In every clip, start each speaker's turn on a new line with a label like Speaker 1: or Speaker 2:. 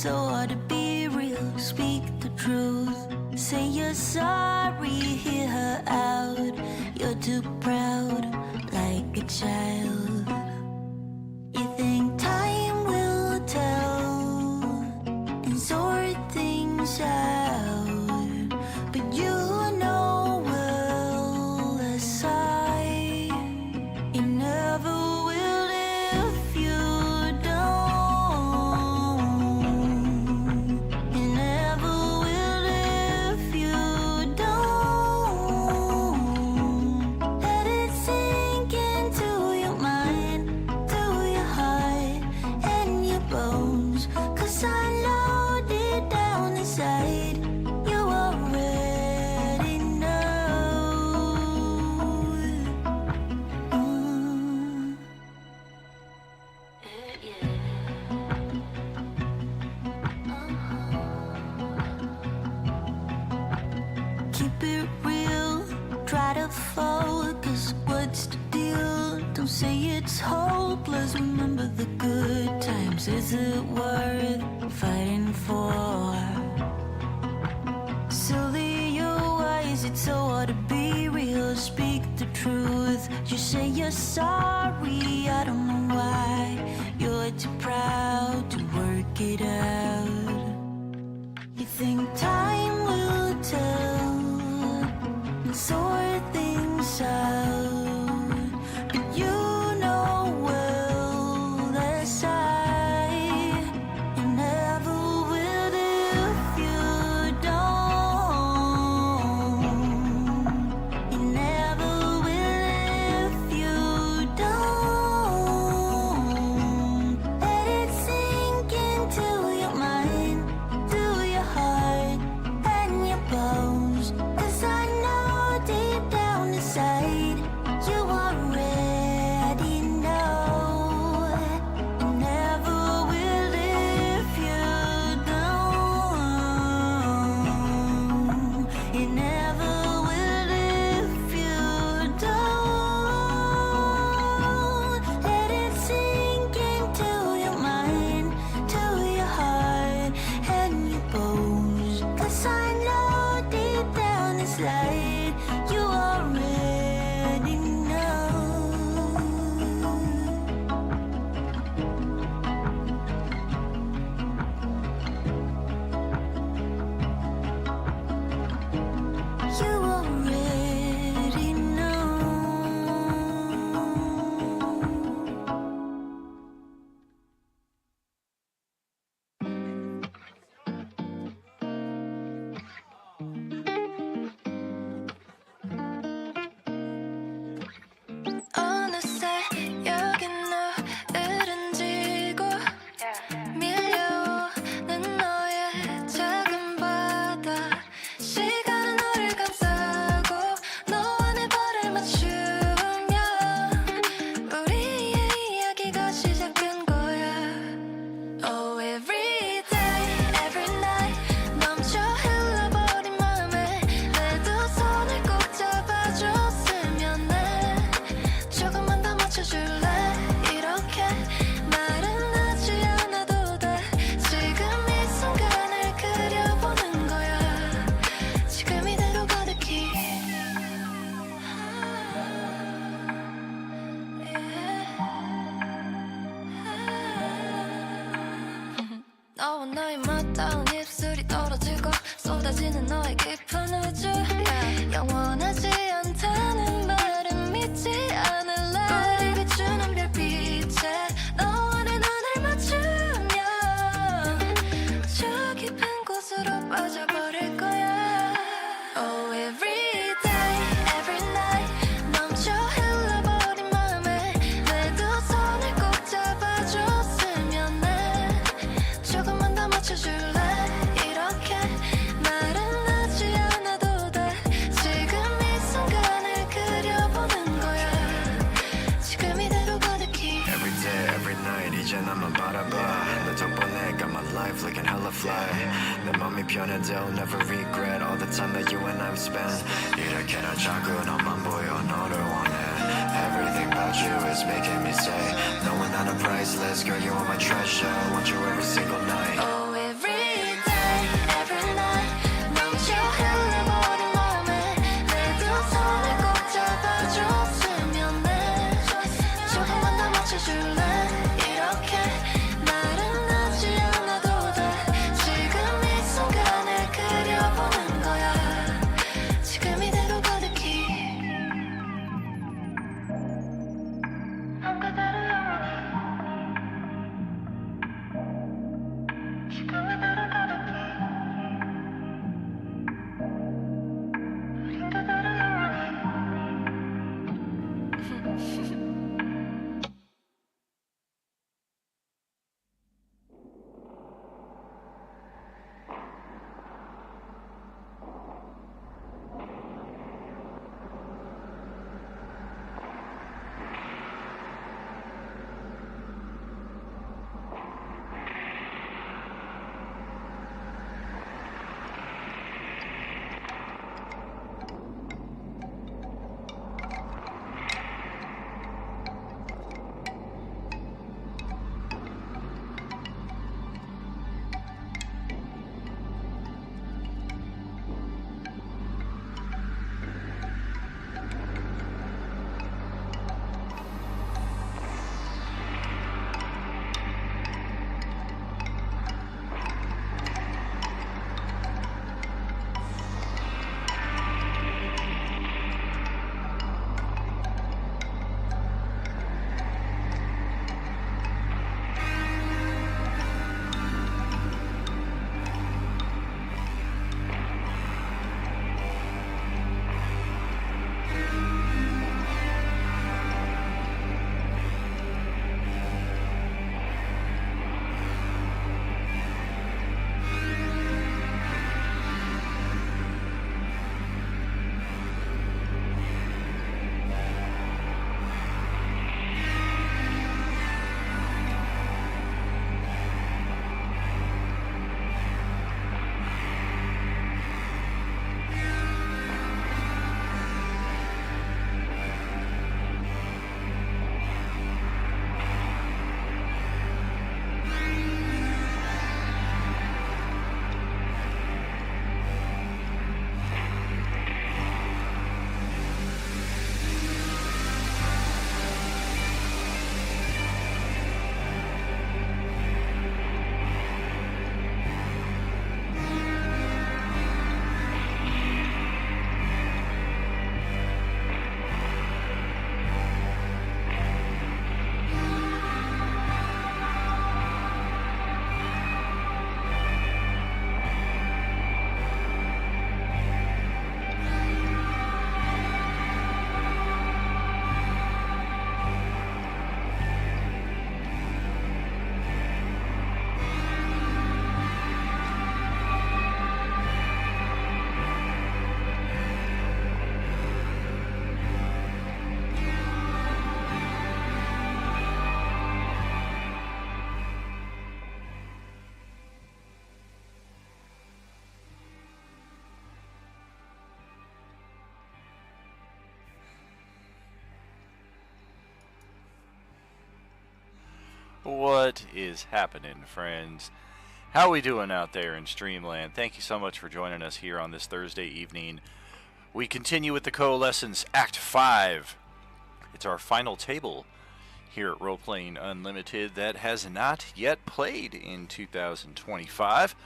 Speaker 1: so hard to be real. Speak the truth. Say you're sorry, hear her out. You're too proud, like a child. You think time will tell and sort things out, but you know well aside, you never will if you don't. You never will if you don't. Let it sink into your mind, to your heart and your bones. 'Cause I know deep down inside you already know. Keep it real, try to focus. What's the deal? Don't say it's hopeless. Remember the good times. Is it worth fighting for? Silly, you're wise. It's so hard to be real. Speak the truth. You say you're sorry. I don't know why. You're too proud to work it out. You think time will tell and sort things out, but you know well that you never will if you don't. You never will if you don't. Let it sink into your mind, to your heart and your bones. 'Cause I know deep down inside you already know. You never will if you don't. You never will if you don't. Let it sink into your mind, to your heart and your bones. 'Cause I know deep down inside you already know. You already know. 어느새 여긴 너을은 지고 밀려오는 너의 작은 바다. 시간은 너를 감싸고 너와 내 발을 맞추면 우리의 이야기가 시작된 거야. Oh, every day, every night 넘쳐 흘러버린 맘에 내 두 손을 꼭 잡아줬으면 해. 조금만 더 맞춰줄래? 이렇게 말은 하지 않아도 돼. 지금 이 순간을 그려보는 거야. 지금 이대로 가득히. 너와 너의 맞닿은 입술이 떨어지고 쏟아지는 너의 깊은 우주. 영원하지 않다는 말은 믿지 않을래. 우리 비추는 별빛에 너와 내 눈을 맞추면 저 깊은 곳으로 빠져버릴 거야. Oh, every day, every night 넘쳐 흘러버린 맘에 내 두 손을 꼭 잡아줬으면 해. 조금만 더 맞춰줄래? 이렇게 말은 하지 않아도 돼. 지금 이 순간을 그려보는 거야. 지금 이대로 가득히.
Speaker 2: Every day, every night 이제 나만 바라봐. 너 덕분에 got my life looking hella fly. 내 맘이 변해도 never regret all the time that you and I've spent. 이렇게 날 자꾸 너만 보여 너를 원해. Everything about you is making me say, knowing that I'm priceless, girl you are my treasure. Want you every single night.
Speaker 1: Oh, every
Speaker 3: What is happening, friends? How we doing out there in Streamland? Thank you so much for joining us here on this Thursday evening. We continue with the Coalescence Act 5. It's our final table here at Roleplaying Unlimited that has not yet played in 2025.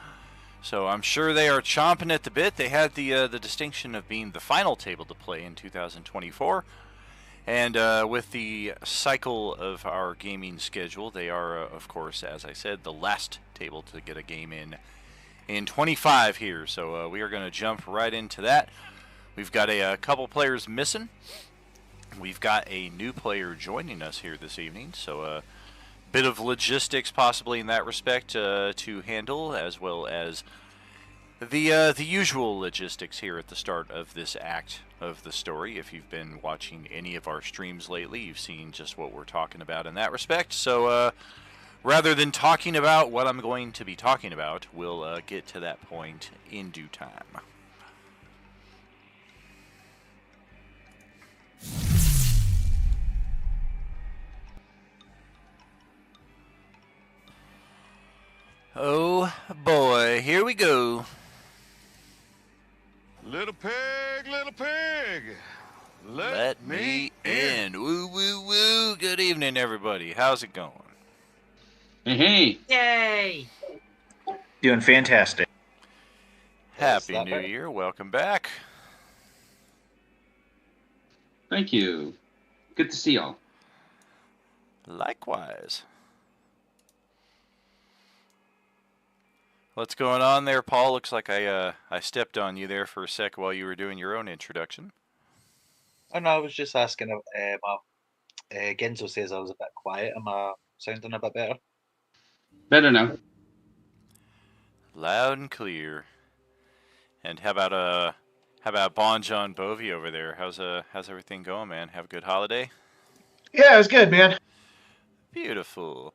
Speaker 3: So I'm sure they are chomping at the bit. They had the distinction of being the final table to play in 2024. And with the cycle of our gaming schedule, they are, of course, as I said, the last table to get a game in 25 here. So we are going to jump right into that. We've got a couple players missing. We've got a new player joining us here this evening. So a bit of logistics possibly in that respect to handle, as well as the usual logistics here at the start of this act of the story. If you've been watching any of our streams lately, you've seen just what we're talking about in that respect. So rather than talking about what I'm going to be talking about, we'll get to that point in due time. Oh boy, here we go.
Speaker 4: Little pig,
Speaker 3: Let me in. Woo, woo, woo. Good evening, everybody. How's it going?
Speaker 5: Hey.
Speaker 6: Yay!
Speaker 7: Doing fantastic.
Speaker 3: Happy New Year. Welcome back.
Speaker 5: Thank you. Good to see y'all.
Speaker 3: Likewise. What's going on there, Paul? Looks like I stepped on you there for a sec while you were doing your own introduction.
Speaker 6: Oh no, I was just asking. Genzo says I was a bit quiet. Am I sounding a bit better?
Speaker 5: Better now.
Speaker 3: Loud and clear. And how about Bon John Bovey over there? How's everything going, man? Have a good holiday?
Speaker 7: Yeah, it was good, man.
Speaker 3: Beautiful.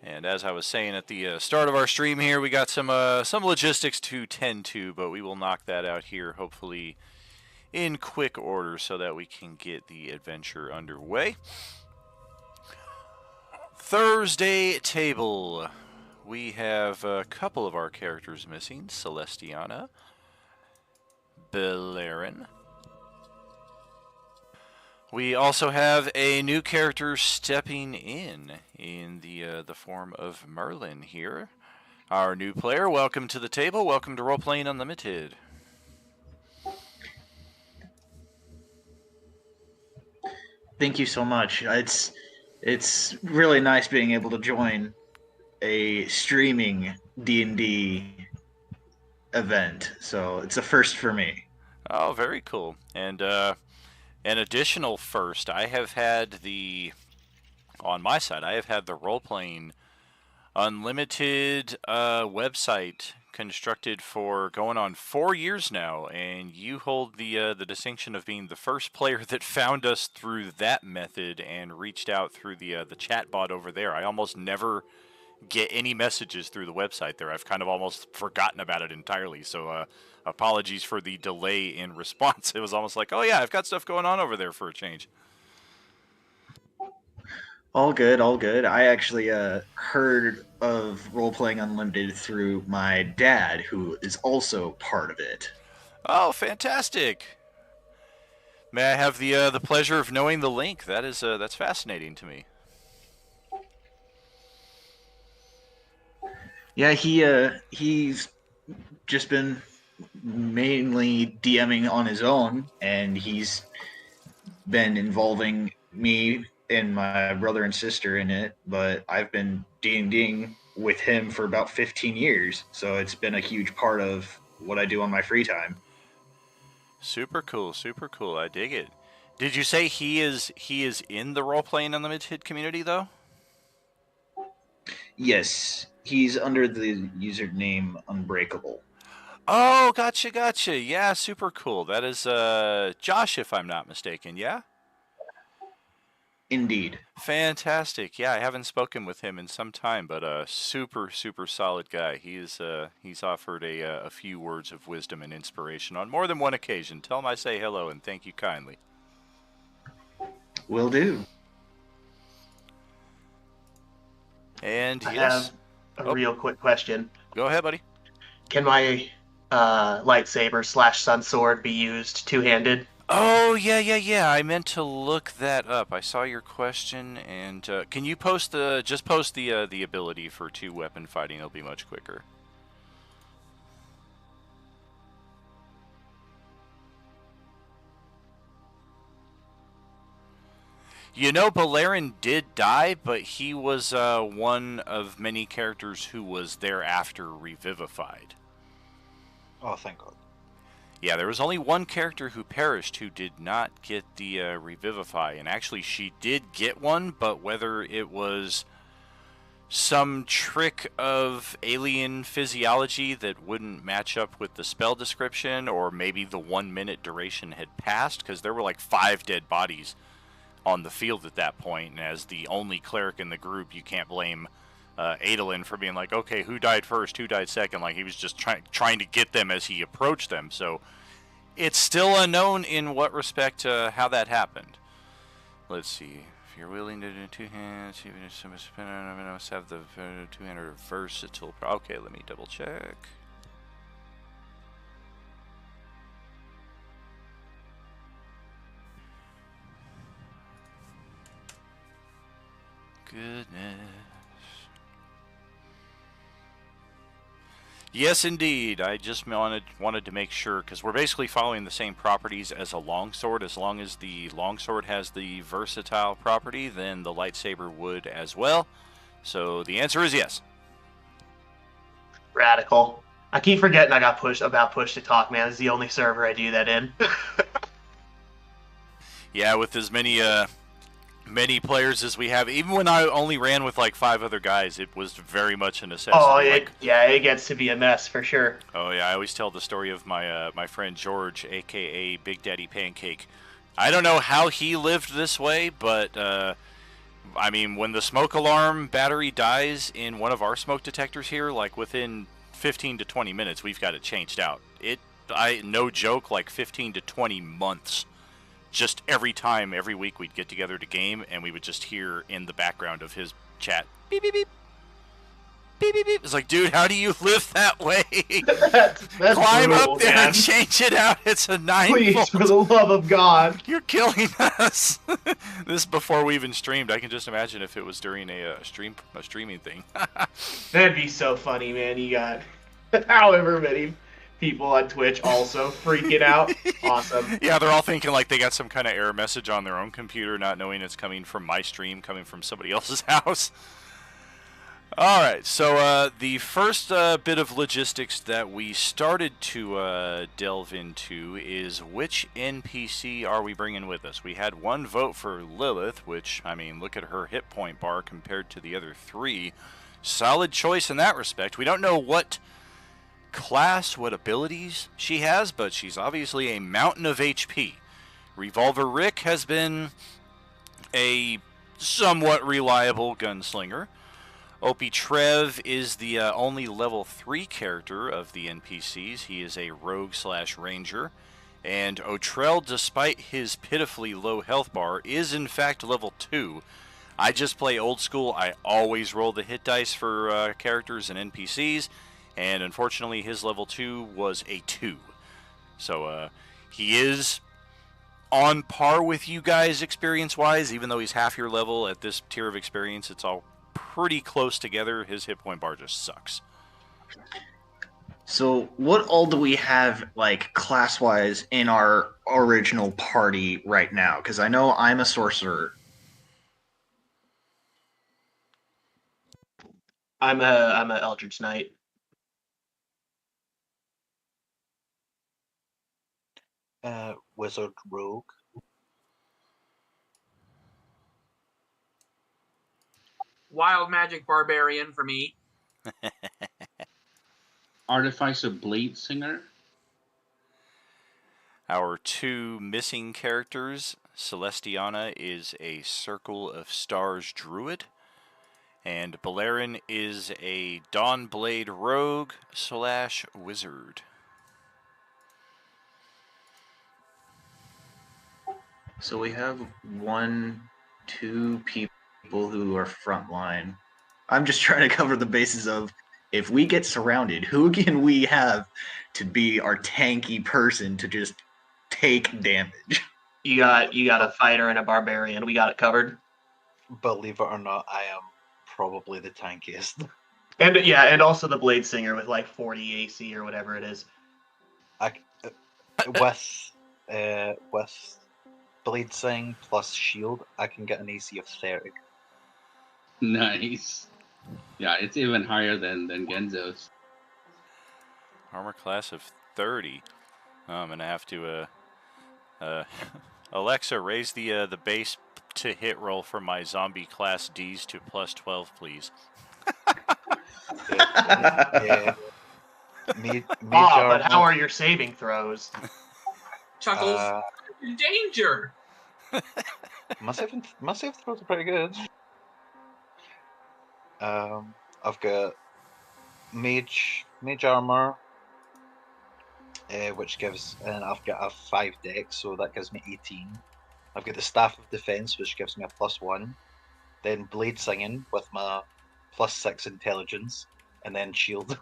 Speaker 3: And as I was saying at the start of our stream here, we got some logistics to tend to, but we will knock that out here, hopefully in quick order, so that we can get the adventure underway. Thursday table. We have a couple of our characters missing. Celestiana, Beleren. We also have a new character stepping in the form of Merlin here. Our new player, welcome to the table. Welcome to Roleplaying Unlimited.
Speaker 7: Thank you so much. It's really nice being able to join a streaming D&D event. So it's a first for me.
Speaker 3: Oh, very cool. And an additional first, on my side, I have had the Roleplaying Unlimited website constructed for going on 4 years now, and you hold the distinction of being the first player that found us through that method and reached out through the chat bot over there. I almost never get any messages through the website there. I've kind of almost forgotten about it entirely, so apologies for the delay in response. It was almost like, oh yeah, I've got stuff going on over there for a change.
Speaker 7: All good, all good. I actually heard of Roleplaying Unlimited through my dad, who is also part of it.
Speaker 3: Oh, fantastic! May I have the pleasure of knowing the link? That's fascinating to me.
Speaker 7: Yeah, he's just been mainly DMing on his own, and he's been involving me and my brother and sister in it, but I've been D&Ding with him for about 15 years, so it's been a huge part of what I do on my free time.
Speaker 3: Super cool, super cool. I dig it. Did you say he is in the Roleplaying Unlimited community, though?
Speaker 7: Yes, he's under the username Unbreakable.
Speaker 3: Oh, gotcha. Yeah, super cool. That is Josh, if I'm not mistaken, yeah?
Speaker 7: Indeed.
Speaker 3: Fantastic. Yeah, I haven't spoken with him in some time, but super solid guy. He's offered a few words of wisdom and inspiration on more than one occasion. Tell him I say hello and thank you kindly.
Speaker 7: Will do.
Speaker 3: And
Speaker 8: I
Speaker 3: yes,
Speaker 8: have a
Speaker 3: Oh.
Speaker 8: real quick question.
Speaker 3: go ahead, buddy.
Speaker 8: Can my lightsaber slash sun sword be used two-handed?
Speaker 3: Oh, yeah. I meant to look that up. I saw your question, and can you post the ability for two weapon fighting? It'll be much quicker. You know, Balerion did die, but he was one of many characters who was thereafter revivified.
Speaker 6: Oh, thank God.
Speaker 3: Yeah, there was only one character who perished who did not get the revivify, and actually she did get one, but whether it was some trick of alien physiology that wouldn't match up with the spell description, or maybe the 1 minute duration had passed, because there were like 5 dead bodies on the field at that point, and as the only cleric in the group, you can't blame Adolin for being like, okay, who died first, who died second? Like, he was just trying to get them as he approached them. So it's still unknown in what respect how that happened. Let's see. If you're willing to do two hands, even if someone's spinning, I must have the two-handed versatile. Okay, let me double check. Goodness. Yes, indeed. I just wanted to make sure, because we're basically following the same properties as a longsword. As long as the longsword has the versatile property, then the lightsaber would as well. So the answer is yes.
Speaker 8: Radical. I keep forgetting I got pushed to talk, man. This is the only server I do that in.
Speaker 3: Yeah, with as many players as we have, even when I only ran with like 5 other guys, it was very much a necessity.
Speaker 8: Oh, it gets to be a mess for sure.
Speaker 3: Oh yeah, I always tell the story of my friend George, aka Big Daddy Pancake. I don't know how he lived this way, but I mean, when the smoke alarm battery dies in one of our smoke detectors here, like within 15 to 20 minutes, we've got it changed out. No joke, like 15 to 20 months. Just every week we'd get together to game, and we would just hear in the background of his chat, beep, beep, beep. Beep, beep, beep. It's like, dude, how do you live that way?
Speaker 8: That's
Speaker 3: Climb
Speaker 8: brutal,
Speaker 3: up there
Speaker 8: man.
Speaker 3: and change it out. It's a 9
Speaker 8: Please, for the love of God.
Speaker 3: You're killing us. This before we even streamed. I can just imagine if it was during a streaming thing.
Speaker 8: That'd be so funny, man. You got however many people on Twitch also freaking out. Awesome.
Speaker 3: Yeah, they're all thinking like they got some kind of error message on their own computer, not knowing it's coming from my stream, coming from somebody else's house. All right, so the first bit of logistics that we started to delve into is which NPC are we bringing with us? We had one vote for Lilith, which, I mean, look at her hit point bar compared to the other 3. Solid choice in that respect. We don't know what class, what abilities she has, but she's obviously a mountain of HP. Revolver Rick has been a somewhat reliable gunslinger. Opie Trev is the only level 3 character of the NPCs. He is a rogue/ranger. And Otrell, despite his pitifully low health bar, is in fact level 2. I just play old school. I always roll the hit dice for characters and NPCs. And unfortunately, his level 2 was a 2. So he is on par with you guys experience-wise, even though he's half your level at this tier of experience. It's all pretty close together. His hit point bar just sucks.
Speaker 7: So what all do we have, like, class-wise in our original party right now? Because I know I'm a sorcerer.
Speaker 8: I'm a Eldritch Knight.
Speaker 6: Wizard Rogue.
Speaker 9: Wild Magic Barbarian for me.
Speaker 5: Artificer Blade Singer.
Speaker 3: Our 2 missing characters, Celestiana is a Circle of Stars druid, and Balerion is a Dawnblade rogue/wizard.
Speaker 7: So we have 2 people who are frontline. I'm just trying to cover the bases of if we get surrounded, who can we have to be our tanky person to just take damage?
Speaker 8: You got a fighter and a barbarian. We got it covered.
Speaker 6: Believe it or not, I am probably the tankiest.
Speaker 8: And yeah, and also the Blade Singer with like 40 AC or whatever it is.
Speaker 6: With Blade Sing plus Shield, I can get an AC of 30.
Speaker 5: Nice. Yeah, it's even higher than Genzo's.
Speaker 3: Armor class of 30. I'm gonna have to Alexa, raise the base to hit roll for my zombie class D's to plus 12, please.
Speaker 6: Yeah.
Speaker 8: But how are your saving throws?
Speaker 9: Chuckles. In danger.
Speaker 6: My save throws are pretty good. I've got mage armor, which gives, and I've got a 5 dex, so that gives me 18. I've got the staff of defense, which gives me a +1. Then blade singing with my +6 intelligence, and then shield.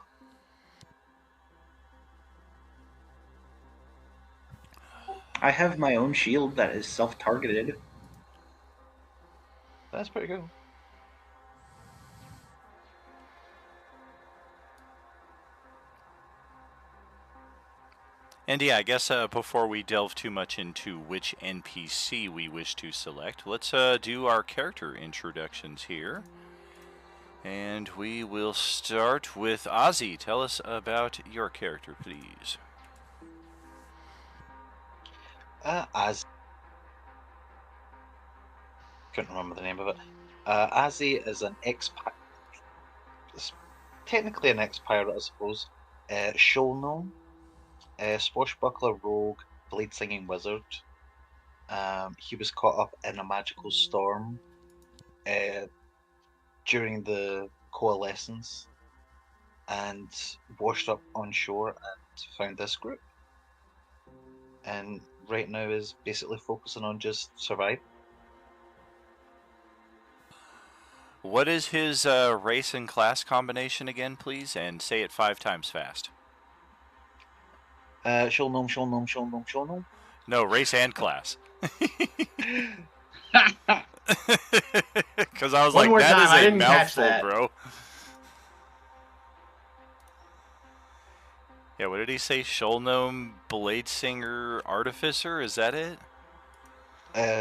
Speaker 7: I have my own shield that is self-targeted.
Speaker 6: That's pretty good.
Speaker 3: And yeah, I guess before we delve too much into which NPC we wish to select, let's do our character introductions here. And we will start with Ozzy. Tell us about your character, please.
Speaker 6: Couldn't remember the name of it. Azzy is an technically an ex-pirate, I suppose. Shoal swashbuckler rogue, blade singing wizard. He was caught up in a magical storm during the coalescence and washed up on shore and found this group. And right now is basically focusing on just surviving.
Speaker 3: What is his race and class combination again, please? And say it 5 times fast.
Speaker 6: Shoal gnome.
Speaker 3: No, race and class. Because I was
Speaker 8: One
Speaker 3: like,
Speaker 8: more
Speaker 3: that
Speaker 8: time,
Speaker 3: is
Speaker 8: I
Speaker 3: a
Speaker 8: didn't catch
Speaker 3: mouthful,
Speaker 8: that.
Speaker 3: bro. Yeah, what did he say? Shoal gnome, blade singer, artificer? Is that it?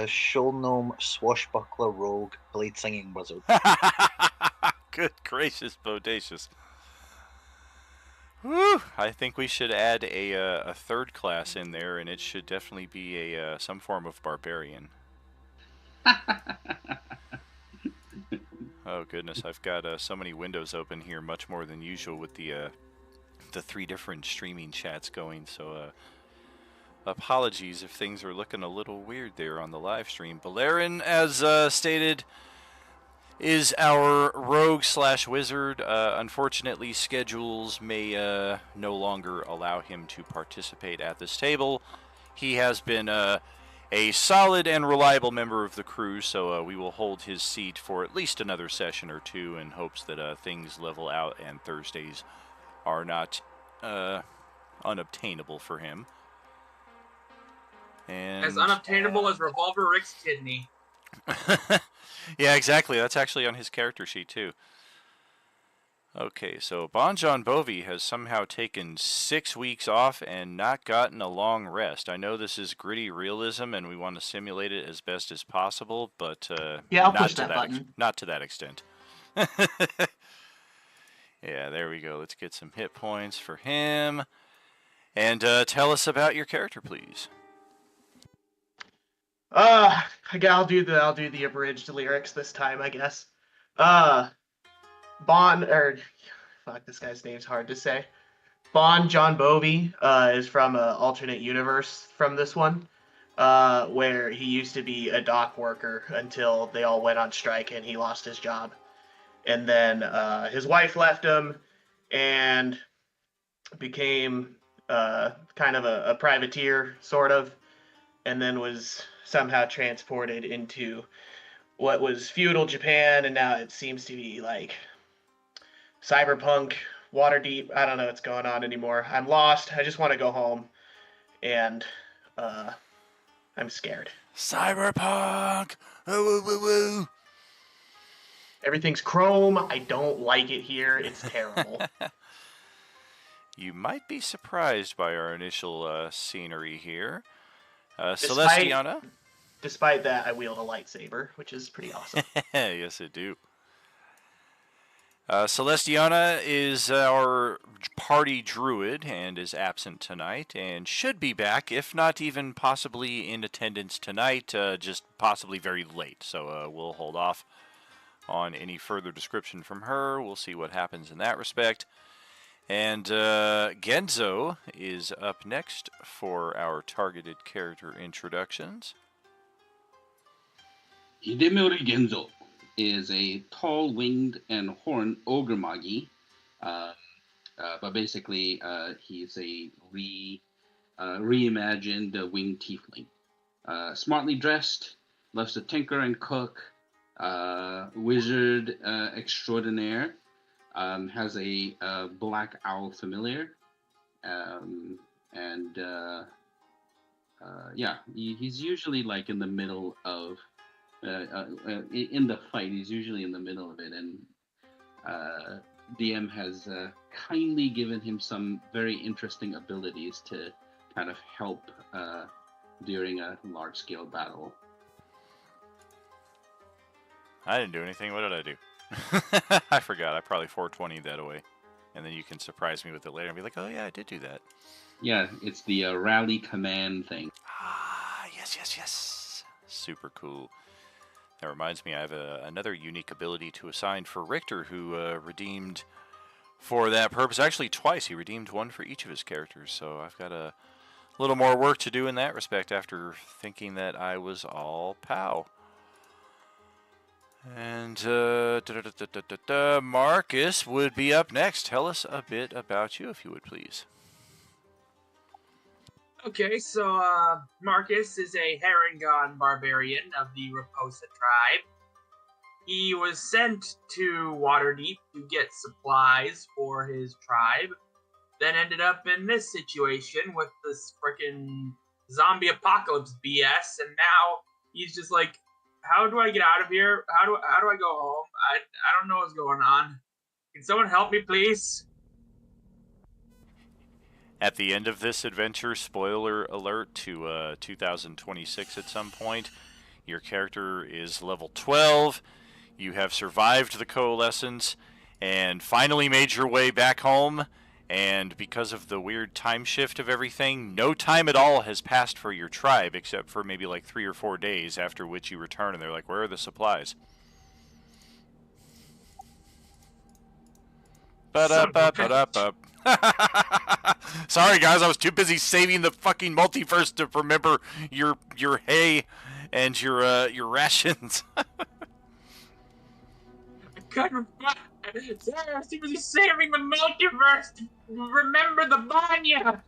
Speaker 6: Shoal gnome, swashbuckler rogue, blade singing wizard.
Speaker 3: Good gracious, bodacious. Whew, I think we should add a third class in there, and it should definitely be a some form of barbarian. Oh goodness, I've got so many windows open here, much more than usual with the 3 different streaming chats going. So apologies if things are looking a little weird there on the live stream. Balerian, as stated, is our rogue/wizard. Unfortunately, schedules may no longer allow him to participate at this table. He has been a solid and reliable member of the crew, so we will hold his seat for at least another session or 2 in hopes that things level out and Thursdays are not unobtainable for him. And
Speaker 9: As unobtainable as Revolver Rick's kidney.
Speaker 3: yeah, exactly. That's actually on his character sheet, too. Okay, so Bon John Bovi has somehow taken 6 weeks off and not gotten a long rest. I know this is gritty realism and we want to simulate it as best as possible, but
Speaker 8: Yeah, I'll push that button.
Speaker 3: Not to that extent. Yeah, there we go. Let's get some hit points for him. And tell us about your character, please.
Speaker 8: I'll do the abridged lyrics this time, I guess. This guy's name's hard to say. Bon John Bovi is from an alternate universe from this one, where he used to be a dock worker until they all went on strike and he lost his job. And then his wife left him and became kind of a privateer, sort of, and then was somehow transported into what was feudal Japan, and now it seems to be like Cyberpunk, Waterdeep. I don't know what's going on anymore. I'm lost. I just want to go home, and I'm scared.
Speaker 3: Cyberpunk! Woo, woo, woo.
Speaker 8: Everything's chrome. I don't like it here. It's terrible.
Speaker 3: You might be surprised by our initial scenery here.
Speaker 8: Despite-
Speaker 3: Celestiana?
Speaker 8: Despite that, I wield a lightsaber, which is pretty awesome.
Speaker 3: Yes, it do. Celestiana is our party druid and is absent tonight and should be back, if not even possibly in attendance tonight, just possibly very late. So we'll hold off on any further description from her. We'll see what happens in that respect. And Genzo is up next for our targeted character introductions.
Speaker 5: Hidemori Genzo is a tall, winged, and horned ogre magi. But basically, he's a reimagined winged tiefling. Smartly dressed, loves to tinker and cook, wizard extraordinaire, has a black owl familiar, he's usually like in the middle of in the fight. He's usually in the middle of it, and DM has kindly given him some very interesting abilities to kind of help during a large-scale battle.
Speaker 3: I didn't do anything. What did I do? I forgot. I probably 420 that away. And then you can surprise me with it later and be like, oh yeah, I did do that.
Speaker 5: Yeah, it's the rally command thing.
Speaker 3: Ah, yes. Super cool. That reminds me, I have another unique ability to assign for Richter, who redeemed for that purpose. Actually, twice. He redeemed one for each of his characters, so I've got a little more work to do in that respect after thinking that I was all POW. And Marcus would be up next. Tell us a bit about you, if you would, please.
Speaker 9: Okay, so Marcus is a Harengon barbarian of the Raposa tribe. He was sent to Waterdeep to get supplies for his tribe, then ended up in this situation with this frickin' zombie apocalypse BS, and now he's just like, how do I get out of here? How do I go home? I don't know what's going on. Can someone help me, please?
Speaker 3: At the end of this adventure, spoiler alert to 2026 at some point, your character is level 12, you have survived the coalescence, and finally made your way back home, and because of the weird time shift of everything, no time at all has passed for your tribe, except for maybe like 3 or 4 days, after which you return, and they're like, where are the supplies? Ba-da-ba-ba-da-ba. Sorry guys, I was too busy saving the fucking multiverse to remember your hay and your rations.
Speaker 9: I couldn't. Sorry, I was too busy saving the multiverse to remember the Banya.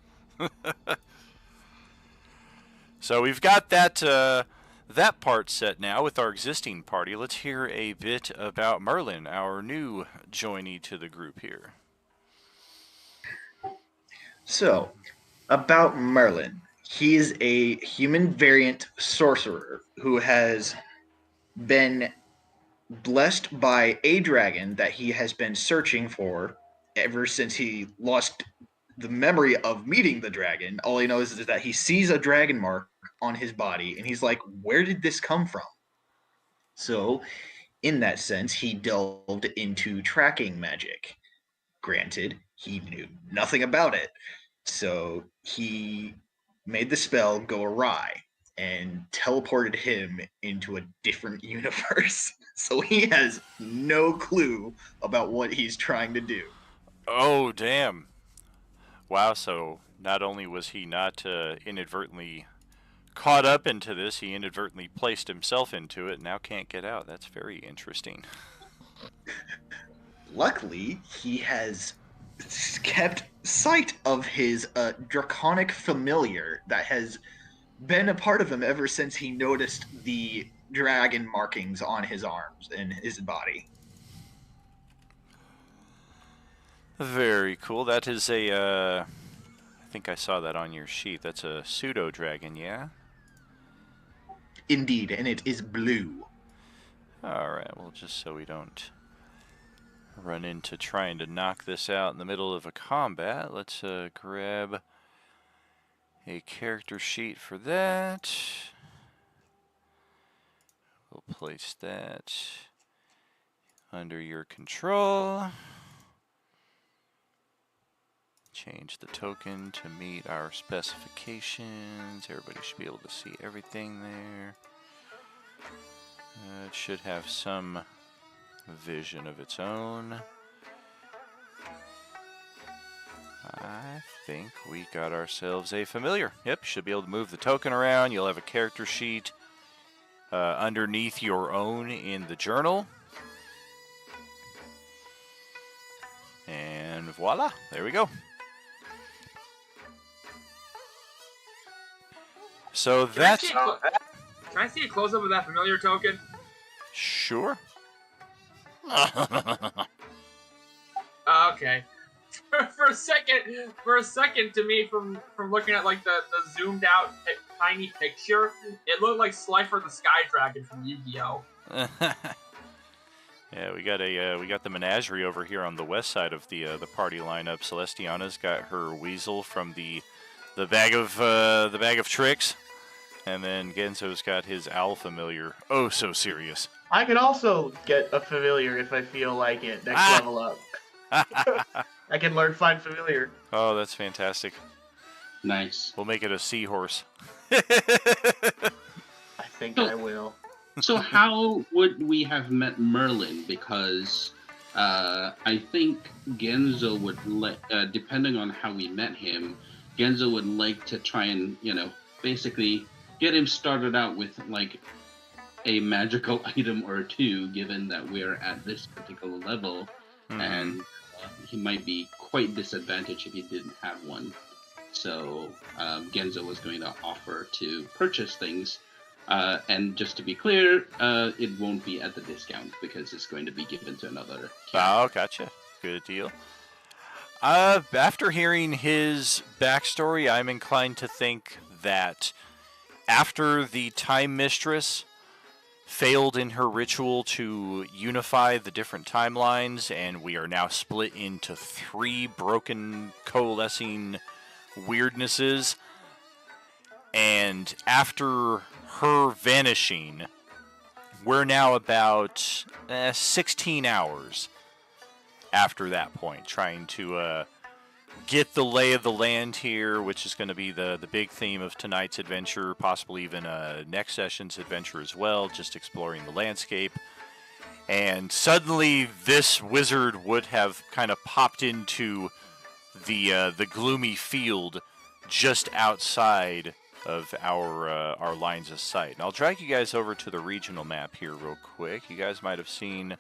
Speaker 3: So we've got that part set now with our existing party. Let's hear a bit about Merlin, our new joinee to the group here.
Speaker 7: So, about Merlin. He is a human variant sorcerer who has been blessed by a dragon that he has been searching for ever since he lost the memory of meeting the dragon. All he knows is that he sees a dragon mark on his body, and he's like, where did this come from? So, in that sense, he delved into tracking magic. Granted, he knew nothing about it. So he made the spell go awry and teleported him into a different universe. So he has no clue about what he's trying to do.
Speaker 3: Oh, damn. Wow, so not only was he not inadvertently caught up into this, he inadvertently placed himself into it and now can't get out. That's very interesting.
Speaker 7: Luckily, he has kept sight of his draconic familiar that has been a part of him ever since he noticed the dragon markings on his arms and his body.
Speaker 3: Very cool. That is a, I think I saw that on your sheet. That's a pseudo dragon, yeah?
Speaker 7: Indeed, and it is blue.
Speaker 3: Alright, well, just so we don't run into trying to knock this out in the middle of a combat, let's grab a character sheet for that. We'll place that under your control. Change the token to meet our specifications. Everybody should be able to see everything there. It should have some vision of its own. I think we got ourselves a familiar. Yep, should be able to move the token around. You'll have a character sheet underneath your own in the journal. And voila, there we go. So that's...
Speaker 9: Can I see a close-up of that familiar token?
Speaker 3: Sure.
Speaker 9: Okay. For a second, to me, from looking at like the zoomed out tiny picture, it looked like Slifer the Sky Dragon from Yu-Gi-Oh.
Speaker 3: Yeah, we got the menagerie over here on the west side of the party lineup. Celestiana's got her weasel from the bag of tricks, and then Genzo's got his owl familiar. Oh, so serious.
Speaker 8: I can also get a familiar if I feel like it next level up. I can learn Find Familiar.
Speaker 3: Oh, that's fantastic.
Speaker 5: Nice.
Speaker 3: We'll make it a seahorse.
Speaker 8: I think I will.
Speaker 5: So how would we have met Merlin? Because I think Genzo would depending on how we met him, Genzo would like to try and, basically get him started out with like a magical item or two, given that we're at this particular level, and he might be quite disadvantaged if he didn't have one. So Genzo was going to offer to purchase things, and just to be clear, it won't be at the discount because it's going to be given to another character.
Speaker 3: Oh, gotcha. Good deal. After hearing his backstory, I'm inclined to think that after the Time Mistress failed in her ritual to unify the different timelines, and we are now split into 3 broken, coalescing weirdnesses, and after her vanishing, we're now about 16 hours after that point, trying to get the lay of the land here, which is going to be the big theme of tonight's adventure, possibly even next session's adventure as well, just exploring the landscape. And suddenly this wizard would have kind of popped into the gloomy field just outside of our lines of sight. And I'll drag you guys over to the regional map here real quick. You guys might have seen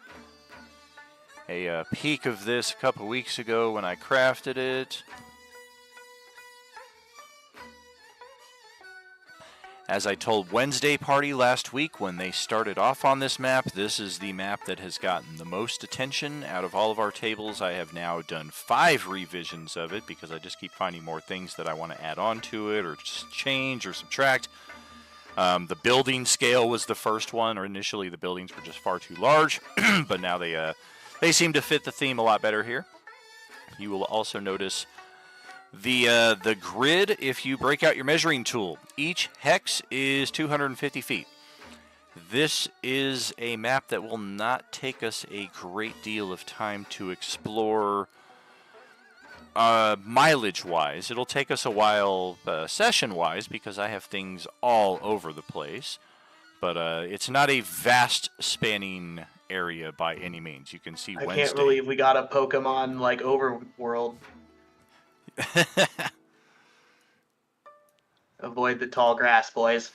Speaker 3: a peek of this a couple weeks ago when I crafted it. As I told Wednesday Party last week when they started off on this map, this is the map that has gotten the most attention out of all of our tables. I have now done 5 revisions of it because I just keep finding more things that I want to add on to it or just change or subtract. The building scale was the first one, or initially the buildings were just far too large, but now they seem to fit the theme a lot better here. You will also notice the grid if you break out your measuring tool. Each hex is 250 feet. This is a map that will not take us a great deal of time to explore mileage-wise. It'll take us a while session-wise because I have things all over the place. But it's not a vast spanning area by any means. You can see
Speaker 8: I
Speaker 3: Wednesday.
Speaker 8: can't believe we got a Pokemon like Overworld. Avoid the tall grass, boys.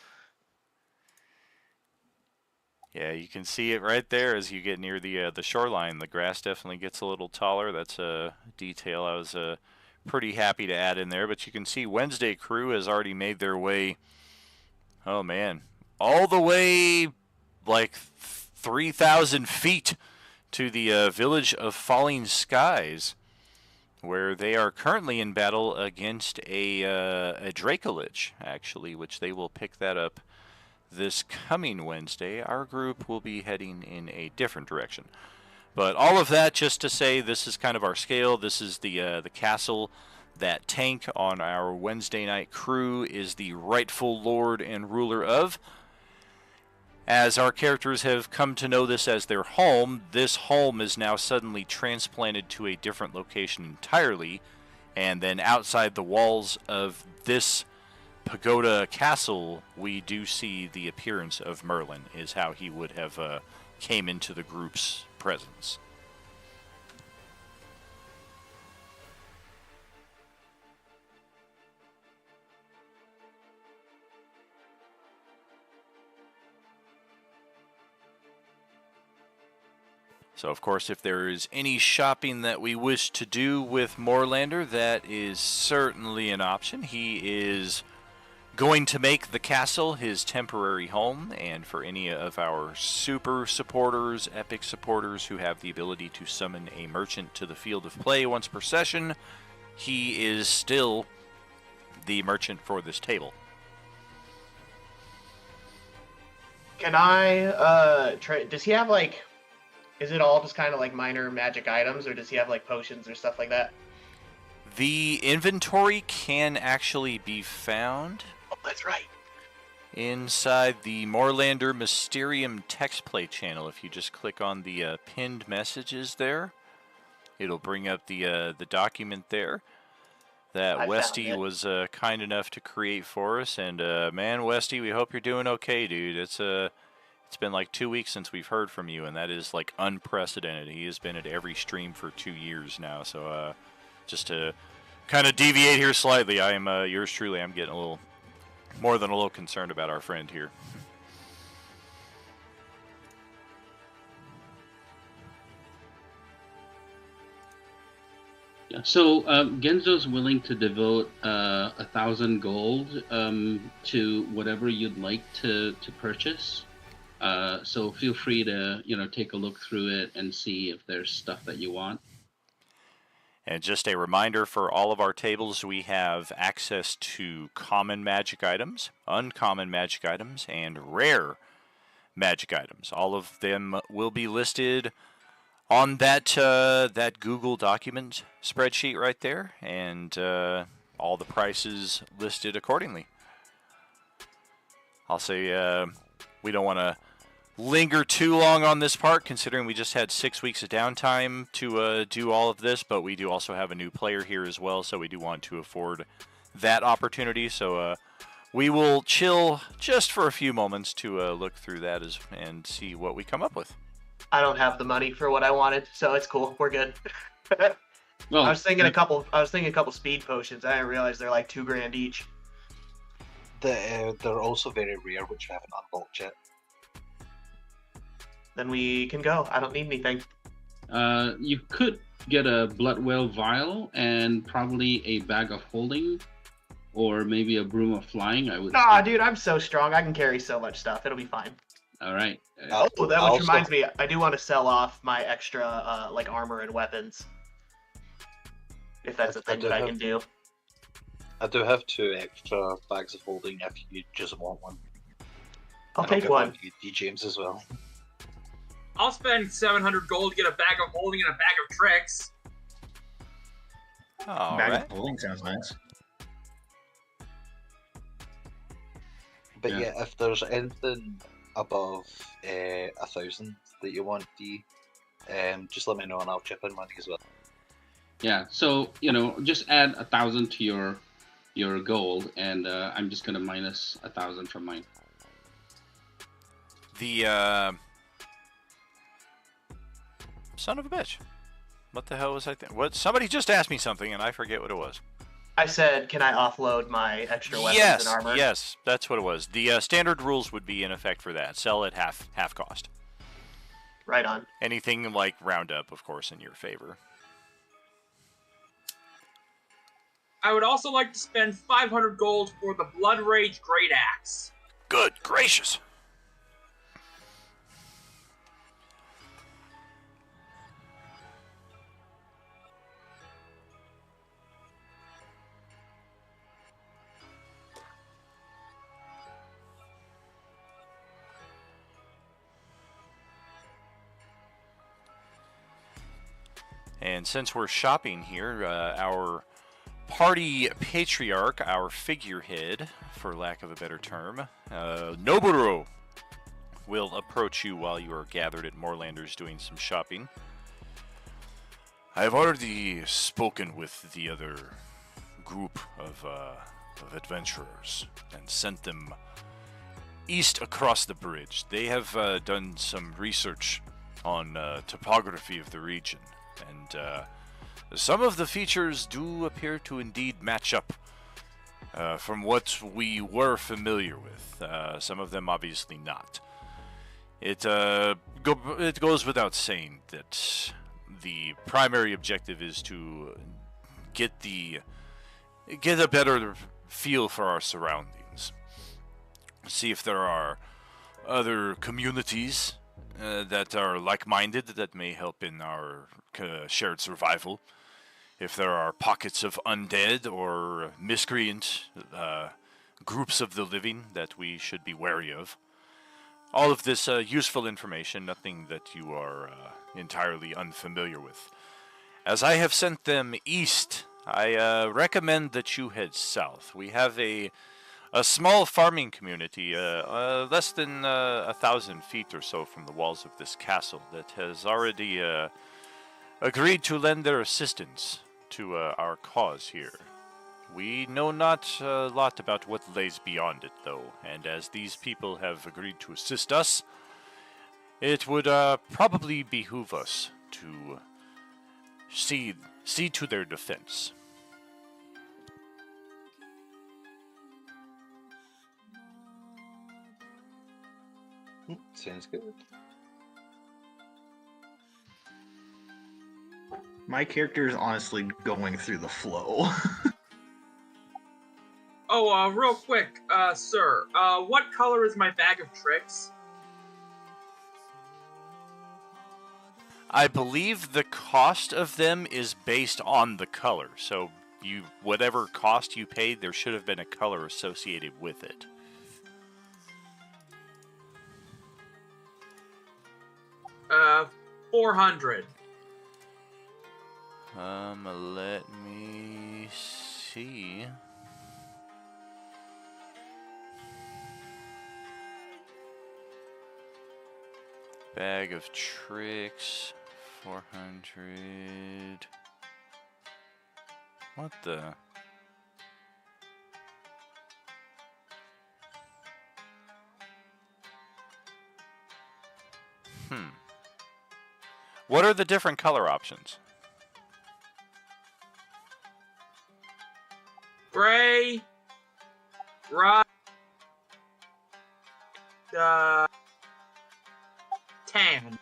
Speaker 3: Yeah, you can see it right there as you get near the shoreline. The grass definitely gets a little taller. That's a detail I was pretty happy to add in there. But you can see Wednesday crew has already made their way, oh man, all the way like 3,000 feet to the village of Falling Skies. where they are currently in battle against a Dracolich, actually, which they will pick that up this coming Wednesday. Our group will be heading in a different direction. But all of that just to say this is kind of our scale. This is the castle that Tank on our Wednesday night crew is the rightful lord and ruler of. As our characters have come to know this as their home, this home is now suddenly transplanted to a different location entirely, and then outside the walls of this pagoda castle, we do see the appearance of Merlin, is how he would have came into the group's presence. So, of course, if there is any shopping that we wish to do with Moorlander, that is certainly an option. He is going to make the castle his temporary home, and for any of our super supporters, epic supporters who have the ability to summon a merchant to the field of play once per session, he is still the merchant for this table.
Speaker 8: Can I does he have like, is it all just kind of like minor magic items, or does he have like potions or stuff like that?
Speaker 3: The inventory can actually be found.
Speaker 8: Oh, that's right.
Speaker 3: Inside the Moorlander Mysterium text play channel. If you just click on the pinned messages there, it'll bring up the document there that Westy was kind enough to create for us. And man, Westy, we hope you're doing okay, dude. It's been like 2 weeks since we've heard from you, and that is like unprecedented. He has been at every stream for 2 years now. So just to kind of deviate here slightly, I am yours truly. I'm getting a little more than a little concerned about our friend here.
Speaker 5: Yeah, so Genzo's willing to devote 1,000 gold to whatever you'd like to purchase. So feel free to take a look through it and see if there's stuff that you want.
Speaker 3: And just a reminder, for all of our tables, we have access to common magic items, uncommon magic items, and rare magic items. All of them will be listed on that that Google document spreadsheet right there, and all the prices listed accordingly. I'll say we don't want to linger too long on this part, considering we just had 6 weeks of downtime to do all of this, but we do also have a new player here as well, so we do want to afford that opportunity. So we will chill just for a few moments to look through that and see what we come up with.
Speaker 8: I don't have the money for what I wanted, so it's cool. We're good.
Speaker 5: Well,
Speaker 8: I was thinking a couple speed potions. I didn't realize they're like $2,000 each.
Speaker 6: They're also very rare, which I haven't unlocked yet.
Speaker 8: Then we can go. I don't need anything.
Speaker 5: You could get a blood whale vial and probably a bag of holding, or maybe a broom of flying. I would.
Speaker 8: Nah, dude, I'm so strong. I can carry so much stuff. It'll be fine.
Speaker 5: All right.
Speaker 8: Oh, which reminds me, I do want to sell off my extra like armor and weapons, if that's a thing that I can do.
Speaker 6: I do have 2 extra bags of holding if you just want one.
Speaker 8: I'll
Speaker 6: And
Speaker 8: take
Speaker 6: get
Speaker 8: one.
Speaker 6: for you, D. James, as well.
Speaker 9: I'll spend 700 gold to get a bag of holding and a bag of tricks.
Speaker 3: All
Speaker 7: Bag
Speaker 3: right.
Speaker 7: of holding sounds nice.
Speaker 6: But
Speaker 5: Yeah.
Speaker 6: yeah, if there's anything above 1,000 that you want, D, just let me know and I'll chip in money as well.
Speaker 5: Yeah. So just add 1,000 to your gold, and I'm just gonna minus 1,000 from mine.
Speaker 3: The son of a bitch. What the hell was I thinking? What? Somebody just asked me something and I forget what it was.
Speaker 8: I said, can I offload my extra weapons and armor?
Speaker 3: Yes, that's what it was. The standard rules would be in effect for that. Sell at half cost.
Speaker 8: Right on.
Speaker 3: Anything like roundup, of course, in your favor.
Speaker 9: I would also like to spend 500 gold for the Blood Rage Great Axe.
Speaker 3: Good gracious. And since we're shopping here, our party patriarch, our figurehead, for lack of a better term, Noboru, will approach you while you are gathered at Moorlanders doing some shopping. I have already spoken with the other group of adventurers and sent them east across the bridge. They have done some research on topography of the region, and some of the features do appear to indeed match up from what we were familiar with. Some of them obviously not. It goes without saying that the primary objective is to get a better feel for our surroundings. See if there are other communities that are like-minded that may help in our shared survival. If there are pockets of undead or miscreant groups of the living that we should be wary of. All of this useful information, nothing that you are entirely unfamiliar with. As I have sent them east, I recommend that you head south. We have a small farming community, less than 1,000 feet or so from the walls of this castle, that has already agreed to lend their assistance to our cause here. We know not a lot about what lays beyond it, though, and as these people have agreed to assist us, it would probably behoove us to see to their defense.
Speaker 6: Sounds good.
Speaker 7: My character is honestly going through the flow.
Speaker 9: Oh, real quick, sir. What color is my bag of tricks?
Speaker 3: I believe the cost of them is based on the color, so whatever cost you paid, there should have been a color associated with it.
Speaker 9: $400.
Speaker 3: Let me see. Bag of tricks, 400. What the? What are the different color options?
Speaker 9: Gray, rye, tan.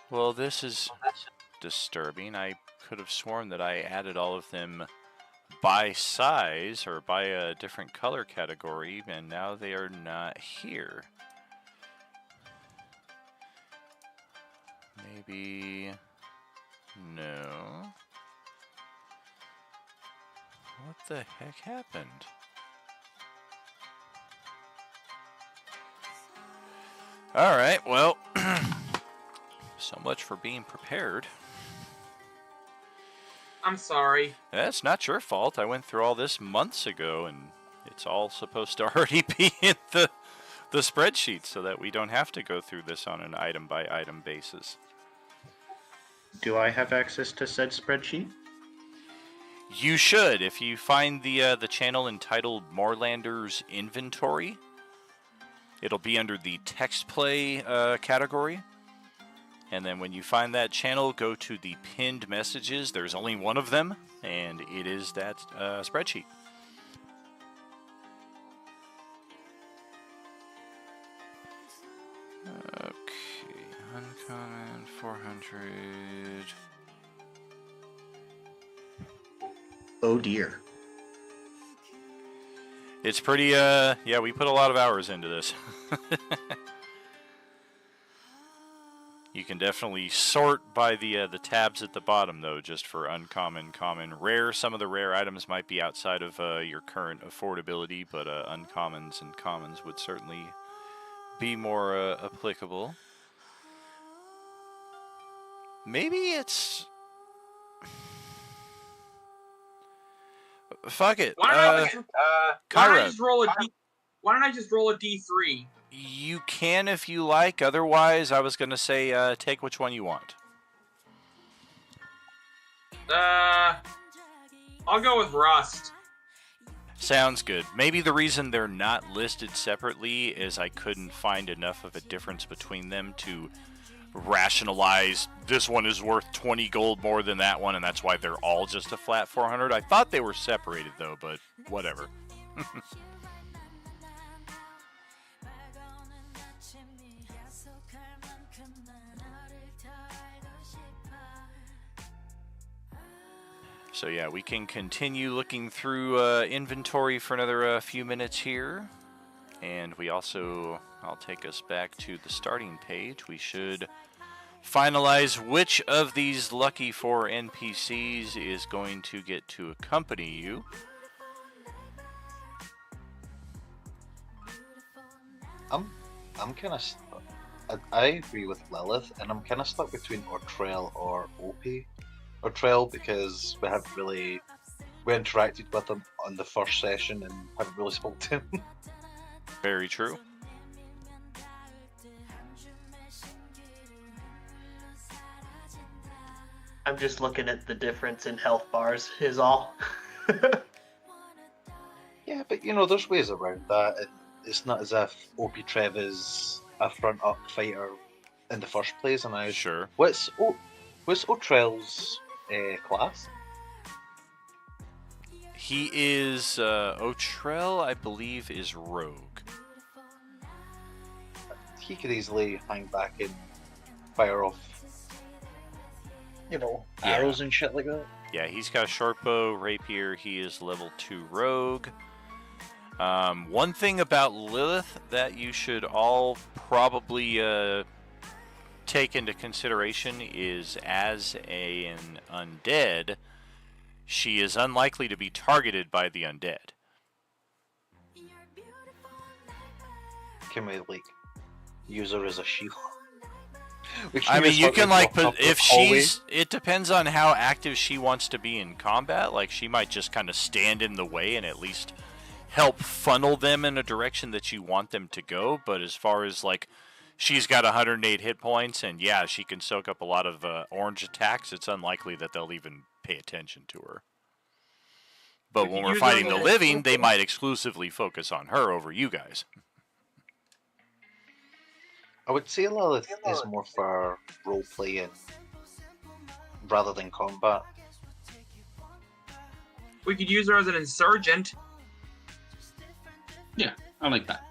Speaker 3: Well, this is disturbing. I could have sworn that I added all of them by size or by a different color category, and now they are not here. Maybe... no. What the heck happened? Alright, well, so much for being prepared.
Speaker 9: I'm sorry.
Speaker 3: That's not your fault. I went through all this months ago, and it's all supposed to already be in the spreadsheet so that we don't have to go through this on an item-by-item basis.
Speaker 7: Do I have access to said spreadsheet?
Speaker 3: You should. If you find the channel entitled Moorlanders Inventory, it'll be under the text play category. And then when you find that channel, go to the pinned messages. There's only one of them, and it is that spreadsheet. Okay, uncommon, 400.
Speaker 7: Oh dear.
Speaker 3: It's pretty, yeah, we put a lot of hours into this. You can definitely sort by the tabs at the bottom, though, just for uncommon, common, rare. Some of the rare items might be outside of your current affordability, but uncommons and commons would certainly be more applicable. Maybe it's... Fuck it.
Speaker 9: Why don't I just roll a D? Why don't I just roll a D3?
Speaker 3: You can if you like. Otherwise, I was gonna say take which one you want.
Speaker 9: I'll go with Rust.
Speaker 3: Sounds good. Maybe the reason they're not listed separately is I couldn't find enough of a difference between them to rationalize this one is worth 20 gold more than that one, and that's why they're all just a flat 400. I thought they were separated, though, but whatever. So yeah, we can continue looking through inventory for another few minutes here. And we also, I'll take us back to the starting page. We should finalize which of these lucky 4 NPCs is going to get to accompany you.
Speaker 6: I'm kind of I agree with Lilith, and I'm kind of stuck between Ortrell or Opie. Ortrell because we interacted with him on the first session and haven't really spoken to him.
Speaker 3: Very true.
Speaker 8: I'm just looking at the difference in health bars is all.
Speaker 6: Yeah, but there's ways around that, and it's not as if Opie Trev is a front-up fighter in the first place. And
Speaker 3: Sure.
Speaker 6: What's Otrell's class?
Speaker 3: He is, Otrell, I believe, is Rogue.
Speaker 6: He could easily hang back and fire off, arrows and shit like that.
Speaker 3: Yeah, he's got short bow, rapier. He is level 2 rogue. One thing about Lilith that you should all probably take into consideration is as an undead, she is unlikely to be targeted by the undead.
Speaker 6: Can we use her as a shield?
Speaker 3: I mean, you can if she's. It depends on how active she wants to be in combat. Like, she might just kind of stand in the way and at least help funnel them in a direction that you want them to go. But as far as she's got 108 hit points, and yeah, she can soak up a lot of orange attacks. It's unlikely that they'll even pay attention to her. But when we're fighting the living, they might exclusively focus on her over you guys.
Speaker 6: I would say Lilith is more for role playing rather than combat.
Speaker 9: We could use her as an insurgent.
Speaker 5: Yeah, I like that.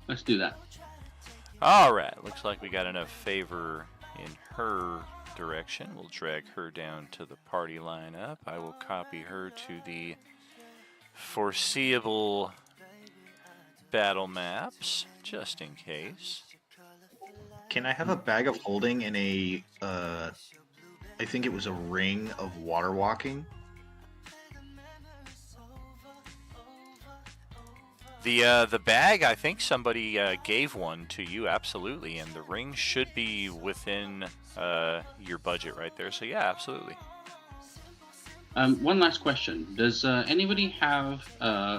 Speaker 5: Let's do that.
Speaker 3: Alright, looks like we got enough favor in her direction. We'll drag her down to the party lineup. I will copy her to the foreseeable battle maps, just in case.
Speaker 7: Can I have a bag of holding and I think it was a ring of water walking?
Speaker 3: The bag, I think somebody gave one to you, absolutely, and the ring should be within your budget right there, so yeah, absolutely.
Speaker 5: One last question. Does anybody have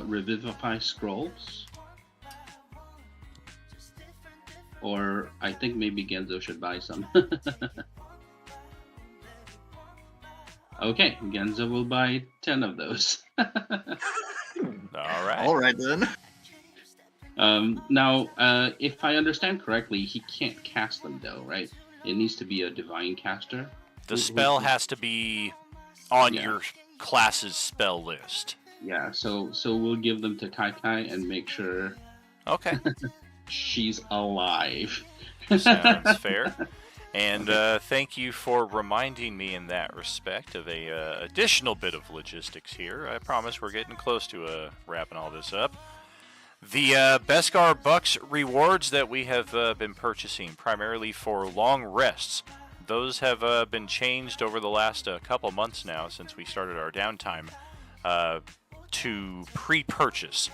Speaker 5: Revivify Scrolls? Or I think maybe Genzo should buy some. Okay, Genzo will buy 10 of those.
Speaker 3: All right then.
Speaker 5: Now, if I understand correctly, he can't cast them though, right? It needs to be a divine caster.
Speaker 3: The spell has to be on your class's spell list.
Speaker 5: Yeah, so we'll give them to Kai Kai and make sure.
Speaker 3: Okay.
Speaker 5: She's alive.
Speaker 3: Sounds fair. And thank you for reminding me in that respect of a additional bit of logistics here. I promise we're getting close to wrapping all this up. The Beskar Bucks rewards that we have been purchasing primarily for long rests, those have been changed over the last couple months now since we started our downtime to pre-purchase.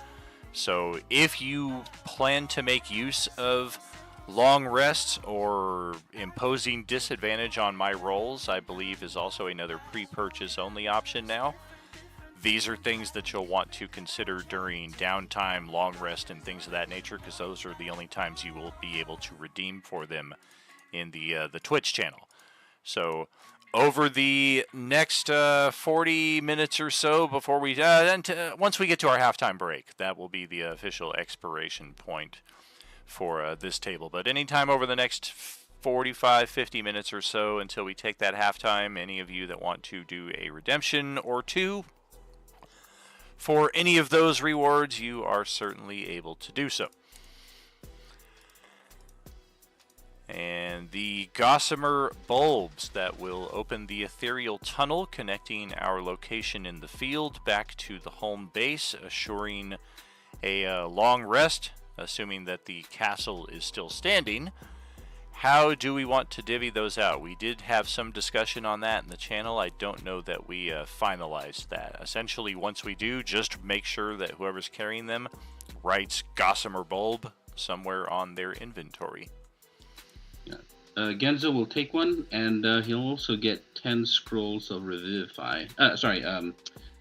Speaker 3: So if you plan to make use of Long rests or imposing disadvantage on my rolls, I believe, is also another pre-purchase only option now. These are things that you'll want to consider during downtime, long rest, and things of that nature, because those are the only times you will be able to redeem for them in the Twitch channel. So over the next 40 minutes or so before we once we get to our halftime break, that will be the official expiration point for this table. But anytime over the next 45, 50 minutes or so until we take that halftime, any of you that want to do a redemption or two for any of those rewards, you are certainly able to do so. And the gossamer bulbs that will open the ethereal tunnel connecting our location in the field back to the home base, assuring a long rest, assuming that the castle is still standing. How do we want to divvy those out? We did have some discussion on that in the channel. I don't know that we finalized that. Essentially, once we do, just make sure that whoever's carrying them writes gossamer bulb somewhere on their inventory.
Speaker 5: Yeah. Genzo will take one, and he'll also get 10 scrolls of Revivify.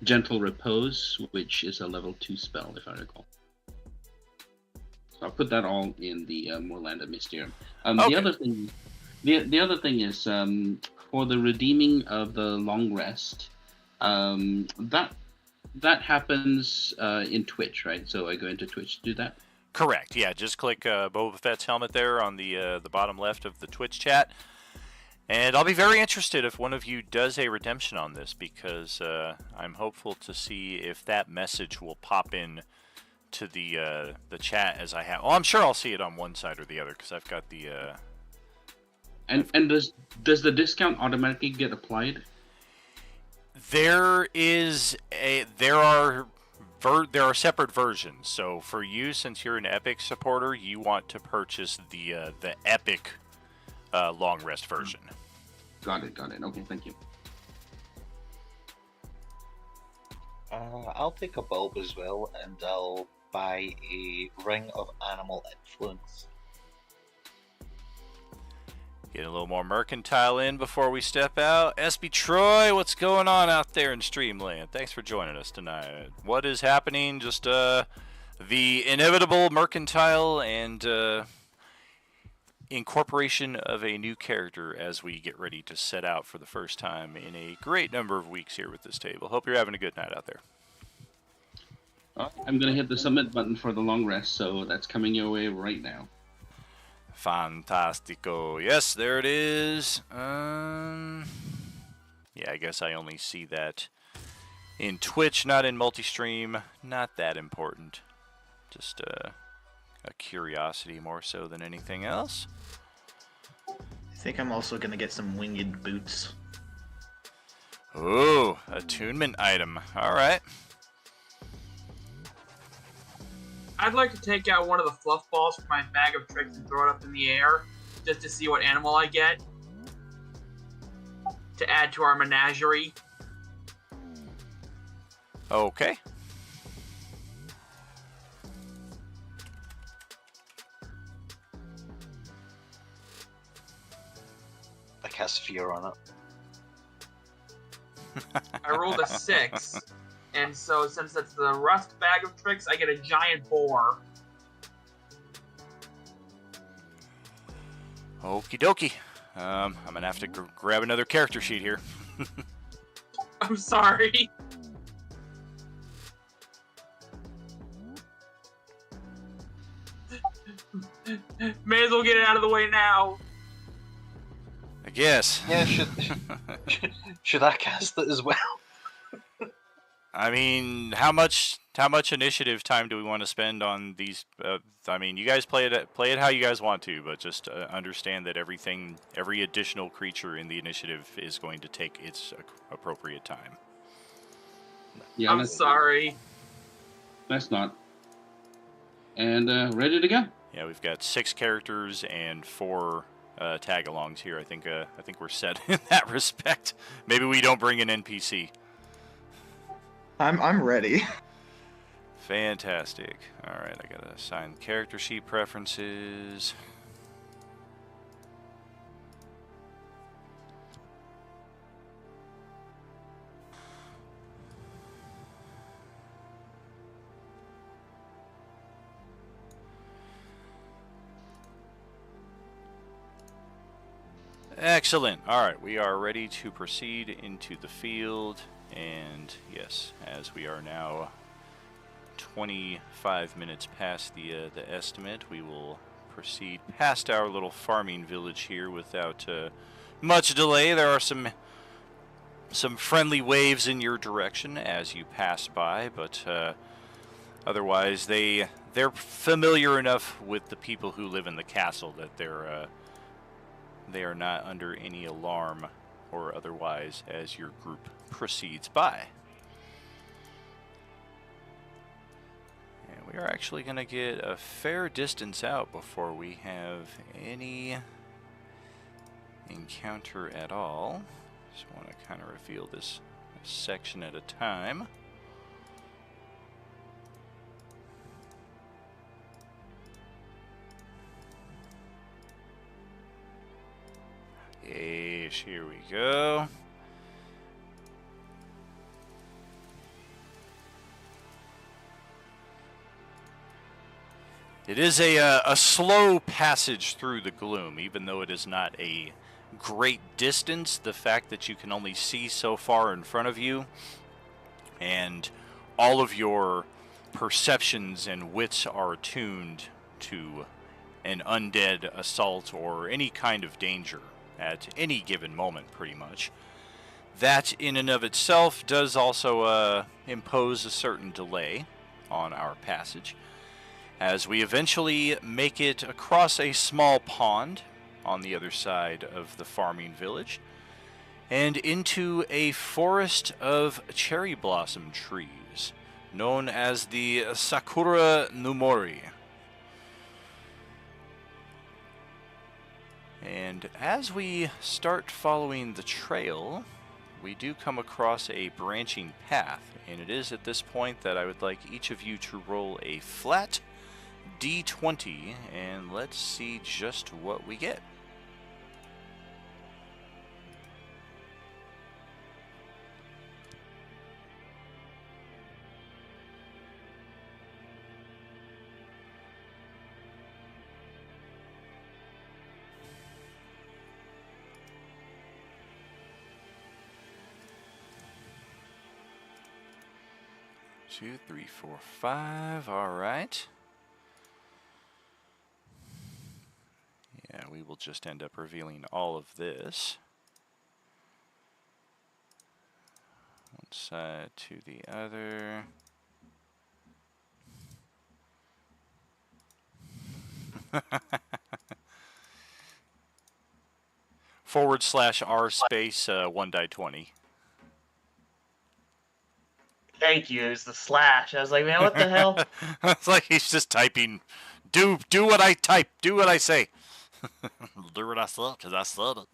Speaker 5: Gentle Repose, which is a level 2 spell, if I recall. So I'll put that all in the Morlanda Mysterium.
Speaker 3: Okay.
Speaker 5: The other thing is for the redeeming of the long rest, that happens in Twitch, right? So I go into Twitch to do that.
Speaker 3: Correct. Yeah, just click Boba Fett's helmet there on the bottom left of the Twitch chat, and I'll be very interested if one of you does a redemption on this, because I'm hopeful to see if that message will pop in to the chat as I have. Well, I'm sure I'll see it on one side or the other because I've got the.
Speaker 5: And does the discount automatically get applied?
Speaker 3: There are separate versions. So for you, since you're an Epic supporter, you want to purchase the Epic long rest version.
Speaker 5: Got it. Okay, thank you.
Speaker 6: I'll take a bulb as well, and I'll buy a ring of animal influence.
Speaker 3: Get a little more mercantile in before we step out. SB Troy, what's going on out there in Streamland? Thanks for joining us tonight. What is happening? Just the inevitable mercantile and incorporation of a new character as we get ready to set out for the first time in a great number of weeks here with this table. Hope you're having a good night out there.
Speaker 5: I'm going to hit the submit button for the long rest, so that's coming your way right now.
Speaker 3: Fantastico. Yes, there it is. Yeah, I guess I only see that in Twitch, not in multi-stream. Not that important. Just a curiosity more so than anything else.
Speaker 7: I think I'm also going to get some winged boots.
Speaker 3: Ooh, attunement item. All right.
Speaker 9: I'd like to take out one of the fluff balls from my bag of tricks and throw it up in the air, just to see what animal I get, to add to our menagerie.
Speaker 3: Okay.
Speaker 6: I cast Fear on it.
Speaker 9: I rolled a 6, and so since that's the rust bag of tricks, I get a giant boar.
Speaker 3: Okie dokie. I'm gonna have to grab another character sheet here.
Speaker 9: I'm sorry. May as well get it out of the way now.
Speaker 3: I guess.
Speaker 6: Yeah, should I cast it as well?
Speaker 3: I mean, how much initiative time do we want to spend on these? I mean, you guys play it how you guys want to, but just understand that every additional creature in the initiative is going to take its appropriate time.
Speaker 5: Yeah,
Speaker 9: I'm sorry.
Speaker 5: That's not. And ready to go.
Speaker 3: Yeah, we've got 6 characters and 4 tag-alongs here. I think we're set in that respect. Maybe we don't bring an NPC.
Speaker 7: I'm ready.
Speaker 3: Fantastic. All right, I gotta assign character sheet preferences. Excellent. All right, we are ready to proceed into the field. And yes, as we are now 25 minutes past the estimate, we will proceed past our little farming village here without much delay. There are some friendly waves in your direction as you pass by, but otherwise they're familiar enough with the people who live in the castle that they are not under any alarm or otherwise as your group proceeds by. And we are actually going to get a fair distance out before we have any encounter at all. Just want to kind of reveal this section at a time. Yes, here we go. It is a slow passage through the gloom, even though it is not a great distance. The fact that you can only see so far in front of you, and all of your perceptions and wits are attuned to an undead assault or any kind of danger at any given moment, pretty much. That in and of itself does also impose a certain delay on our passage, as we eventually make it across a small pond on the other side of the farming village and into a forest of cherry blossom trees known as the Sakura Numori. And as we start following the trail, we do come across a branching path, and it is at this point that I would like each of you to roll a flat D20, and let's see just what we get. Two, three, four, five. All right. Yeah, we will just end up revealing all of this. One side to the other. /R space 1 die 20.
Speaker 8: Thank you. It was the slash. I was like, man, what the hell?
Speaker 3: It's like he's just typing. Do what I type. Do what I say. Do what I said, because I said it.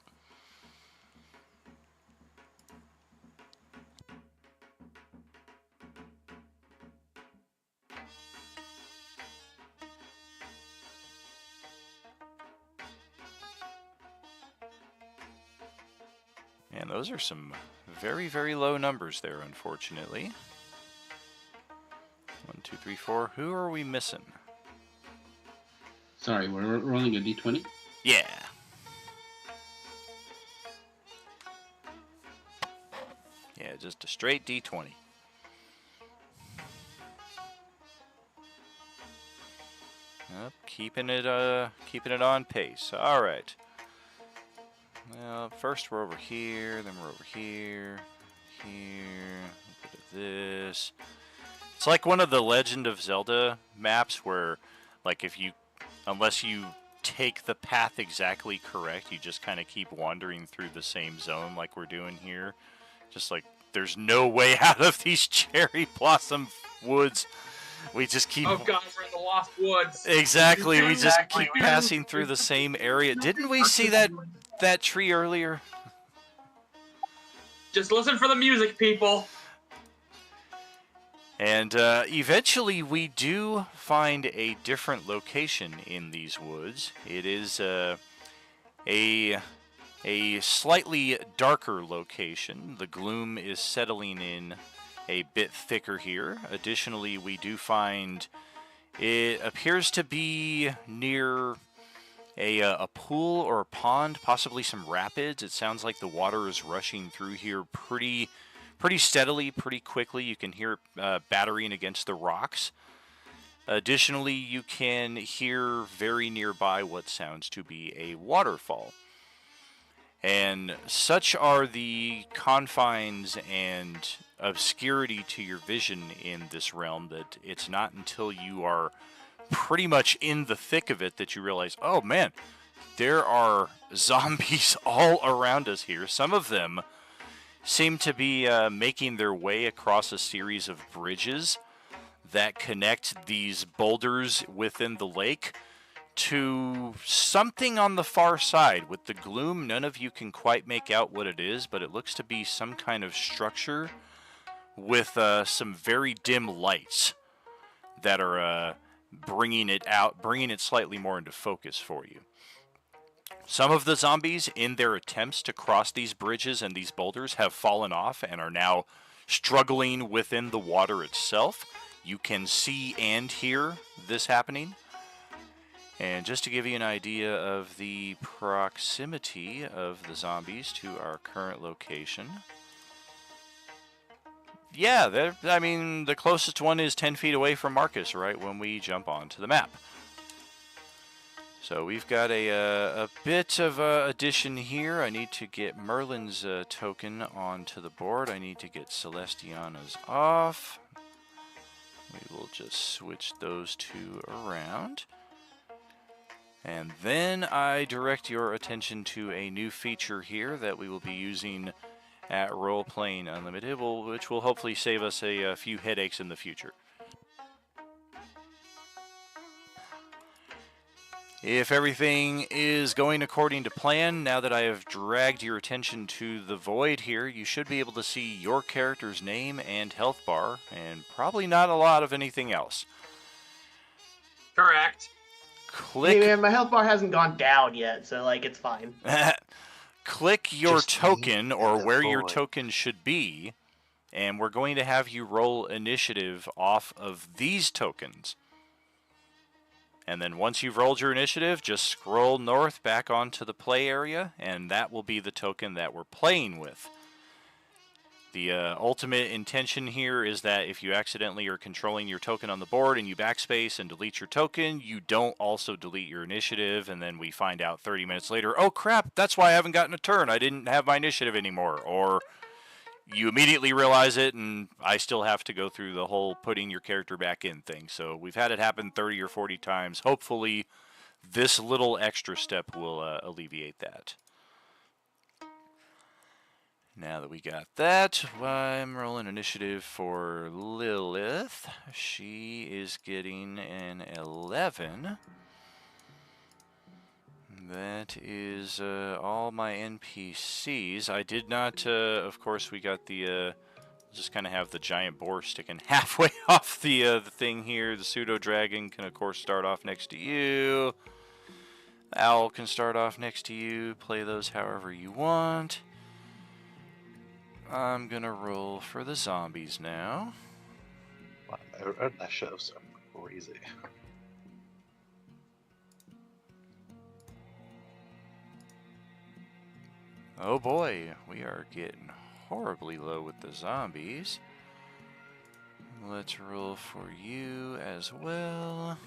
Speaker 3: And those are some very, very low numbers there, unfortunately. 1, 2, 3, 4. Who are we missing?
Speaker 5: Sorry, we're rolling a d20?
Speaker 3: Yeah. Yeah, just a straight D20. Yep, keeping it on pace. All right. Well, first we're over here, then we're over here, here. A bit of this. It's like one of the Legend of Zelda maps where, like, unless you take the path exactly correct, you just kind of keep wandering through the same zone like we're doing here. Just like, there's no way out of these cherry blossom woods. We just keep...
Speaker 9: Oh god, we're in the Lost Woods.
Speaker 3: Exactly, we just keep passing through the same area. Didn't we see that tree earlier?
Speaker 9: Just listen for the music, people.
Speaker 3: And eventually we do find a different location in these woods. It is a slightly darker location. The gloom is settling in a bit thicker here. Additionally, we do find it appears to be near a pool or a pond, possibly some rapids. It sounds like the water is rushing through here pretty steadily, pretty quickly. You can hear it battering against the rocks. Additionally, you can hear very nearby what sounds to be a waterfall. And such are the confines and obscurity to your vision in this realm that it's not until you are pretty much in the thick of it that you realize, oh man, there are zombies all around us here. Some of them seem to be making their way across a series of bridges that connect these boulders within the lake to something on the far side. With the gloom, none of you can quite make out what it is, but it looks to be some kind of structure with some very dim lights that are bringing it slightly more into focus for you. Some of the zombies, in their attempts to cross these bridges and these boulders, have fallen off and are now struggling within the water itself. You can see and hear this happening. And just to give you an idea of the proximity of the zombies to our current location. Yeah, the closest one is 10 feet away from Marcus, right when we jump onto the map. So we've got a bit of addition here. I need to get Merlin's token onto the board. I need to get Celestiana's off. We will just switch those two around. And then I direct your attention to a new feature here that we will be using at Role Playing Unlimited, which will hopefully save us a few headaches in the future. If everything is going according to plan, now that I have dragged your attention to the void here, you should be able to see your character's name and health bar, and probably not a lot of anything else.
Speaker 9: Correct.
Speaker 8: Hey man, my health bar hasn't gone down yet, so like it's fine.
Speaker 3: Click your
Speaker 6: Just
Speaker 3: token, or
Speaker 6: the
Speaker 3: where your
Speaker 6: void.
Speaker 3: token should be, and we're going to have you roll initiative off of these tokens. And then once you've rolled your initiative, just scroll north back onto the play area, and that will be the token that we're playing with. The ultimate intention here is that if you accidentally are controlling your token on the board and you backspace and delete your token, you don't also delete your initiative, and then we find out 30 minutes later, oh crap, that's why I haven't gotten a turn, I didn't have my initiative anymore. Or you immediately realize it, and I still have to go through the whole putting your character back in thing. So we've had it happen 30 or 40 times. Hopefully this little extra step will alleviate that. Now that we got that, I'm rolling initiative for Lilith. She is getting an 11. That is all my NPCs. I did not, of course, we got the, just kind of have the giant boar sticking halfway off the thing here. The pseudo-dragon can, of course, start off next to you. The owl can start off next to you. Play those however you want. I'm gonna roll for the zombies now.
Speaker 6: Our initiatives are crazy.
Speaker 3: Oh boy, we are getting horribly low with the zombies. Let's roll for you as well.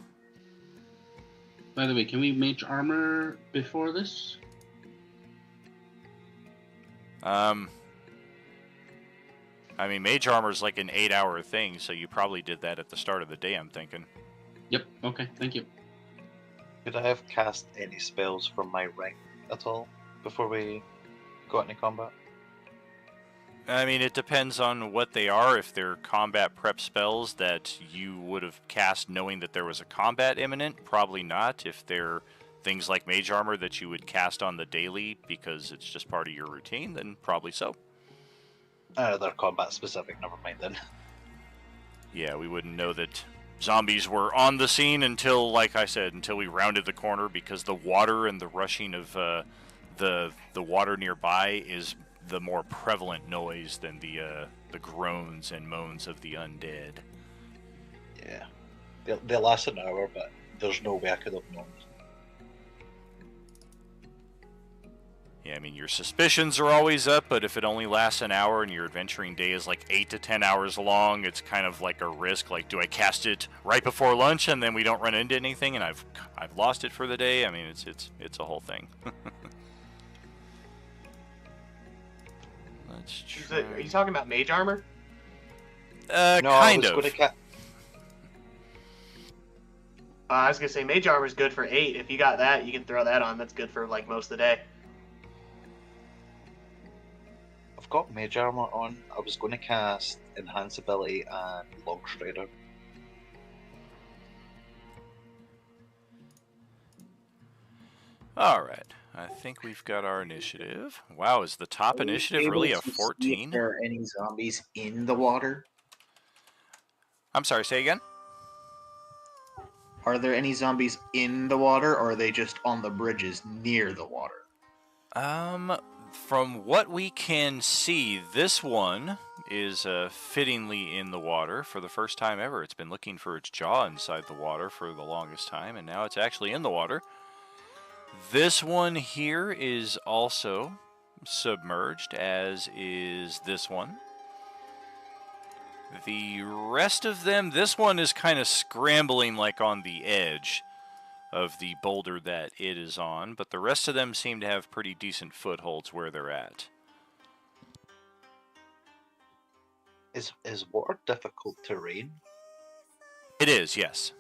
Speaker 5: By the way, can we mage armor before this?
Speaker 3: I mean, mage armor is like an 8-hour thing, so you probably did that at the start of the day, I'm thinking.
Speaker 5: Yep, okay, thank you.
Speaker 6: Could I have cast any spells from my ring at all before we go into combat?
Speaker 3: I mean, it depends on what they are. If they're combat prep spells that you would have cast knowing that there was a combat imminent, probably not. If they're things like mage armor that you would cast on the daily because it's just part of your routine, then probably so.
Speaker 6: They're combat specific, never mind then.
Speaker 3: Yeah, we wouldn't know that zombies were on the scene until, like I said, until we rounded the corner, because the water and the rushing of the water nearby is the more prevalent noise than the groans and moans of the undead.
Speaker 6: Yeah. They last an hour, but there's no way I could have known.
Speaker 3: Yeah, I mean, your suspicions are always up, but if it only lasts an hour and your adventuring day is like 8 to 10 hours long, it's kind of like a risk. Like, do I cast it right before lunch and then we don't run into anything and I've lost it for the day? I mean, it's a whole thing. Let's try.
Speaker 8: Are you talking about mage armor?
Speaker 6: No,
Speaker 3: Kind of.
Speaker 8: I was gonna say mage armor is good for 8. If you got that, you can throw that on. That's good for like most of the day.
Speaker 6: I've got mage armor on. I was going to cast enhance ability and long strider.
Speaker 3: All right. I think we've got our initiative. Wow, is the top initiative really a 14?
Speaker 7: If there are any zombies in the water?
Speaker 3: I'm sorry, say again?
Speaker 7: Are there any zombies in the water, or are they just on the bridges near the water?
Speaker 3: From what we can see, this one is fittingly in the water for the first time ever. It's been looking for its jaw inside the water for the longest time, and now it's actually in the water. This one here is also submerged, as is this one. The rest of them, this one is kind of scrambling like on the edge of the boulder that it is on, but the rest of them seem to have pretty decent footholds where they're at.
Speaker 6: Is water difficult terrain?
Speaker 3: It is, yes.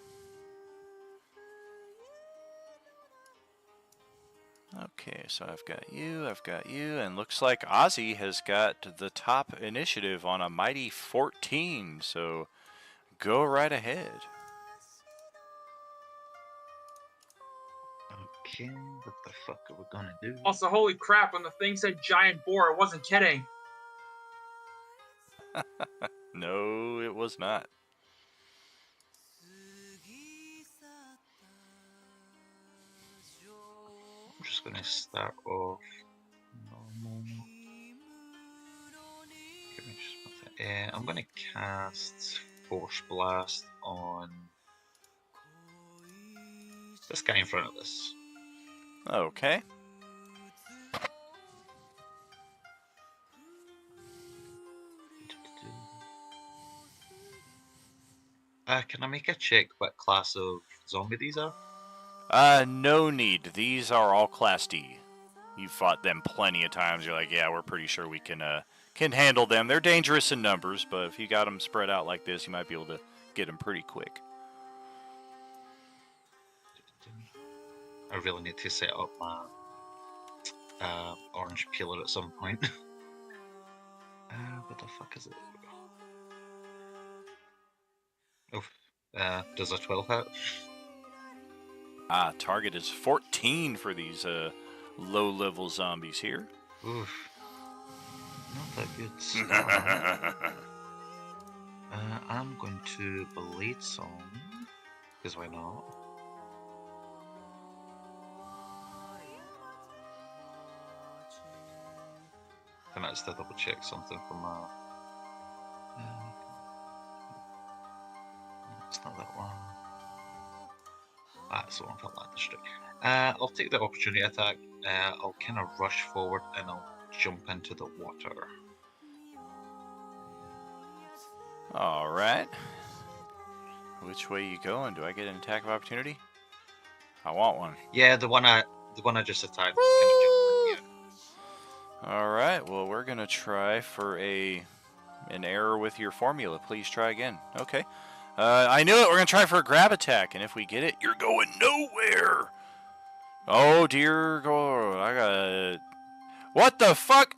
Speaker 3: Okay, so I've got you, and looks like Ozzy has got the top initiative on a mighty 14, so go right ahead.
Speaker 6: Okay, what the fuck are we gonna do?
Speaker 9: Also, holy crap, when the thing said giant boar, I wasn't kidding.
Speaker 3: No, it was not.
Speaker 6: I'm just gonna start off normal. Give me just one second. I'm gonna cast Force Blast on this guy in front of us.
Speaker 3: Okay.
Speaker 6: Can I make a check what class of zombie these are?
Speaker 3: No need. These are all Class D. You've fought them plenty of times. You're like, yeah, we're pretty sure we can handle them. They're dangerous in numbers, but if you got them spread out like this, you might be able to get them pretty quick.
Speaker 6: I really need to set up my orange peeler at some point. What the fuck is it? Oh, does a 12 hit?
Speaker 3: Target is 14 for these low-level zombies here.
Speaker 6: Oof. Not that good. I'm going to Blade Song, because why not? I might just double check something from my... it's not that one. That's the one for Land District. I'll take the opportunity attack. I'll kind of rush forward and I'll jump into the water.
Speaker 3: Alright. Which way you going? Do I get an attack of opportunity? I want one.
Speaker 6: Yeah, the one I just attacked.
Speaker 3: Alright, well we're gonna try for an error with your formula. Please try again. Okay. I knew it. We're gonna try for a grab attack, and if we get it, you're going nowhere. Oh dear God! I got. What the fuck?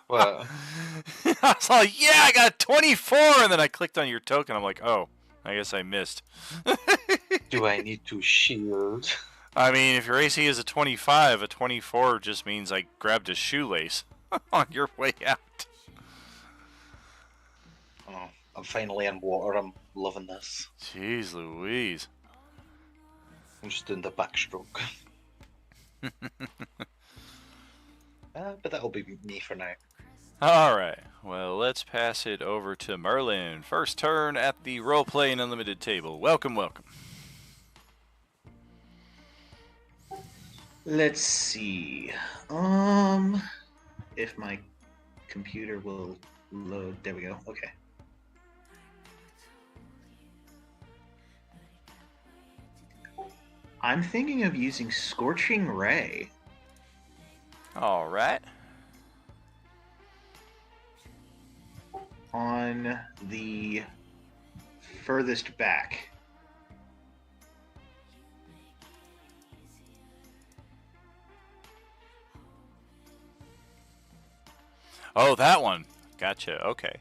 Speaker 6: What?
Speaker 3: I was like, yeah, I got 24, and then I clicked on your token. I'm like, oh, I guess I missed.
Speaker 6: Do I need to shield?
Speaker 3: I mean, if your AC is a 25, a 24 just means I grabbed a shoelace on your way out.
Speaker 6: Oh, I'm finally in water. I'm loving this.
Speaker 3: Jeez Louise.
Speaker 6: I'm just doing the backstroke. But that'll be me for now.
Speaker 3: Alright, well, let's pass it over to Merlin. First turn at the Roleplaying Unlimited table. Welcome, welcome.
Speaker 7: Let's see. If my computer will load. There we go. Okay. I'm thinking of using Scorching Ray.
Speaker 3: All right.
Speaker 7: On the furthest back.
Speaker 3: Oh, that one. Gotcha. Okay.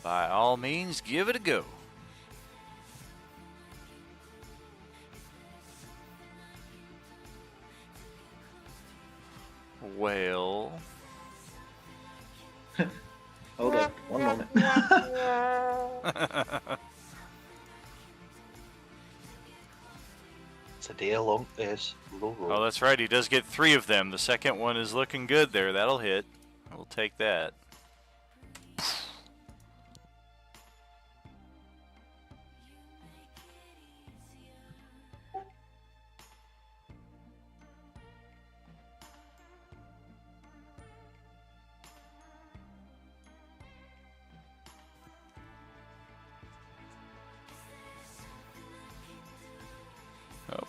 Speaker 3: By all means, give it a go. Well,
Speaker 7: Hold up, one moment.
Speaker 6: It's a day long. Low roll.
Speaker 3: oh, that's right. He does get 3 of them. The second one is looking good there. That'll hit. We'll take that. Oh.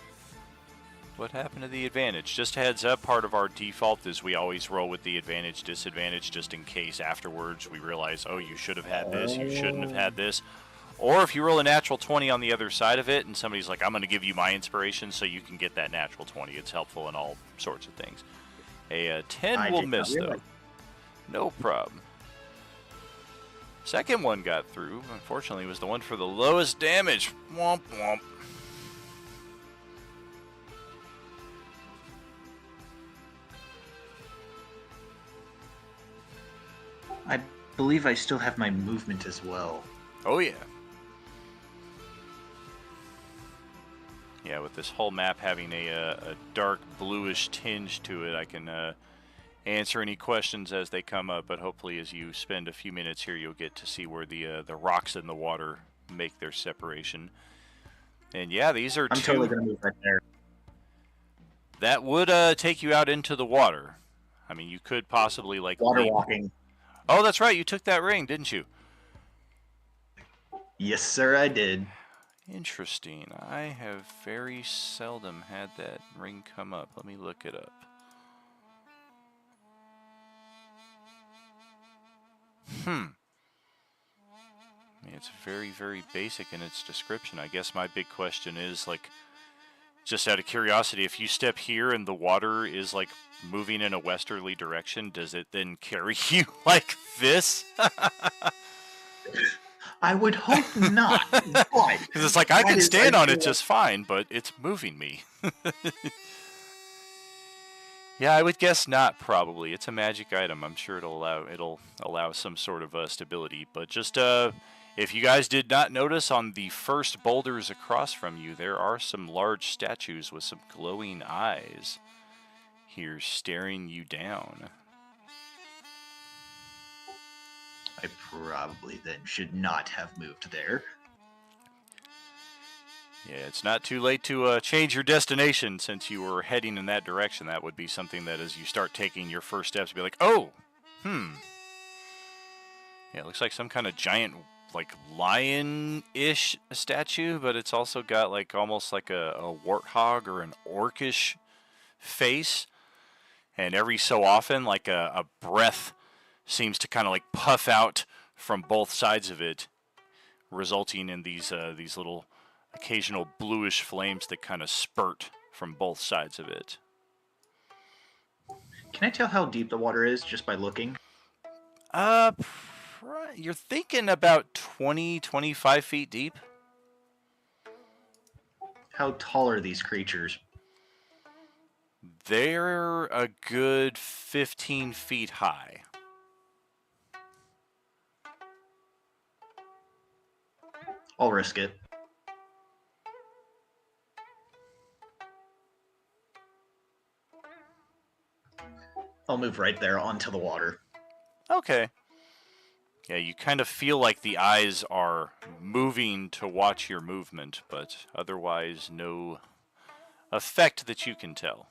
Speaker 3: What happened to the advantage? Just a heads up, part of our default is we always roll with the advantage disadvantage just in case afterwards we realize, oh, you should have had this, you shouldn't have had this. Or if you roll a natural 20 on the other side of it and somebody's like, I'm going to give you my inspiration so you can get that natural 20. It's helpful in all sorts of things. A 10 will miss, though. No problem. Second one got through. Unfortunately, it was the one for the lowest damage. Womp womp.
Speaker 7: I believe I still have my movement as well.
Speaker 3: Oh, yeah. Yeah, with this whole map having a dark bluish tinge to it, I can answer any questions as they come up, but hopefully as you spend a few minutes here, you'll get to see where the rocks in the water make their separation. And yeah, these are
Speaker 7: I'm
Speaker 3: two...
Speaker 7: totally going to move right there.
Speaker 3: That would take you out into the water. I mean, you could possibly, like...
Speaker 7: Water walking.
Speaker 3: Oh, that's right, you took that ring, didn't you?
Speaker 7: Yes, sir, I did.
Speaker 3: Interesting. I have very seldom had that ring come up. Let me look it up. I mean, it's very, very basic in its description. I guess my big question is, like, just out of curiosity, if you step here and the water is, like, moving in a westerly direction, does it then carry you like this?
Speaker 7: I would hope not.
Speaker 3: Because it's like, I can stand on it just fine, but it's moving me. Yeah, I would guess not, probably. It's a magic item. I'm sure it'll allow some sort of stability. But just if you guys did not notice, on the first boulders across from you, there are some large statues with some glowing eyes here staring you down.
Speaker 7: I probably then should not have moved there.
Speaker 3: Yeah, it's not too late to change your destination since you were heading in that direction. That would be something that as you start taking your first steps, be like, oh, Yeah, it looks like some kind of giant, like, lion-ish statue, but it's also got, like, almost like a warthog or an orcish face. And every so often, like, a breath seems to kind of, like, puff out from both sides of it, resulting in these little occasional bluish flames that kind of spurt from both sides of it.
Speaker 7: Can I tell how deep the water is just by looking?
Speaker 3: You're thinking about 20, 25 feet deep.
Speaker 7: How tall are these creatures?
Speaker 3: They're a good 15 feet high.
Speaker 7: I'll risk it. I'll move right there onto the water.
Speaker 3: Okay. Yeah, you kind of feel like the eyes are moving to watch your movement, but otherwise no effect that you can tell.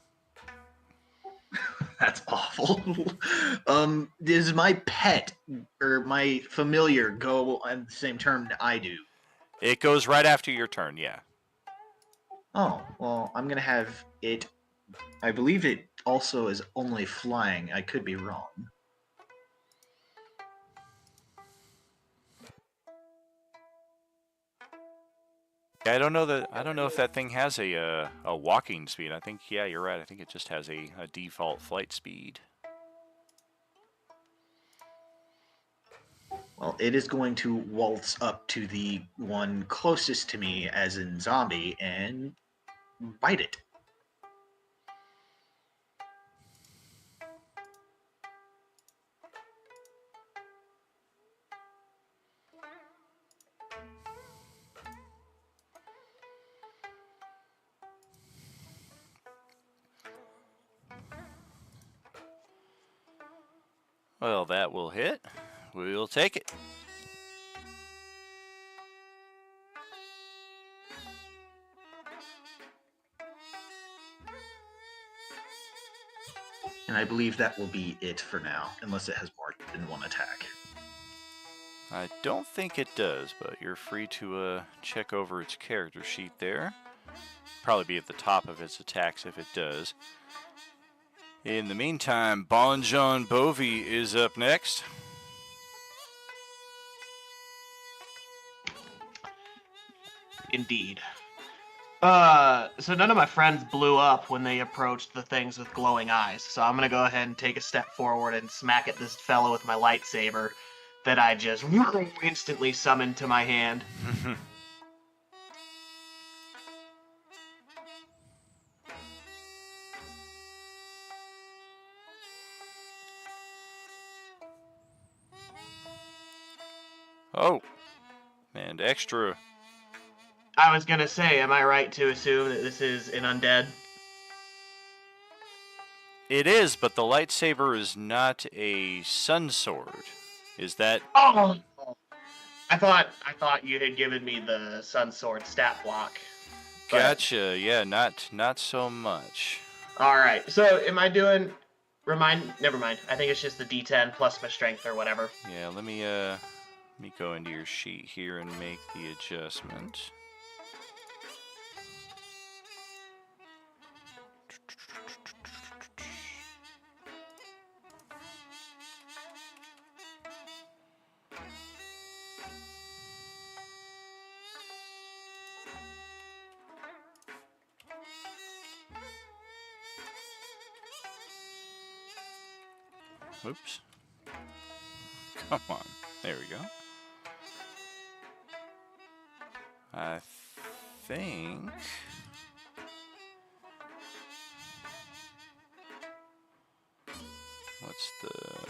Speaker 7: That's awful. Does my pet or my familiar go on the same term that I do?
Speaker 3: It goes right after your turn, yeah.
Speaker 7: Oh, well, I'm gonna have it. I believe it also is only flying. I could be wrong.
Speaker 3: Yeah, I don't know if that thing has a walking speed. I think, yeah, you're right. I think it just has a default flight speed.
Speaker 7: Well, it is going to waltz up to the one closest to me, as in zombie, and bite it.
Speaker 3: Well, that will hit. We'll take it.
Speaker 7: And I believe that will be it for now, unless it has more than one attack.
Speaker 3: I don't think it does, but you're free to check over its character sheet there. Probably be at the top of its attacks if it does. In the meantime, Bon John Bovey is up next.
Speaker 8: Indeed. So none of my friends blew up when they approached the things with glowing eyes. So I'm gonna go ahead and take a step forward and smack at this fellow with my lightsaber that I just instantly summoned to my hand.
Speaker 3: Oh, and extra.
Speaker 8: I was gonna say, am I right to assume that this is an undead?
Speaker 3: It is, but the lightsaber is not a sun sword. Is that?
Speaker 8: Oh, I thought you had given me the sun sword stat block. But...
Speaker 3: Gotcha. Yeah, not so much.
Speaker 8: All right. So am I doing? Never mind. I think it's just the D10 plus my strength or whatever.
Speaker 3: Yeah. Let me go into your sheet here and make the adjustment. Oops. Come on. There we go. I think... What's the...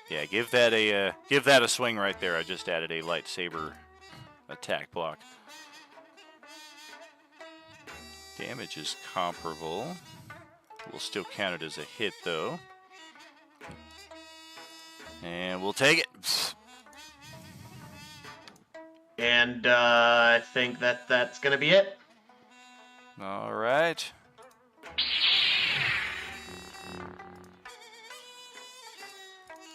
Speaker 3: Yeah, give that a swing right there. I just added a lightsaber attack block. Damage is comparable. We'll still count it as a hit, though. And we'll take it.
Speaker 8: And I think that's gonna be it.
Speaker 3: All right.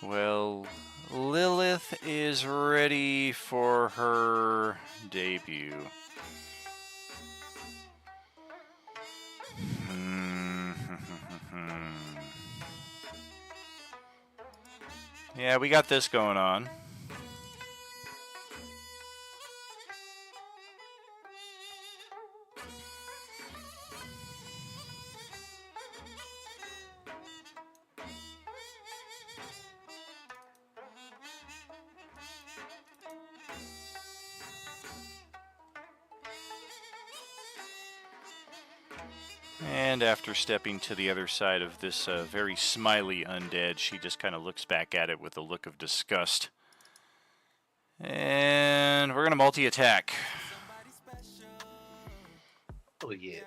Speaker 3: Well, Lilith is ready for her debut. Yeah, we got this going on. And after stepping to the other side of this very smiley undead, she just kind of looks back at it with a look of disgust. And we're going to multi-attack.
Speaker 6: Oh, yeah.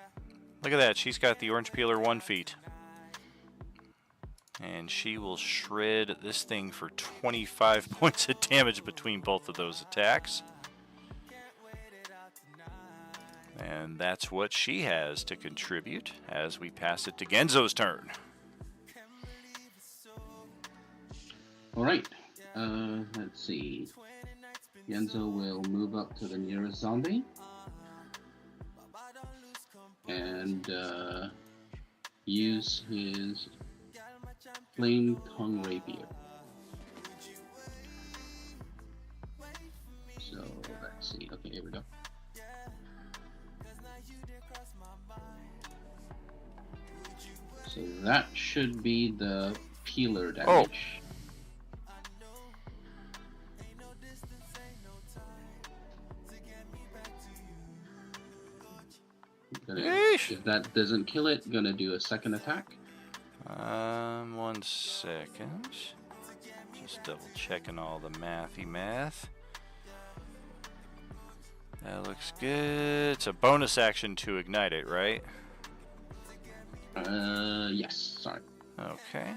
Speaker 3: Look at that. She's got the orange peeler 1 feet. And she will shred this thing for 25 points of damage between both of those attacks. And that's what she has to contribute as we pass it to Genzo's turn.
Speaker 5: All right. Let's see. Genzo will move up to the nearest zombie and use his flame tongue rapier. So let's see. Okay, here we go. So that should be the peeler damage. If that doesn't kill it, gonna do a second attack.
Speaker 3: 1 second. Just double checking all the mathy math. That looks good. It's a bonus action to ignite it, right?
Speaker 5: Yes. Sorry.
Speaker 3: Okay.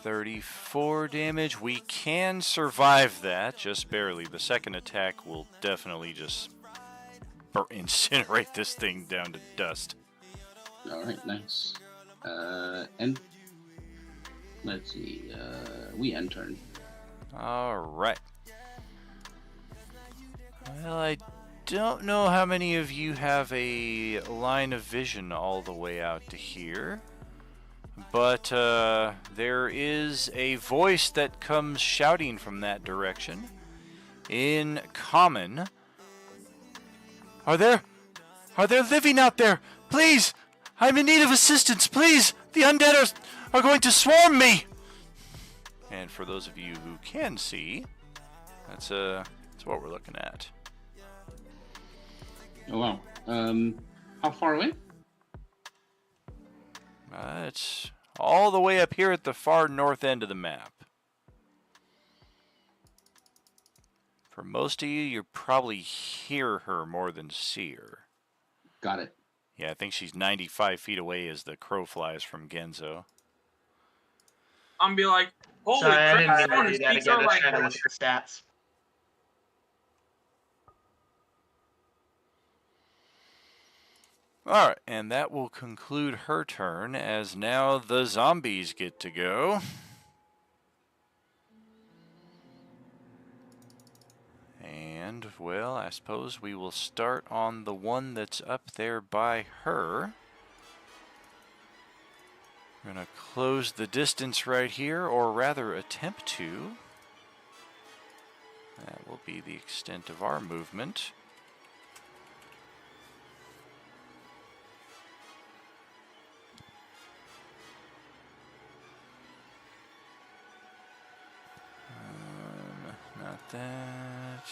Speaker 3: 34 damage. We can survive that, just barely. The second attack will definitely just incinerate this thing down to dust.
Speaker 5: All right, nice. And let's see. We end turn.
Speaker 3: All right. Well, I don't know how many of you have a line of vision all the way out to here. But there is a voice that comes shouting from that direction. In common. Are there living out there? Please! I'm in need of assistance, please! The undead are going to swarm me! And for those of you who can see, that's what we're looking at.
Speaker 5: Oh wow. How far away?
Speaker 3: It's all the way up here at the far north end of the map. For most of you, you probably hear her more than see her.
Speaker 5: Got it.
Speaker 3: Yeah, I think she's 95 feet away as the crow flies from Genzo.
Speaker 9: I'm be like, holy
Speaker 8: Sorry, I
Speaker 9: crap,
Speaker 8: didn't mean
Speaker 9: someone
Speaker 8: to do that
Speaker 9: speaks
Speaker 8: again.
Speaker 9: our
Speaker 8: I was trying to look
Speaker 9: language.
Speaker 8: at the stats.
Speaker 3: Alright, and that will conclude her turn, as now the zombies get to go. And, well, I suppose we will start on the one that's up there by her. We're going to close the distance right here, or rather attempt to. That will be the extent of our movement. Not that.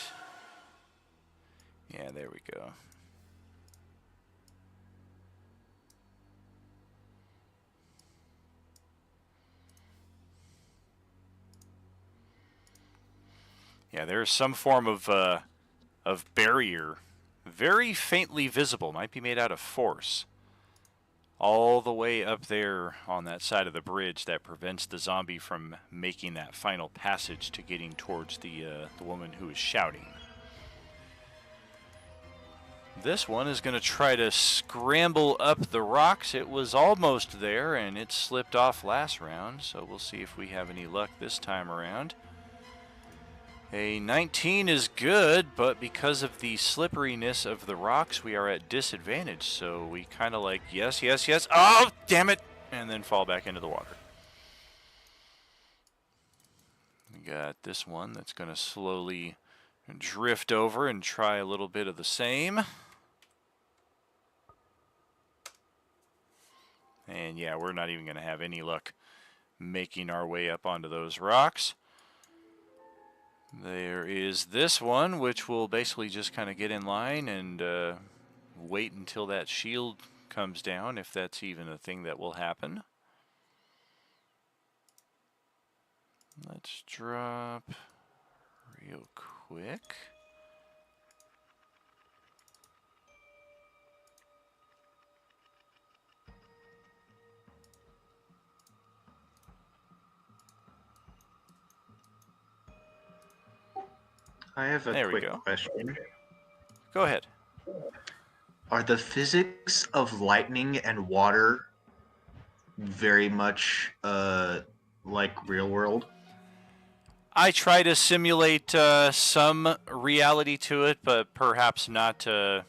Speaker 3: Yeah, there we go. Yeah, there's some form of barrier, very faintly visible, might be made out of force, all the way up there on that side of the bridge that prevents the zombie from making that final passage to getting towards the woman who is shouting. This one is going to try to scramble up the rocks. It was almost there, and it slipped off last round, so we'll see if we have any luck this time around. A 19 is good, but because of the slipperiness of the rocks, we are at disadvantage, so we kind of like, yes, yes, yes, oh, damn it, and then fall back into the water. We got this one that's going to slowly drift over and try a little bit of the same. And yeah, we're not even going to have any luck making our way up onto those rocks. There is this one, which will basically just kind of get in line and wait until that shield comes down, if that's even a thing that will happen. Let's drop real quick.
Speaker 7: I have a
Speaker 3: There we
Speaker 7: quick
Speaker 3: go.
Speaker 7: question.
Speaker 3: Go ahead.
Speaker 7: Are the physics of lightning and water very much like real world?
Speaker 3: I try to simulate some reality to it, but perhaps not to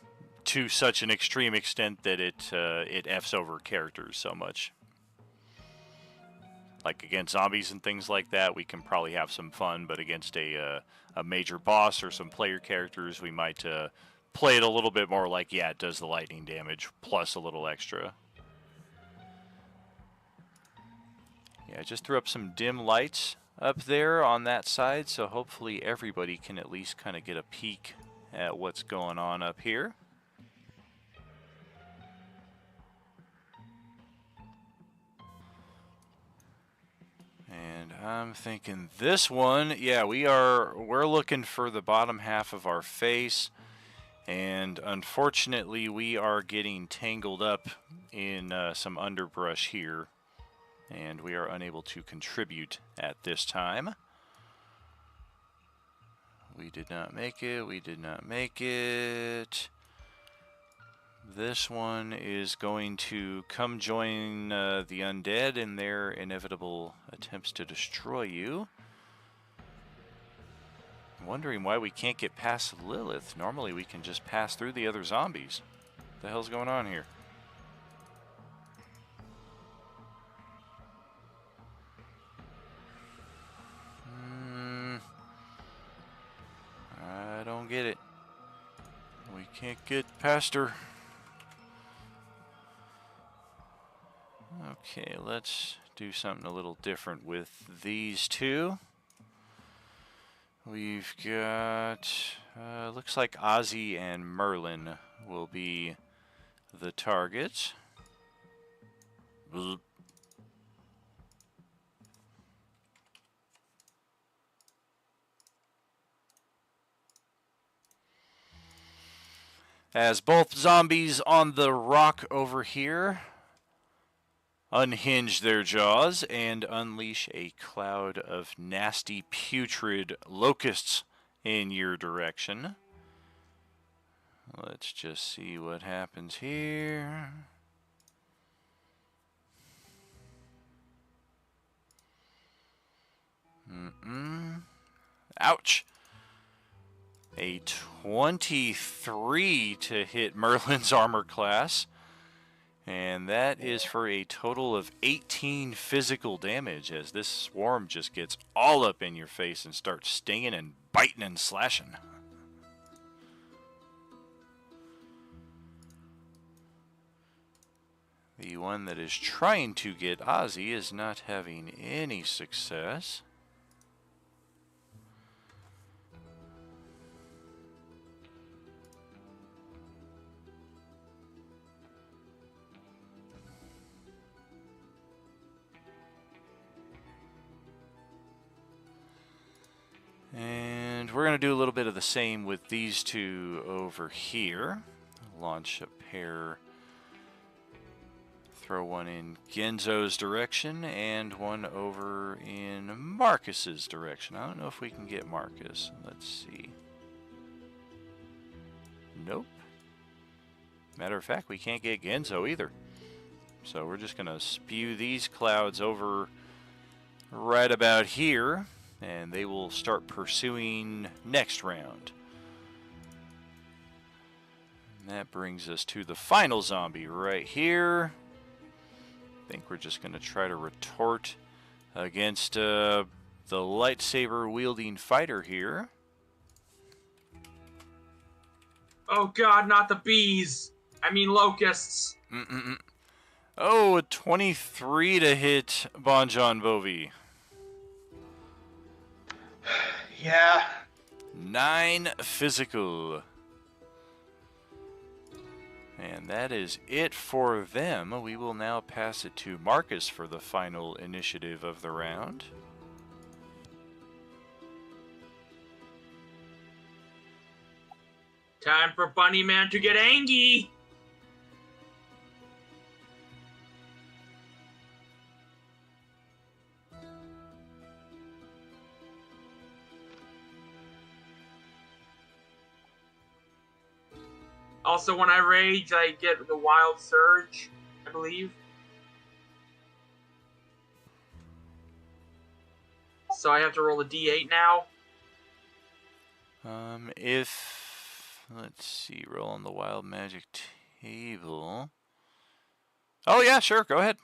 Speaker 3: such an extreme extent that it f's over characters so much. Like against zombies and things like that, we can probably have some fun, but against a major boss or some player characters, we might play it a little bit more like, yeah, it does the lightning damage plus a little extra. Yeah, I just threw up some dim lights up there on that side, so hopefully everybody can at least kind of get a peek at what's going on up here. And I'm thinking this one, yeah, we're looking for the bottom half of our face, and unfortunately we are getting tangled up in some underbrush here, and we are unable to contribute at this time. We did not make it, we did not make it. This one is going to come join the undead in their inevitable attempts to destroy you. I'm wondering why we can't get past Lilith. Normally we can just pass through the other zombies. What the hell's going on here? I don't get it. We can't get past her. Okay, let's do something a little different with these two. We've got, looks like Ozzy and Merlin will be the targets. Bloop. As both zombies on the rock over here unhinge their jaws and unleash a cloud of nasty, putrid locusts in your direction. Let's just see what happens here. Ouch. A 23 to hit Merlin's armor class. And that is for a total of 18 physical damage, as this swarm just gets all up in your face and starts stinging and biting and slashing. The one that is trying to get Ozzy is not having any success. And we're going to do a little bit of the same with these two over here. Launch a pair, throw one in Genzo's direction and one over in Marcus's direction. I don't know if we can get Marcus. Let's see. Nope. Matter of fact, we can't get Genzo either. So we're just going to spew these clouds over right about here, and they will start pursuing next round. And that brings us to the final zombie right here. I think we're just going to try to retort against the lightsaber wielding fighter here.
Speaker 9: Oh god, not the bees! I mean locusts!
Speaker 3: Oh, a 23 to hit Bon John Bovi.
Speaker 8: Yeah.
Speaker 3: 9 physical. And that is it for them. We will now pass it to Marcus for the final initiative of the round.
Speaker 9: Time for Bunny Man to get angry! Also, when I rage, I get the Wild Surge, I believe. So I have to roll a d8 now.
Speaker 3: Let's see, roll on the wild magic table. Oh yeah, sure, go ahead.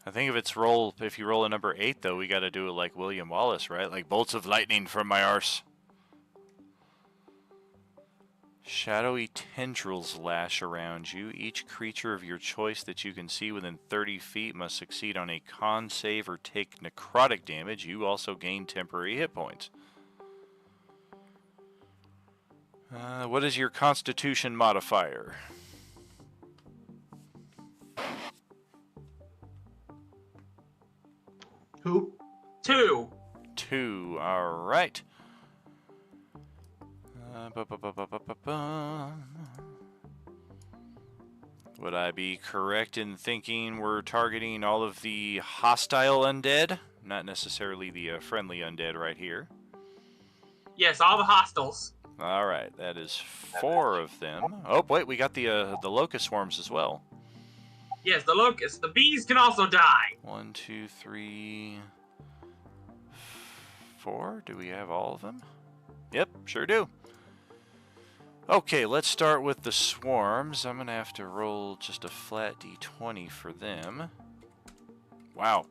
Speaker 3: I think if you roll a number 8 though, we got to do it like William Wallace, right? Like bolts of lightning from my arse. Shadowy tendrils lash around you. Each creature of your choice that you can see within 30 feet must succeed on a con save or take necrotic damage. You also gain temporary hit points. What is your constitution modifier?
Speaker 8: Who?
Speaker 9: 2.
Speaker 3: 2. All right. Would I be correct in thinking we're targeting all of the hostile undead? Not necessarily the friendly undead right here.
Speaker 9: Yes, all the hostiles.
Speaker 3: All right, that is 4 of them. Oh, wait, we got the locust swarms as well.
Speaker 9: Yes, the locusts. The bees can also die.
Speaker 3: 1, 2, 3, 4. Do we have all of them? Yep, sure do. Okay, let's start with the swarms. I'm going to have to roll just a flat d20 for them. Wow.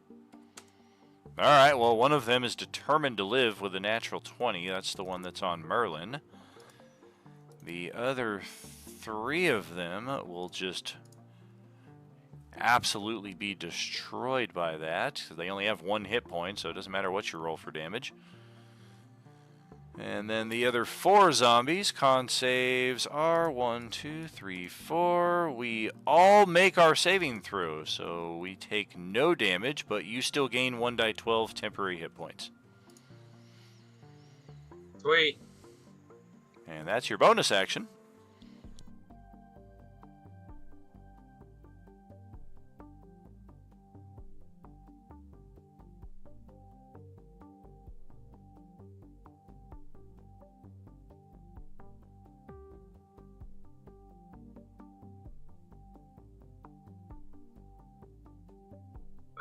Speaker 3: Alright, well, one of them is determined to live with a natural 20. That's the one that's on Merlin. The other 3 of them will just absolutely be destroyed by that. They only have 1 hit point, so it doesn't matter what you roll for damage. And then the other 4 zombies, con saves are 1, 2, 3, 4. We all make our saving throw, so we take no damage, but you still gain 1d12 temporary hit points.
Speaker 9: Sweet.
Speaker 3: And that's your bonus action.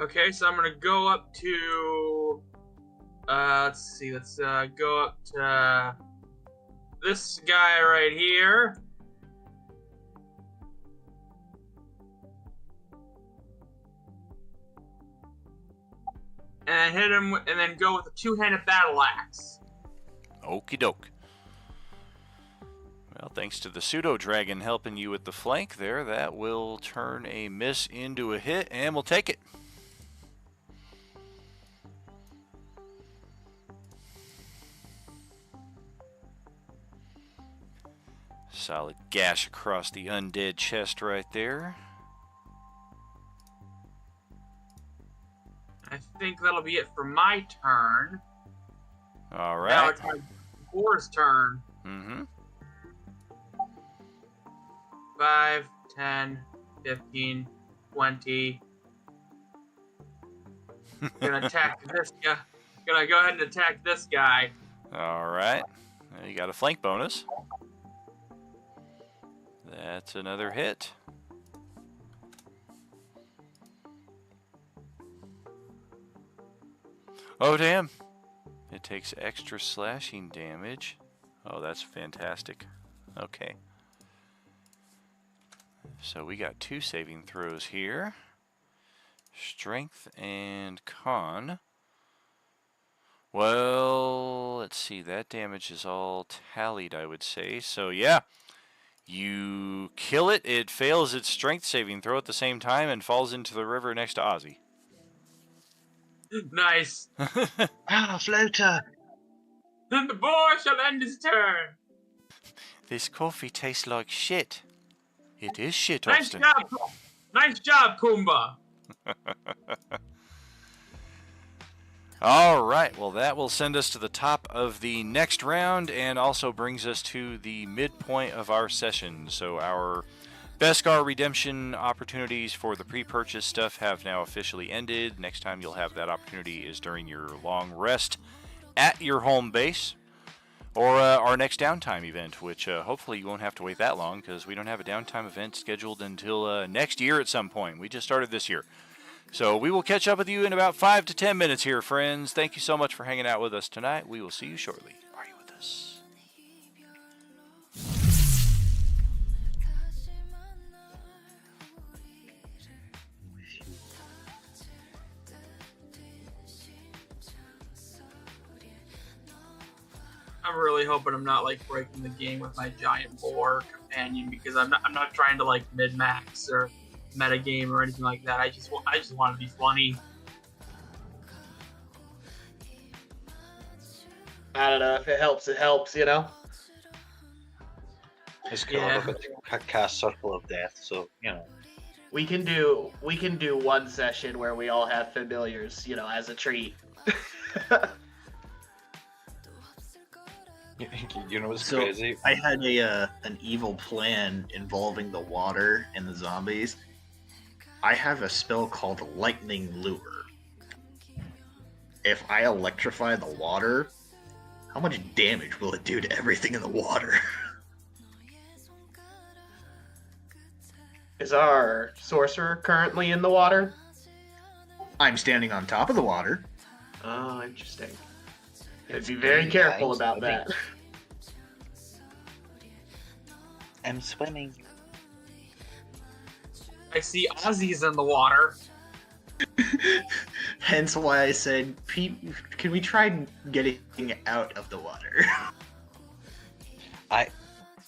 Speaker 9: Okay, so I'm gonna go up to. Let's see. Let's go up to this guy right here. And hit him, and then go with a 2-handed battle axe.
Speaker 3: Okie doke. Well, thanks to the pseudo dragon helping you with the flank there, that will turn a miss into a hit, and we'll take it. Solid gash across the undead chest right there.
Speaker 9: I think that'll be it for my turn.
Speaker 3: All
Speaker 9: Now
Speaker 3: right.
Speaker 9: it's my boar's turn.
Speaker 3: Mm-hmm.
Speaker 9: 5, 10, 15, 20. Gonna attack this guy. Gonna go ahead and attack this guy.
Speaker 3: All right. You got a flank bonus. That's another hit. Oh, damn. It takes extra slashing damage. Oh, that's fantastic. Okay. So we got 2 saving throws here. Strength and con. Well, let's see. That damage is all tallied, I would say. So, yeah. You kill it. It fails its strength saving throw at the same time and falls into the river next to Ozzy.
Speaker 9: Nice.
Speaker 6: Floater!
Speaker 9: Then the boar shall end his turn.
Speaker 3: This coffee tastes like shit. It is shit,
Speaker 9: Nice
Speaker 3: Austin.
Speaker 9: job. Nice job, Pumbaa.
Speaker 3: All right, well, that will send us to the top of the next round and also brings us to the midpoint of our session. So our Beskar redemption opportunities for the pre-purchase stuff have now officially ended. Next time you'll have that opportunity is during your long rest at your home base, or our next downtime event, which hopefully you won't have to wait that long because we don't have a downtime event scheduled until next year at some point. We just started this year. So we will catch up with you in about 5 to 10 minutes here, friends. Thank you so much for hanging out with us tonight. We will see you shortly. Are you with us?
Speaker 9: I'm really hoping I'm not like breaking the game with my giant boar companion, because I'm not trying to like mid max or meta game or anything like that. I just want to be funny.
Speaker 8: I don't know, if it helps, it helps, you know.
Speaker 6: It's cool.
Speaker 9: Yeah.
Speaker 6: I've got to cast Circle of Death, so you know.
Speaker 8: We can do one session where we all have familiars, you know, as a treat.
Speaker 6: You know what's
Speaker 7: So
Speaker 6: crazy?
Speaker 7: I had an evil plan involving the water and the zombies. I have a spell called Lightning Lure. If I electrify the water, how much damage will it do to everything in the water?
Speaker 8: Is our sorcerer currently in the water?
Speaker 7: I'm standing on top of the water.
Speaker 8: Oh, interesting. Be very careful about that.
Speaker 6: I'm swimming.
Speaker 9: I see Ozzy's in the water.
Speaker 7: Hence why I said, Pete, can we try getting out of the water?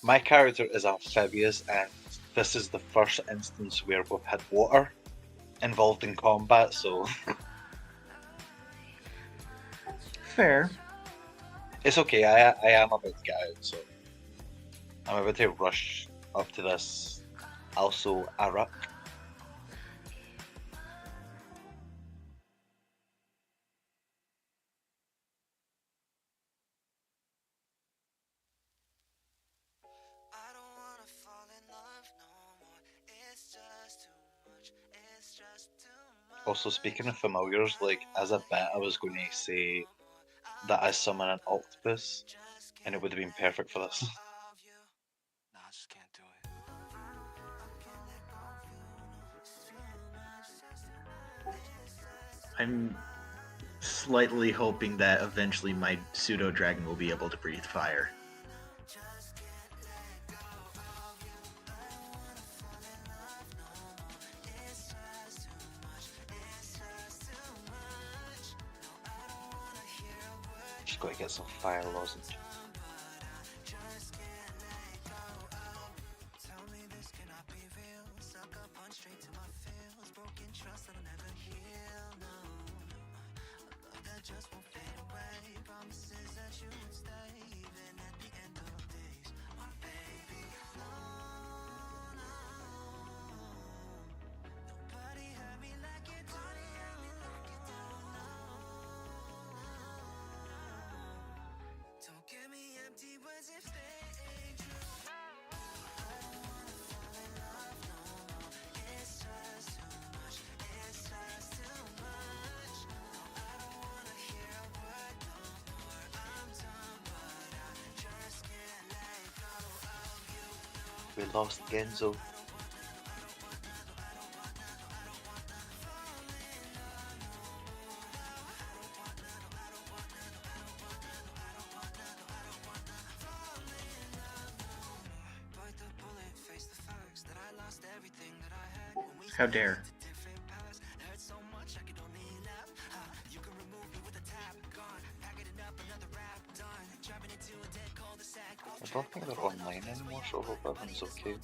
Speaker 6: My character is amphibious, and this is the first instance where we've had water involved in combat, so
Speaker 7: Fair.
Speaker 6: it's okay. I am about to get out, so I'm about to rush up to this also Arak. Also, speaking of familiars, like as a bit, I was going to say that I summon an octopus, and it would have been perfect for this.
Speaker 7: I'm slightly hoping that eventually my pseudo dragon will be able to breathe fire.
Speaker 6: Just got to get some fire lozenges. We lost Genzo.
Speaker 7: How dare.
Speaker 6: I don't think they're online anymore, so I hope everyone's okay.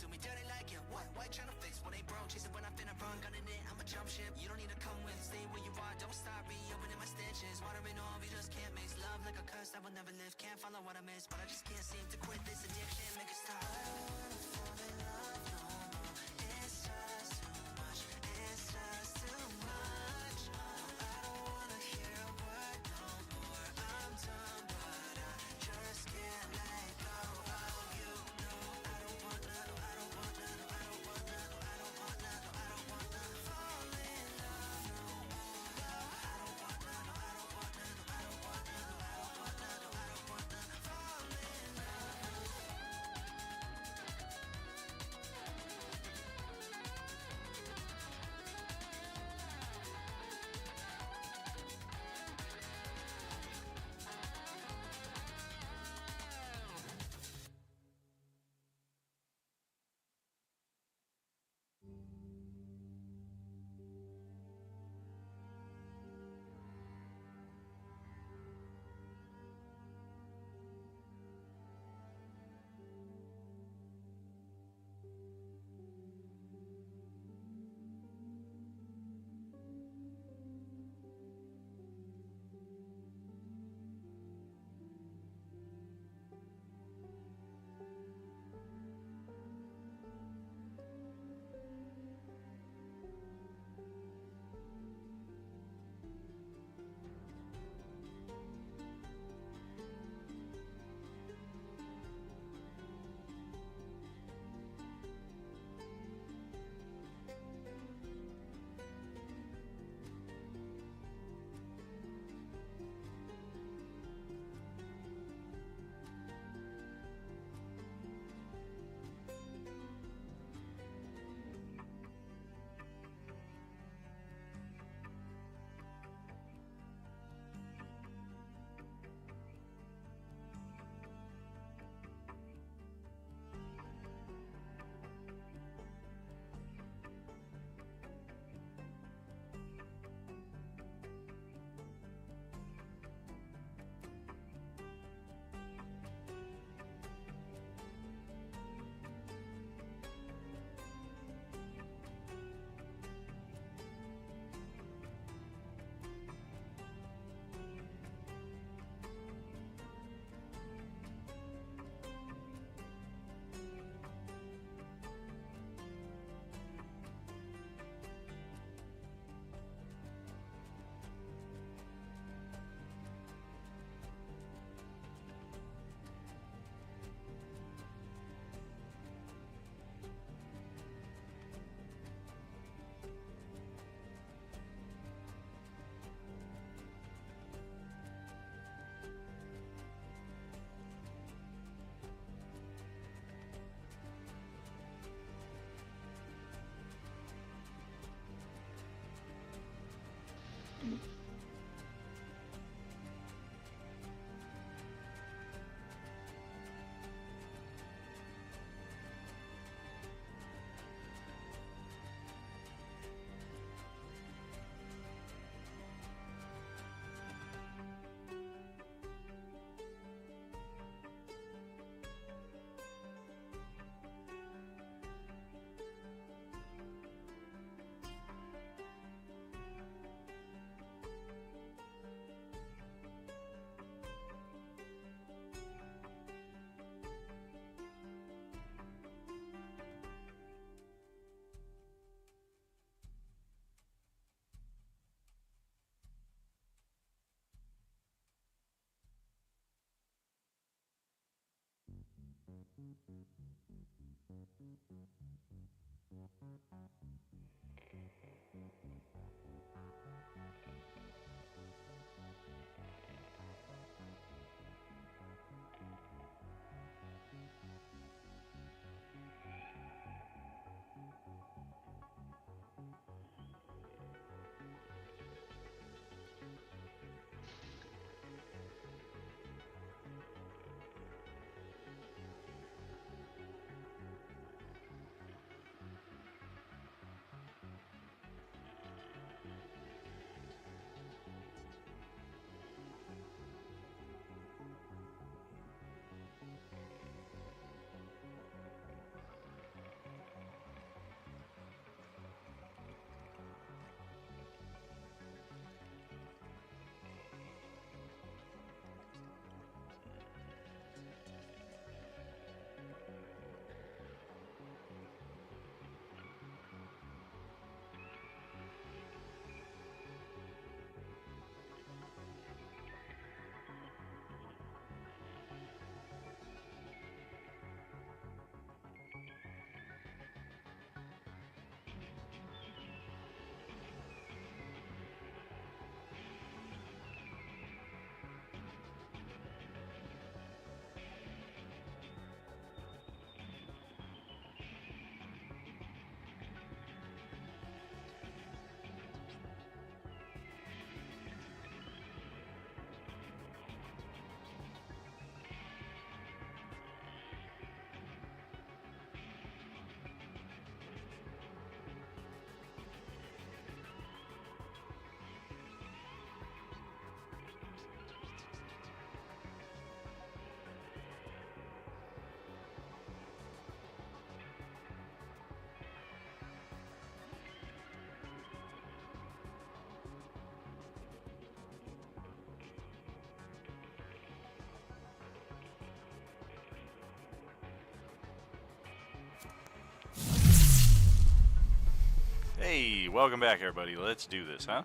Speaker 3: Hey, welcome back, everybody. Let's do this, huh?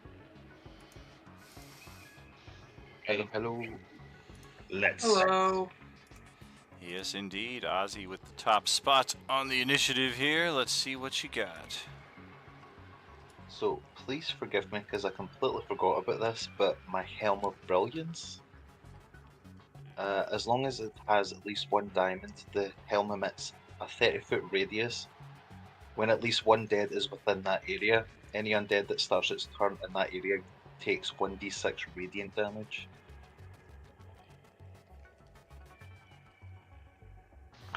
Speaker 6: Hello, hello.
Speaker 7: Let's.
Speaker 9: Hello.
Speaker 3: Yes, indeed. Ozzy with the top spot on the initiative here. Let's see what you got.
Speaker 6: So please forgive me because I completely forgot about this, but my Helm of Brilliance. As long as it has at least one diamond, the helm emits a 30-foot radius. When at least one dead is within that area, any undead that starts its turn in that area takes 1d6 radiant damage.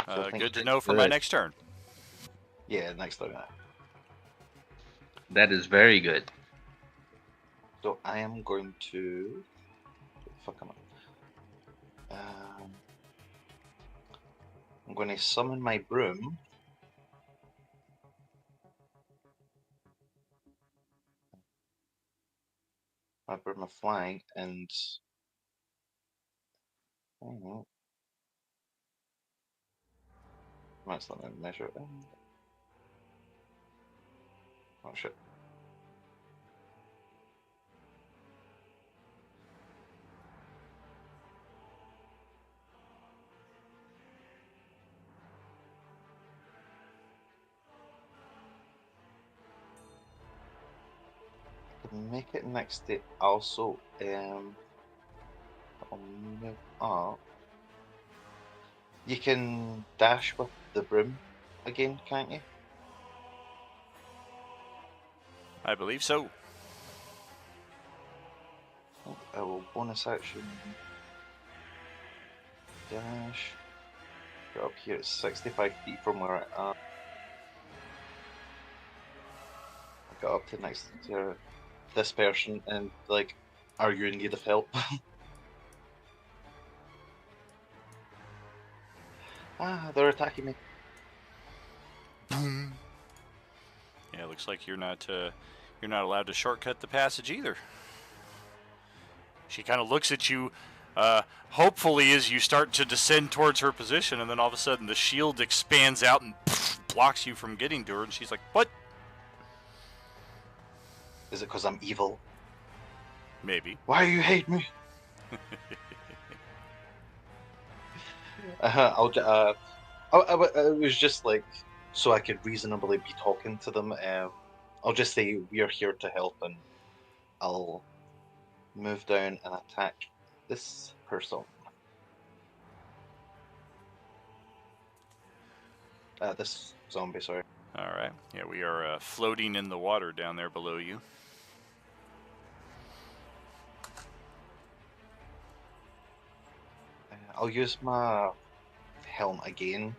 Speaker 6: So I think
Speaker 3: Good to
Speaker 6: it's
Speaker 3: know for my
Speaker 10: good.
Speaker 3: next turn.
Speaker 6: Yeah, next turn.
Speaker 10: That is very good.
Speaker 6: So I am going to. Fuck am I? I'm going to summon my broom. My broom of flying and. I don't know. That's not going to measure it. Oh shit. I can make it next day. Also, I'll move up. You can dash with the broom again, can't you?
Speaker 3: I believe so.
Speaker 6: I will bonus action dash. Get up here, it's 65 feet from where I am. I got up to next to this person and like, are you in need of help? Ah, they're attacking me.
Speaker 3: Yeah, it looks like you're not allowed to shortcut the passage either. She kind of looks at you, hopefully as you start to descend towards her position, and then all of a sudden the shield expands out and blocks you from getting to her, and she's like, "What?"
Speaker 6: Is it because I'm evil?
Speaker 3: Maybe.
Speaker 6: Why you hate me? I'll It was just like so I could reasonably be talking to them. I'll just say we're here to help, and I'll move down and attack this person. This zombie, sorry.
Speaker 3: All right. Yeah, we are floating in the water down there below you.
Speaker 6: I'll use my helm again.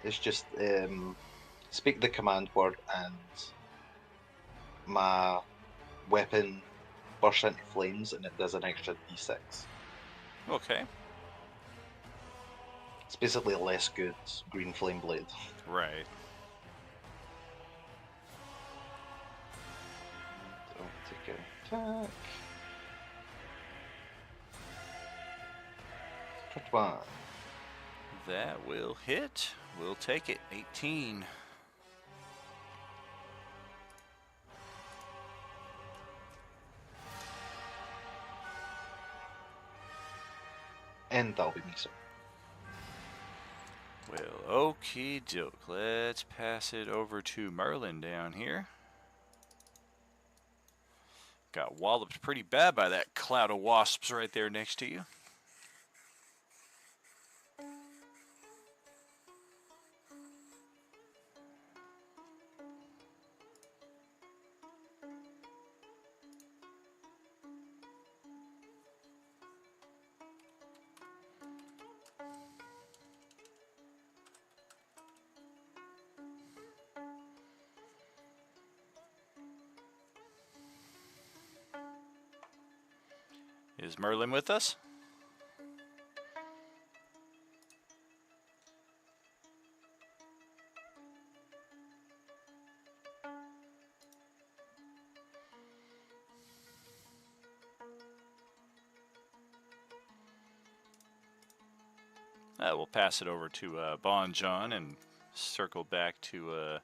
Speaker 6: It's just speak the command word and my weapon bursts into flames and it does an extra d6.
Speaker 3: Okay.
Speaker 6: It's basically a less good green flame blade.
Speaker 3: Right.
Speaker 6: Don't take an attack. 21.
Speaker 3: That will hit. We'll take it. 18.
Speaker 6: And that'll be me, sir.
Speaker 3: Well, okie doke. Let's pass it over to Merlin down here. Got walloped pretty bad by that cloud of wasps right there next to you. Is Merlin with us? We'll pass it over to Bon John and circle back to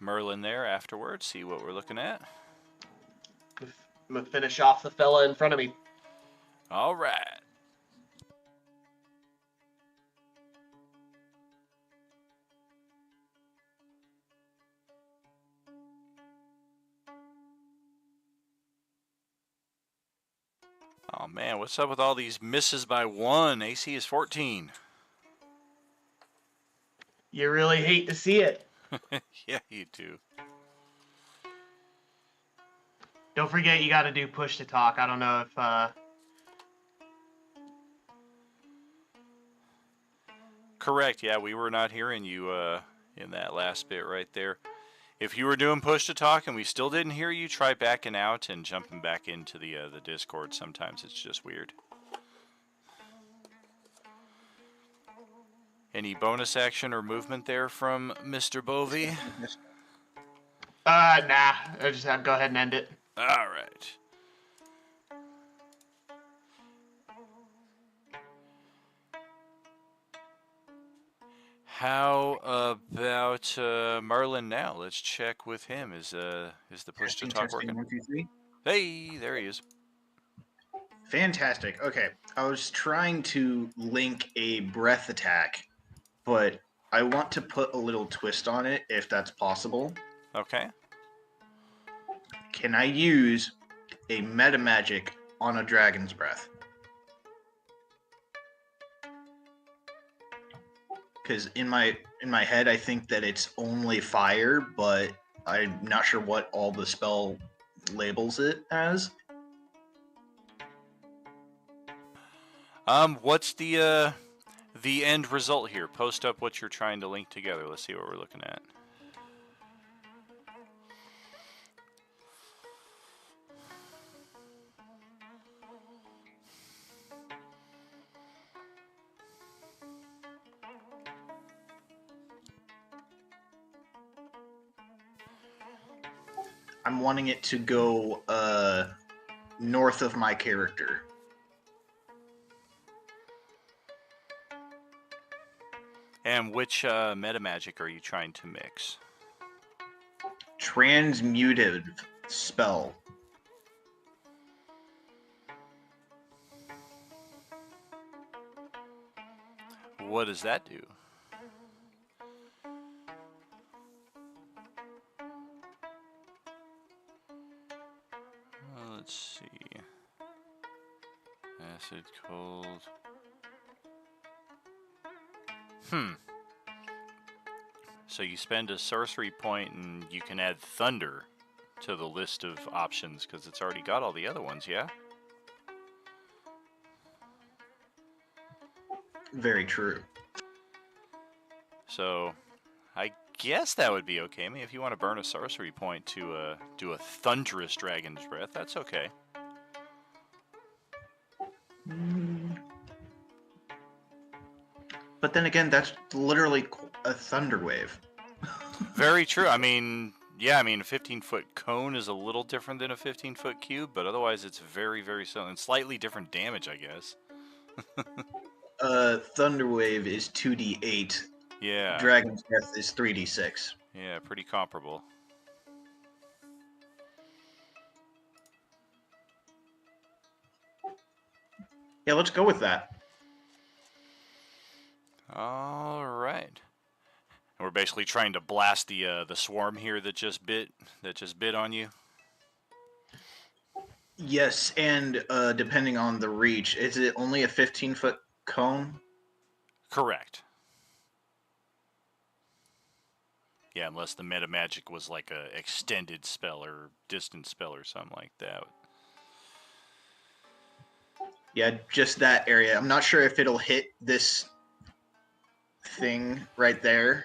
Speaker 3: Merlin there afterwards, see what we're looking at.
Speaker 8: I'm gonna finish off the fella in front of me.
Speaker 3: All right. Oh man, what's up with all these misses by 1? AC is 14.
Speaker 8: You really hate to see it.
Speaker 3: Yeah, you do.
Speaker 8: Don't forget you gotta do push to talk. I don't know if
Speaker 3: Correct, yeah, we were not hearing you in that last bit right there. If you were doing push to talk and we still didn't hear you, try backing out and jumping back into the Discord. Sometimes it's just weird. Any bonus action or movement there from Mr. Bovey?
Speaker 8: nah. I'll go ahead and end it.
Speaker 3: All right. How about Merlin now? Let's check with him. Is the push to talk working?
Speaker 7: 1, 2, 3.
Speaker 3: Hey, there he is.
Speaker 7: Fantastic. Okay, I was trying to link a breath attack, but I want to put a little twist on it, if that's possible.
Speaker 3: Okay.
Speaker 7: Can I use a meta magic on a dragon's breath? Because in my head, I think that it's only fire, but I'm not sure what all the spell labels it as.
Speaker 3: What's the end result here? Post up what you're trying to link together. Let's see what we're looking at.
Speaker 7: I'm wanting it to go north of my character.
Speaker 3: And which meta magic are you trying to mix?
Speaker 7: Transmutive spell.
Speaker 3: What does that do? Let's see. Acid, cold. So you spend a sorcery point and you can add thunder to the list of options because it's already got all the other ones, yeah?
Speaker 7: Very true.
Speaker 3: So I guess that would be okay. I mean, if you want to burn a sorcery point to do a thunderous dragon's breath, that's okay.
Speaker 7: But then again, that's literally a thunder wave.
Speaker 3: Very true. I mean, yeah, I mean, a 15-foot cone is a little different than a 15-foot cube, but otherwise it's very, very similar. And slightly different damage, I guess.
Speaker 7: Thunder wave is 2d8.
Speaker 3: Yeah.
Speaker 7: Dragon's breath is 3d6.
Speaker 3: Yeah, pretty comparable.
Speaker 7: Yeah, let's go with that.
Speaker 3: All right. And we're basically trying to blast the swarm here that just bit on you.
Speaker 7: Yes, and depending on the reach, is it only a 15-foot cone?
Speaker 3: Correct. Yeah, unless the meta magic was like a extended spell or distance spell or something like that.
Speaker 7: Yeah, just that area. I'm not sure if it'll hit this thing right there.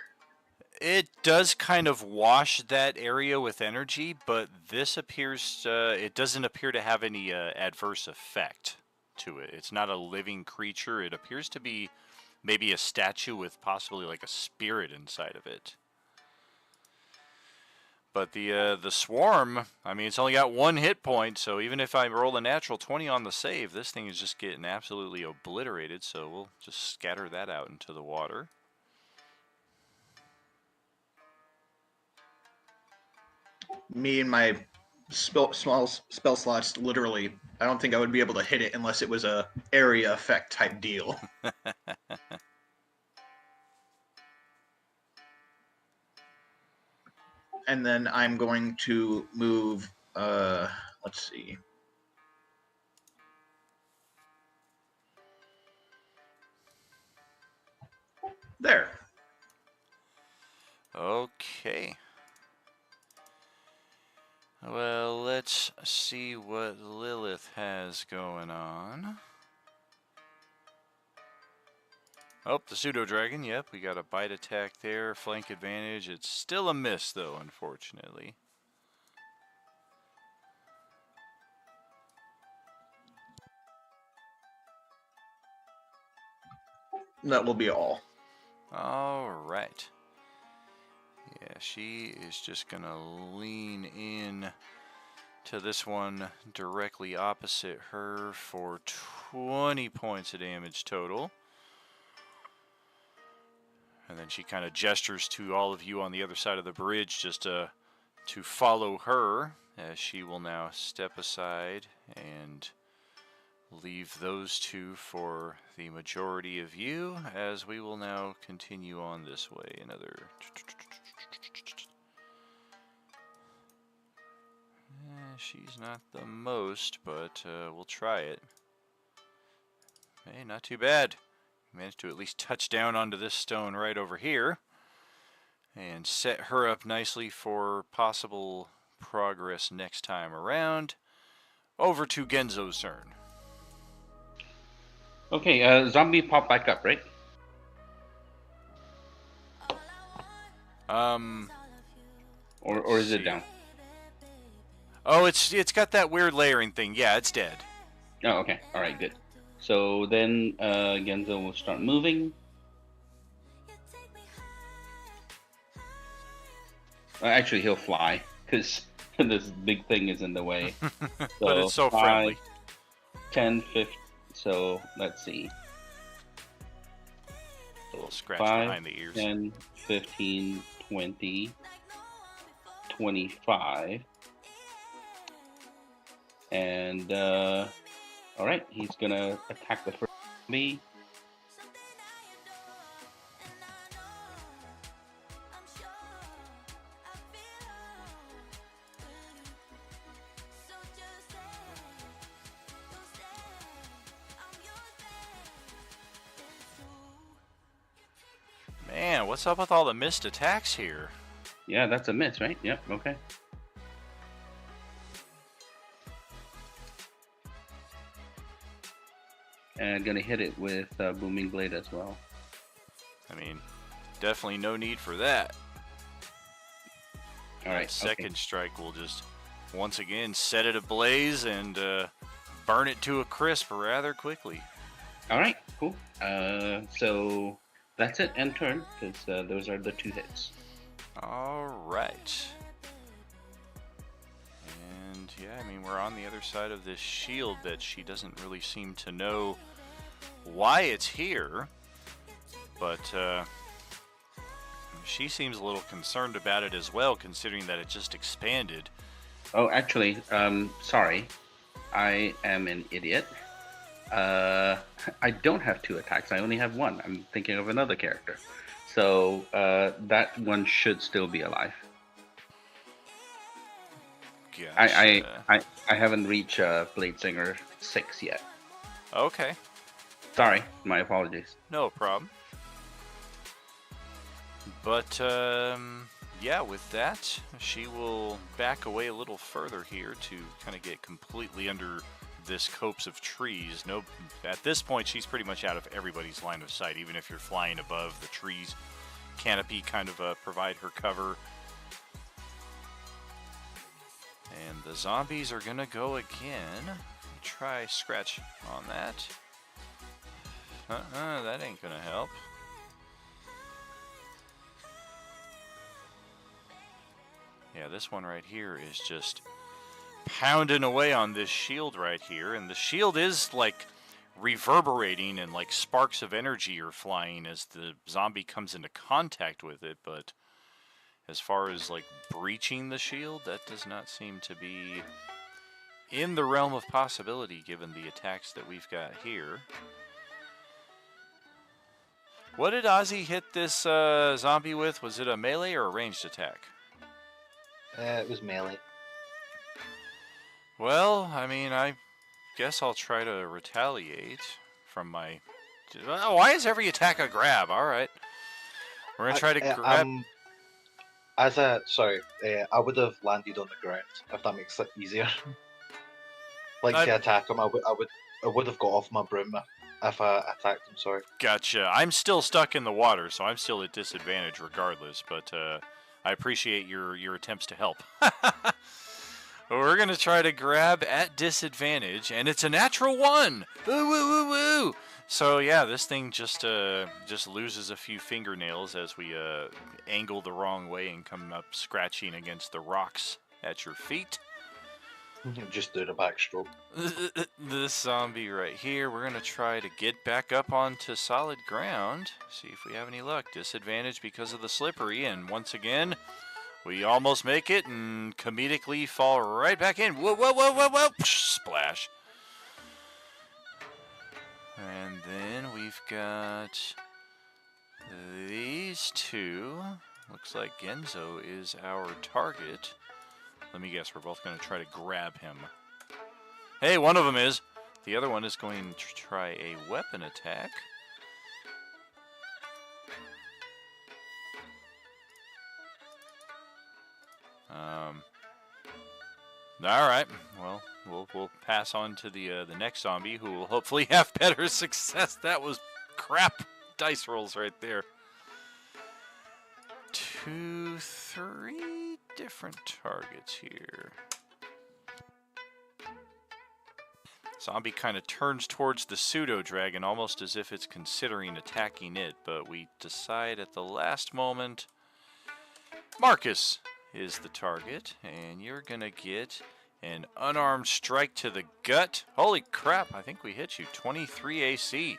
Speaker 3: It does kind of wash that area with energy, but this appears, it doesn't appear to have any adverse effect to it. It's not a living creature. It appears to be maybe a statue with possibly like a spirit inside of it. But the swarm, I mean, it's only got 1 hit point, so even if I roll a natural 20 on the save, this thing is just getting absolutely obliterated, so we'll just scatter that out into the water.
Speaker 7: Me and my small spell slots, literally, I don't think I would be able to hit it unless it was a area effect type deal. And then I'm going to move, let's see. There.
Speaker 3: Okay. Well, let's see what Lilith has going on. Oh, the pseudo dragon. Yep, we got a bite attack there, flank advantage. It's still a miss, though, unfortunately.
Speaker 7: That will be all.
Speaker 3: All right. Yeah, she is just gonna lean in to this one directly opposite her for 20 points of damage total. And then she kind of gestures to all of you on the other side of the bridge just to follow her, as she will now step aside and leave those two for the majority of you, as we will now continue on this way. Another... she's not the most, but we'll try it. Hey, not too bad. Managed to at least touch down onto this stone right over here and set her up nicely for possible progress next time around. Over to Genzo's turn.
Speaker 5: Okay, zombie pop back up, right? Or is it down?
Speaker 3: Oh, it's got that weird layering thing. Yeah, it's dead.
Speaker 5: Oh, okay. All right, good. So then Genzo will start moving. Actually, he'll fly because this big thing is in the way. So
Speaker 3: but it's so friendly.
Speaker 5: 10, 15. So let's see.
Speaker 3: A little scratch
Speaker 5: 5,
Speaker 3: behind the ears.
Speaker 5: 10, 15, 20, 25. And, alright, he's gonna attack the first zombie.
Speaker 3: man, what's up with all the missed attacks here?
Speaker 5: Yeah, that's a miss, right? Yep, okay. And gonna hit it with Booming Blade as well.
Speaker 3: I mean, definitely no need for that.
Speaker 5: All right,
Speaker 3: Second strike will just once again set it ablaze and burn it to a crisp rather quickly.
Speaker 5: All right, cool. So that's it, end turn, because those are the 2 hits.
Speaker 3: All right. And yeah, I mean, we're on the other side of this shield that she doesn't really seem to know why it's here, but she seems a little concerned about it as well, considering that it just expanded.
Speaker 5: Oh, actually, sorry. I am an idiot. I don't have 2 attacks. I only have 1. I'm thinking of another character. So that one should still be alive.
Speaker 3: Gotcha.
Speaker 5: I haven't reached Blade Singer 6 yet.
Speaker 3: Okay.
Speaker 5: Sorry, my apologies.
Speaker 3: No problem. But, yeah, with that, she will back away a little further here to kind of get completely under this copse of trees. No, at this point, she's pretty much out of everybody's line of sight, even if you're flying above the trees. Canopy kind of provide her cover. And the zombies are going to go again. Try scratch on that. That ain't going to help. Yeah, this one right here is just pounding away on this shield right here. And the shield is like reverberating and like sparks of energy are flying as the zombie comes into contact with it. But as far as like breaching the shield, that does not seem to be in the realm of possibility given the attacks that we've got here. What did Ozzy hit this zombie with? Was it a melee or a ranged attack?
Speaker 6: It was melee.
Speaker 3: Well, I mean, I guess I'll try to retaliate from my... Why is every attack a grab? All right. We're going to try to grab...
Speaker 6: I would have landed on the ground, if that makes it easier. To attack him, I would have got off my broom if I attacked him, sorry.
Speaker 3: Gotcha. I'm still stuck in the water, so I'm still at disadvantage regardless, but I appreciate your attempts to help. We're going to try to grab at disadvantage, and it's a natural 1! Woo, woo, woo, woo! So yeah, this thing just loses a few fingernails as we angle the wrong way and come up scratching against the rocks at your feet.
Speaker 6: Just do the backstroke.
Speaker 3: This zombie right here, we're going to try to get back up onto solid ground. See if we have any luck. Disadvantage because of the slippery, and once again, we almost make it and comedically fall right back in. Whoa, whoa, whoa, whoa, whoa! Splash. And then we've got these 2. Looks like Genzo is our target. Let me guess, we're both going to try to grab him. Hey, one of them is. The other one is going to try a weapon attack. All right. Well, we'll pass on to the next zombie, who will hopefully have better success. That was crap dice rolls right there. 2, 3 different targets here. Zombie kind of turns towards the pseudo-dragon, almost as if it's considering attacking it, but we decide at the last moment Marcus is the target, and you're gonna get an unarmed strike to the gut. Holy crap, I think we hit you. 23 AC.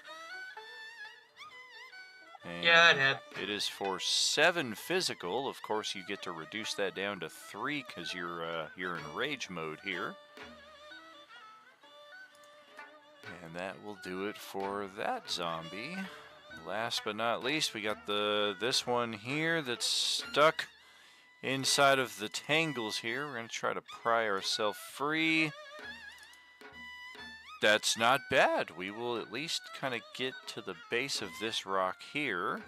Speaker 3: And
Speaker 9: yeah, that hit.
Speaker 3: It is for 7 physical. Of course, you get to reduce that down to 3 because you're in rage mode here. And that will do it for that zombie. Last but not least, we got this one here that's stuck inside of the tangles here. We're going to try to pry ourselves free. That's not bad. We will at least kind of get to the base of this rock here.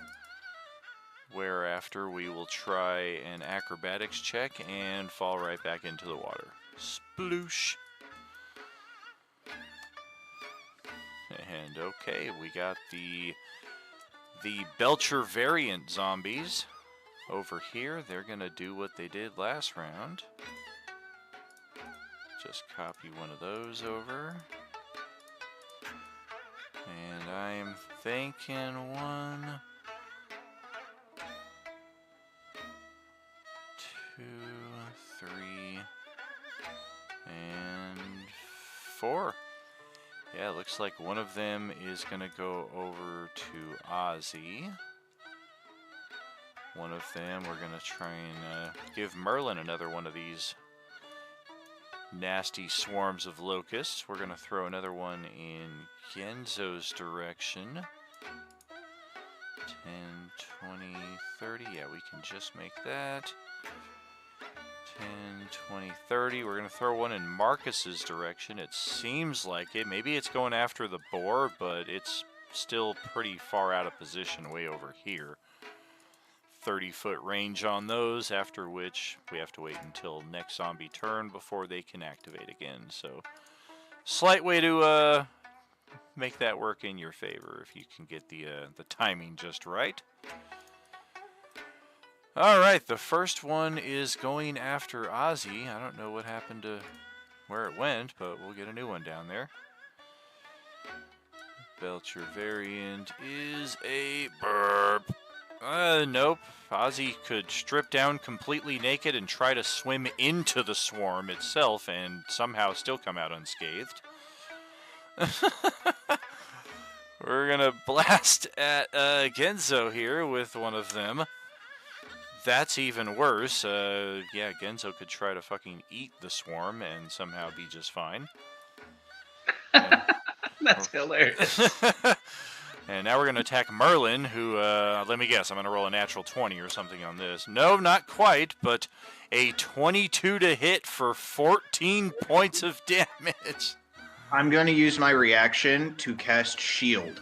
Speaker 3: Whereafter we will try an acrobatics check and fall right back into the water. Sploosh. And okay, we got the Belcher variant zombies over here. They're gonna do what they did last round. Just copy one of those over. And I'm thinking 1, 2, 3, and 4. Yeah, looks like one of them is going to go over to Ozzy. One of them, we're going to try and give Merlin another one of these nasty swarms of locusts. We're going to throw another one in Genzo's direction. 10, 20, 30. Yeah, we can just make that. 10, 20, 30. We're going to throw one in Marcus's direction. It seems like it. Maybe it's going after the boar, but it's still pretty far out of position way over here. 30-foot range on those, after which we have to wait until next zombie turn before they can activate again. So, slight way to make that work in your favor if you can get the timing just right. All right, the first one is going after Ozzy. I don't know what happened to where it went, but we'll get a new one down there. Belcher variant is a burp. Nope. Ozzy could strip down completely naked and try to swim into the swarm itself and somehow still come out unscathed. We're gonna blast at Genzo here with one of them. That's even worse. Yeah, Genzo could try to fucking eat the swarm and somehow be just fine.
Speaker 5: That's hilarious.
Speaker 3: And now we're going to attack Merlin, who, let me guess, I'm going to roll a natural 20 or something on this. No, not quite, but a 22 to hit for 14 points of damage.
Speaker 7: I'm going to use my reaction to cast Shield.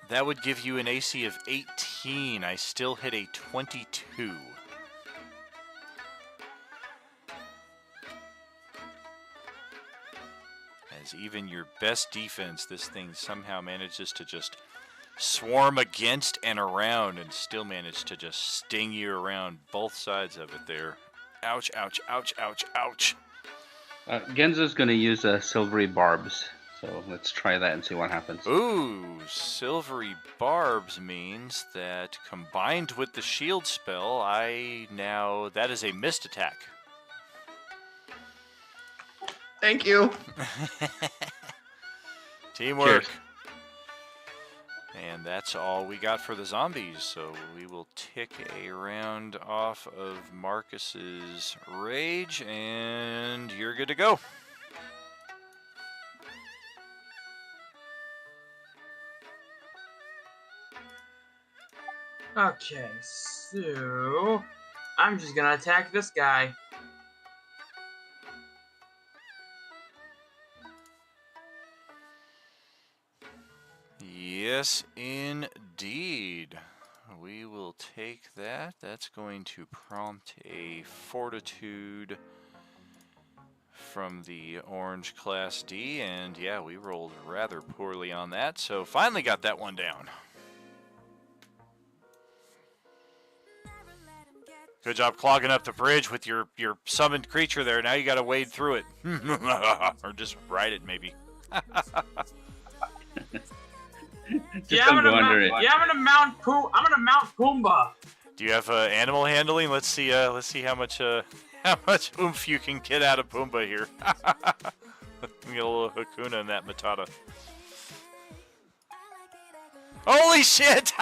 Speaker 3: That would give you an AC of 18. I still hit a 22. As even your best defense, this thing somehow manages to just swarm against and around and still manage to just sting you around both sides of it there. Ouch, ouch, ouch, ouch, ouch.
Speaker 5: Genzo's going to use silvery barbs. So let's try that and see what happens.
Speaker 3: Ooh, silvery barbs means that combined with the shield spell, that is a missed attack.
Speaker 7: Thank you.
Speaker 3: Teamwork.
Speaker 5: Cheers.
Speaker 3: And that's all we got for the zombies, so we will tick a round off of Marcus's rage, and you're good to go.
Speaker 9: Okay, so I'm just gonna attack this guy.
Speaker 3: Yes, indeed. We will take that. That's going to prompt a fortitude from the orange class D, and yeah, we rolled rather poorly on that, so finally got that one down. Good job clogging up the bridge with your summoned creature there. Now you gotta wade through it. Or just ride it, maybe.
Speaker 9: I'm gonna mount Pumbaa.
Speaker 3: Do you have animal handling? Let's see how much oomph you can get out of Pumbaa here. Let me get a little Hakuna in that Matata. Holy shit!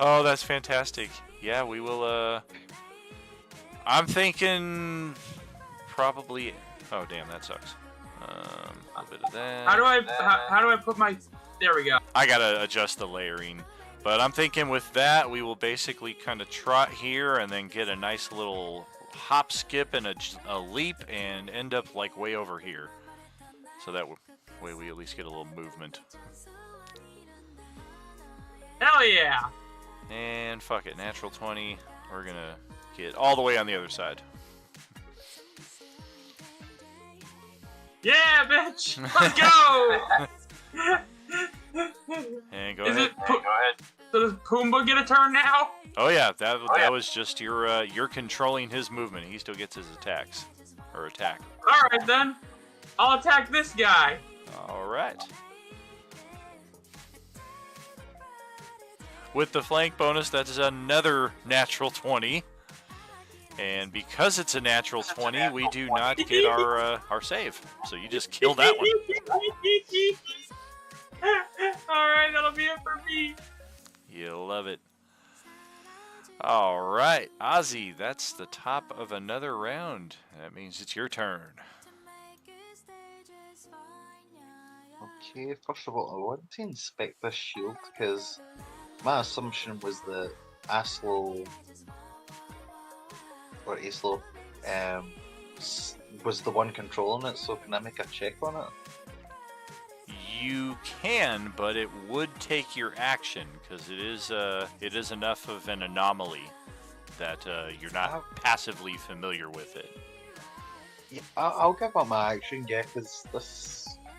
Speaker 3: Oh, that's fantastic. Yeah, we will, I'm thinking probably... Oh, damn, that sucks. A little bit of that.
Speaker 9: How do I put my... There we go.
Speaker 3: I gotta adjust the layering. But I'm thinking with that, we will basically kind of trot here and then get a nice little hop, skip, and a leap and end up like way over here. So that Way we at least get a little movement.
Speaker 9: Hell yeah!
Speaker 3: And fuck it, natural 20. We're gonna get all the way on the other side.
Speaker 9: Yeah, bitch! Let's go!
Speaker 3: And go
Speaker 9: Is
Speaker 3: ahead.
Speaker 9: it? Go ahead. So does Pumbaa get a turn now?
Speaker 3: Oh yeah, that was just you're controlling his movement. He still gets his attacks or attack.
Speaker 9: All right then, I'll attack this guy.
Speaker 3: All right. With the flank bonus, that is another natural 20. And because it's a natural 20, we do not get our save. So you just kill that one.
Speaker 9: All right, that'll be it for me.
Speaker 3: You love it. All right, Ozzy, that's the top of another round. That means it's your turn.
Speaker 6: Okay, first of all, I want to inspect this shield because my assumption was that Aslo or Aslo was the one controlling it, so can I make a check on it?
Speaker 3: You can, but it would take your action because it is enough of an anomaly that you're not passively familiar with it.
Speaker 6: Yeah, I'll give up my action, yeah, because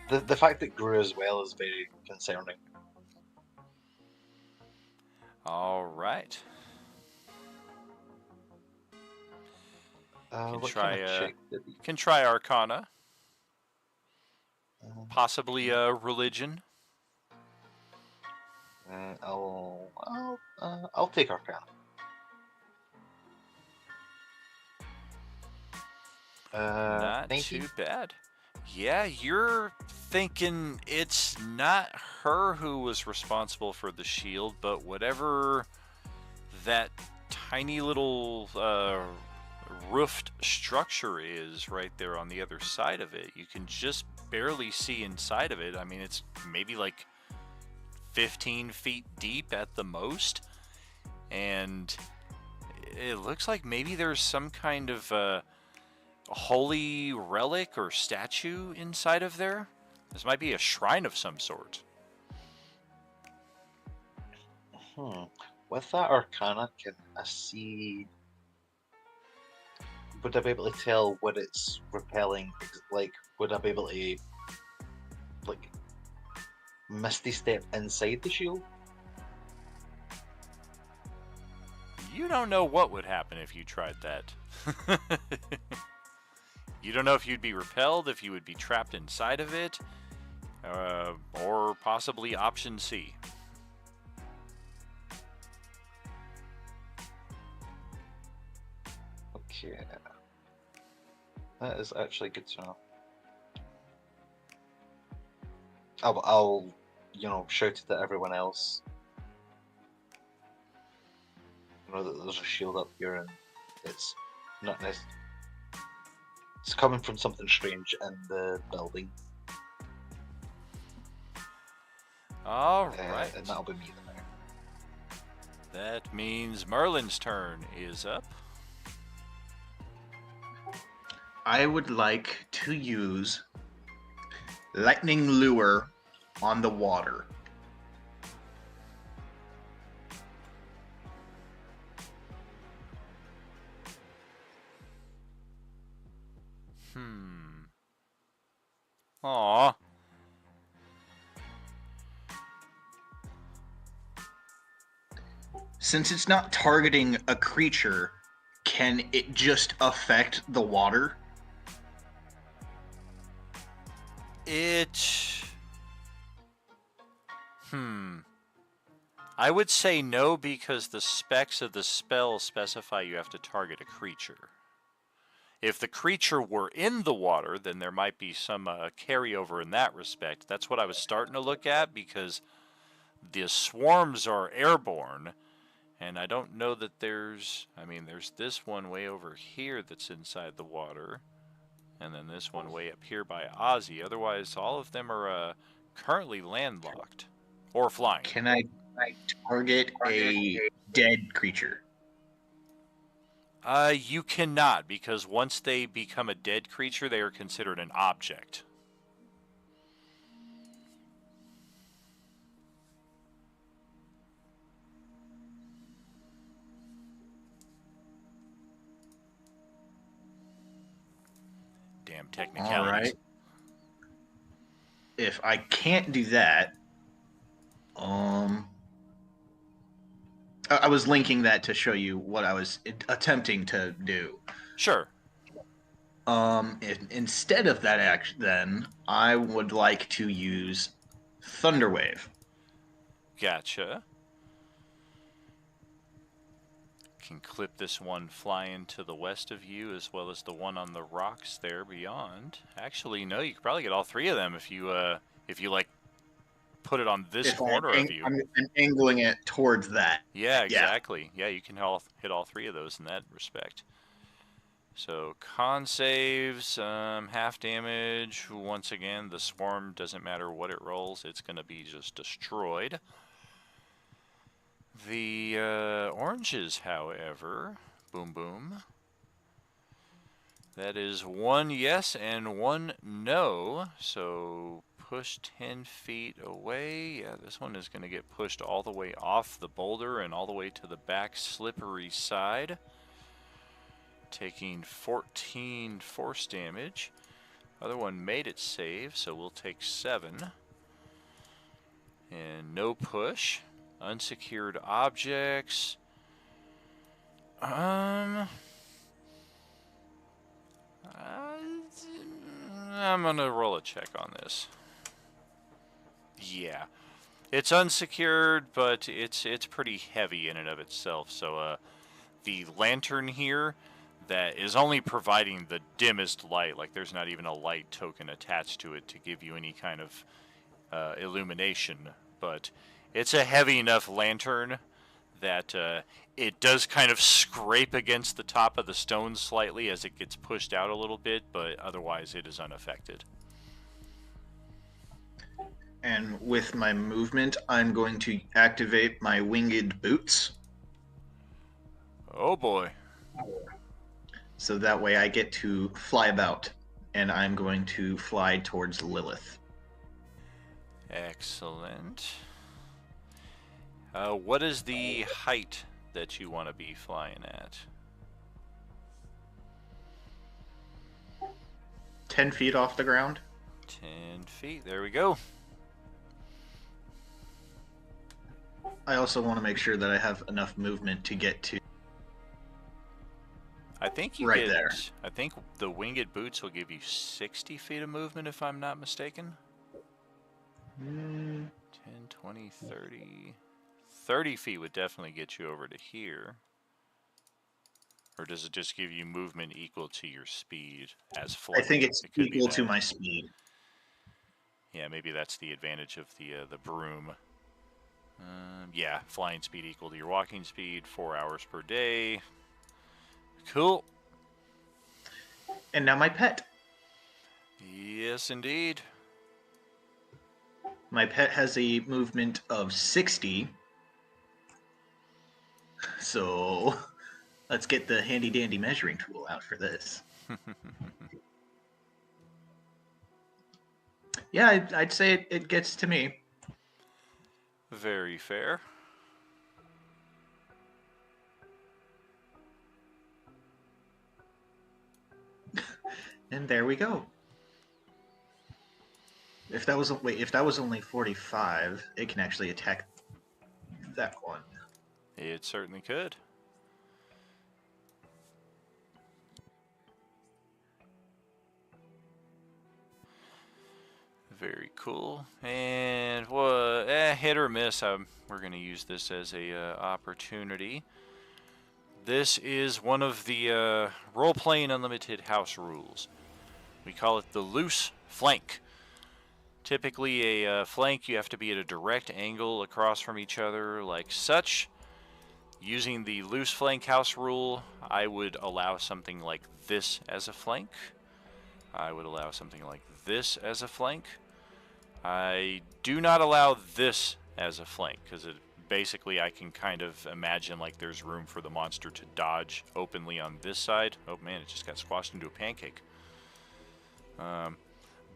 Speaker 6: the fact that it grew as well is very concerning.
Speaker 3: All right.
Speaker 6: What kind of check did he?
Speaker 3: Can try Arcana, possibly religion.
Speaker 6: I'll take Arcana.
Speaker 3: Not
Speaker 6: 19.
Speaker 3: too bad. Yeah, you're thinking it's not her who was responsible for the shield, but whatever that tiny little roofed structure is right there on the other side of it. You can just barely see inside of it. I mean, it's maybe like 15 feet deep at the most. And it looks like maybe there's some kind of holy relic or statue inside of there. This might be a shrine of some sort.
Speaker 6: With that Arcana, can I see? Would I be able to tell what it's repelling? Like, would I be able to, like, misty step inside the shield?
Speaker 3: You don't know what would happen if you tried that. You don't know if you'd be repelled, if you would be trapped inside of it, or possibly option C.
Speaker 6: Okay. That is actually good to know. I'll shout it to everyone else. You know that there's a shield up here and it's not nice. It's coming from something strange in the building.
Speaker 3: Alright.
Speaker 6: And that'll be me then.
Speaker 3: That means Merlin's turn is up.
Speaker 7: I would like to use Lightning Lure on the water.
Speaker 3: Aww.
Speaker 7: Since it's not targeting a creature, can it just affect the water?
Speaker 3: I would say no because the specs of the spell specify you have to target a creature. If the creature were in the water, then there might be some carryover in that respect. That's what I was starting to look at because the swarms are airborne, and I don't know that there's this one way over here that's inside the water, and then this one way up here by Ozzy. Otherwise, all of them are currently landlocked or flying.
Speaker 7: Can I target a dead creature?
Speaker 3: You cannot, because once they become a dead creature, they are considered an object. Damn
Speaker 7: All
Speaker 3: technicalities.
Speaker 7: right. If I can't do that, I was linking that to show you what I was attempting to do.
Speaker 3: Sure.
Speaker 7: Instead of that action, then I would like to use Thunderwave.
Speaker 3: Gotcha. Can clip this one flying to the west of you as well as the one on the rocks there beyond. Actually, no, you could probably get all three of them if you like put it on this corner of you.
Speaker 7: I'm angling it towards that.
Speaker 3: Yeah, exactly. Yeah, you can hit all three of those in that respect. So con saves, half damage. Once again, the swarm doesn't matter what it rolls; it's going to be just destroyed. The oranges, however, boom boom. That is one yes and one no. So push 10 feet away. Yeah, this one is going to get pushed all the way off the boulder and all the way to the back slippery side, taking 14 force damage. Other one made it save, so we'll take 7. And no push. Unsecured objects. I'm gonna roll a check on this. Yeah, it's unsecured, but it's pretty heavy in and of itself. So the lantern here that is only providing the dimmest light, like there's not even a light token attached to it to give you any kind of illumination, but it's a heavy enough lantern that it does kind of scrape against the top of the stone slightly as it gets pushed out a little bit, but otherwise it is unaffected.
Speaker 7: And with my movement, I'm going to activate my winged boots.
Speaker 3: Oh boy.
Speaker 7: So that way I get to fly about, and I'm going to fly towards Lilith.
Speaker 3: Excellent. What is the height that you want to be flying at?
Speaker 7: 10 feet off the ground.
Speaker 3: 10 feet. There we go.
Speaker 7: I also want to make sure that I have enough movement to get to
Speaker 3: I think you
Speaker 7: right
Speaker 3: get,
Speaker 7: there.
Speaker 3: I think the winged boots will give you 60 feet of movement, if I'm not mistaken. 10, 20, 30. 30 feet would definitely get you over to here. Or does it just give you movement equal to your speed as flight?
Speaker 7: I think it's
Speaker 3: It could be
Speaker 7: equal to
Speaker 3: that.
Speaker 7: my speed.
Speaker 3: Yeah, maybe that's the advantage of the broom. Yeah, flying speed equal to your walking speed, 4 hours per day. Cool.
Speaker 7: And now my pet.
Speaker 3: Yes, indeed.
Speaker 7: My pet has a movement of 60. So let's get the handy dandy measuring tool out for this. Yeah, I'd say it gets to me.
Speaker 3: Very fair.
Speaker 7: And there we go. If that was only 45, it can actually attack that one.
Speaker 3: It certainly could. Very cool. And hit or miss. We're going to use this as a opportunity. This is one of the role-playing unlimited house rules. We call it the loose flank. Typically, a flank, you have to be at a direct angle across from each other, like such. Using the loose flank house rule, I would allow something like this as a flank. I would allow something like this as a flank. I do not allow this as a flank, because basically I can kind of imagine like there's room for the monster to dodge openly on this side. Oh man, it just got squashed into a pancake.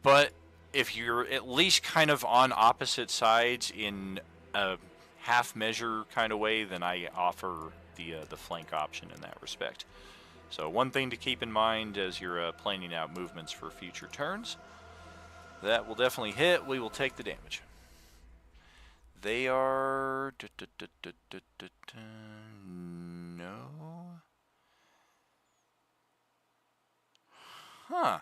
Speaker 3: But if you're at least kind of on opposite sides in a half measure kind of way, then I offer the flank option in that respect. So one thing to keep in mind as you're planning out movements for future turns. That will definitely hit. We will take the damage. They are... No. Huh.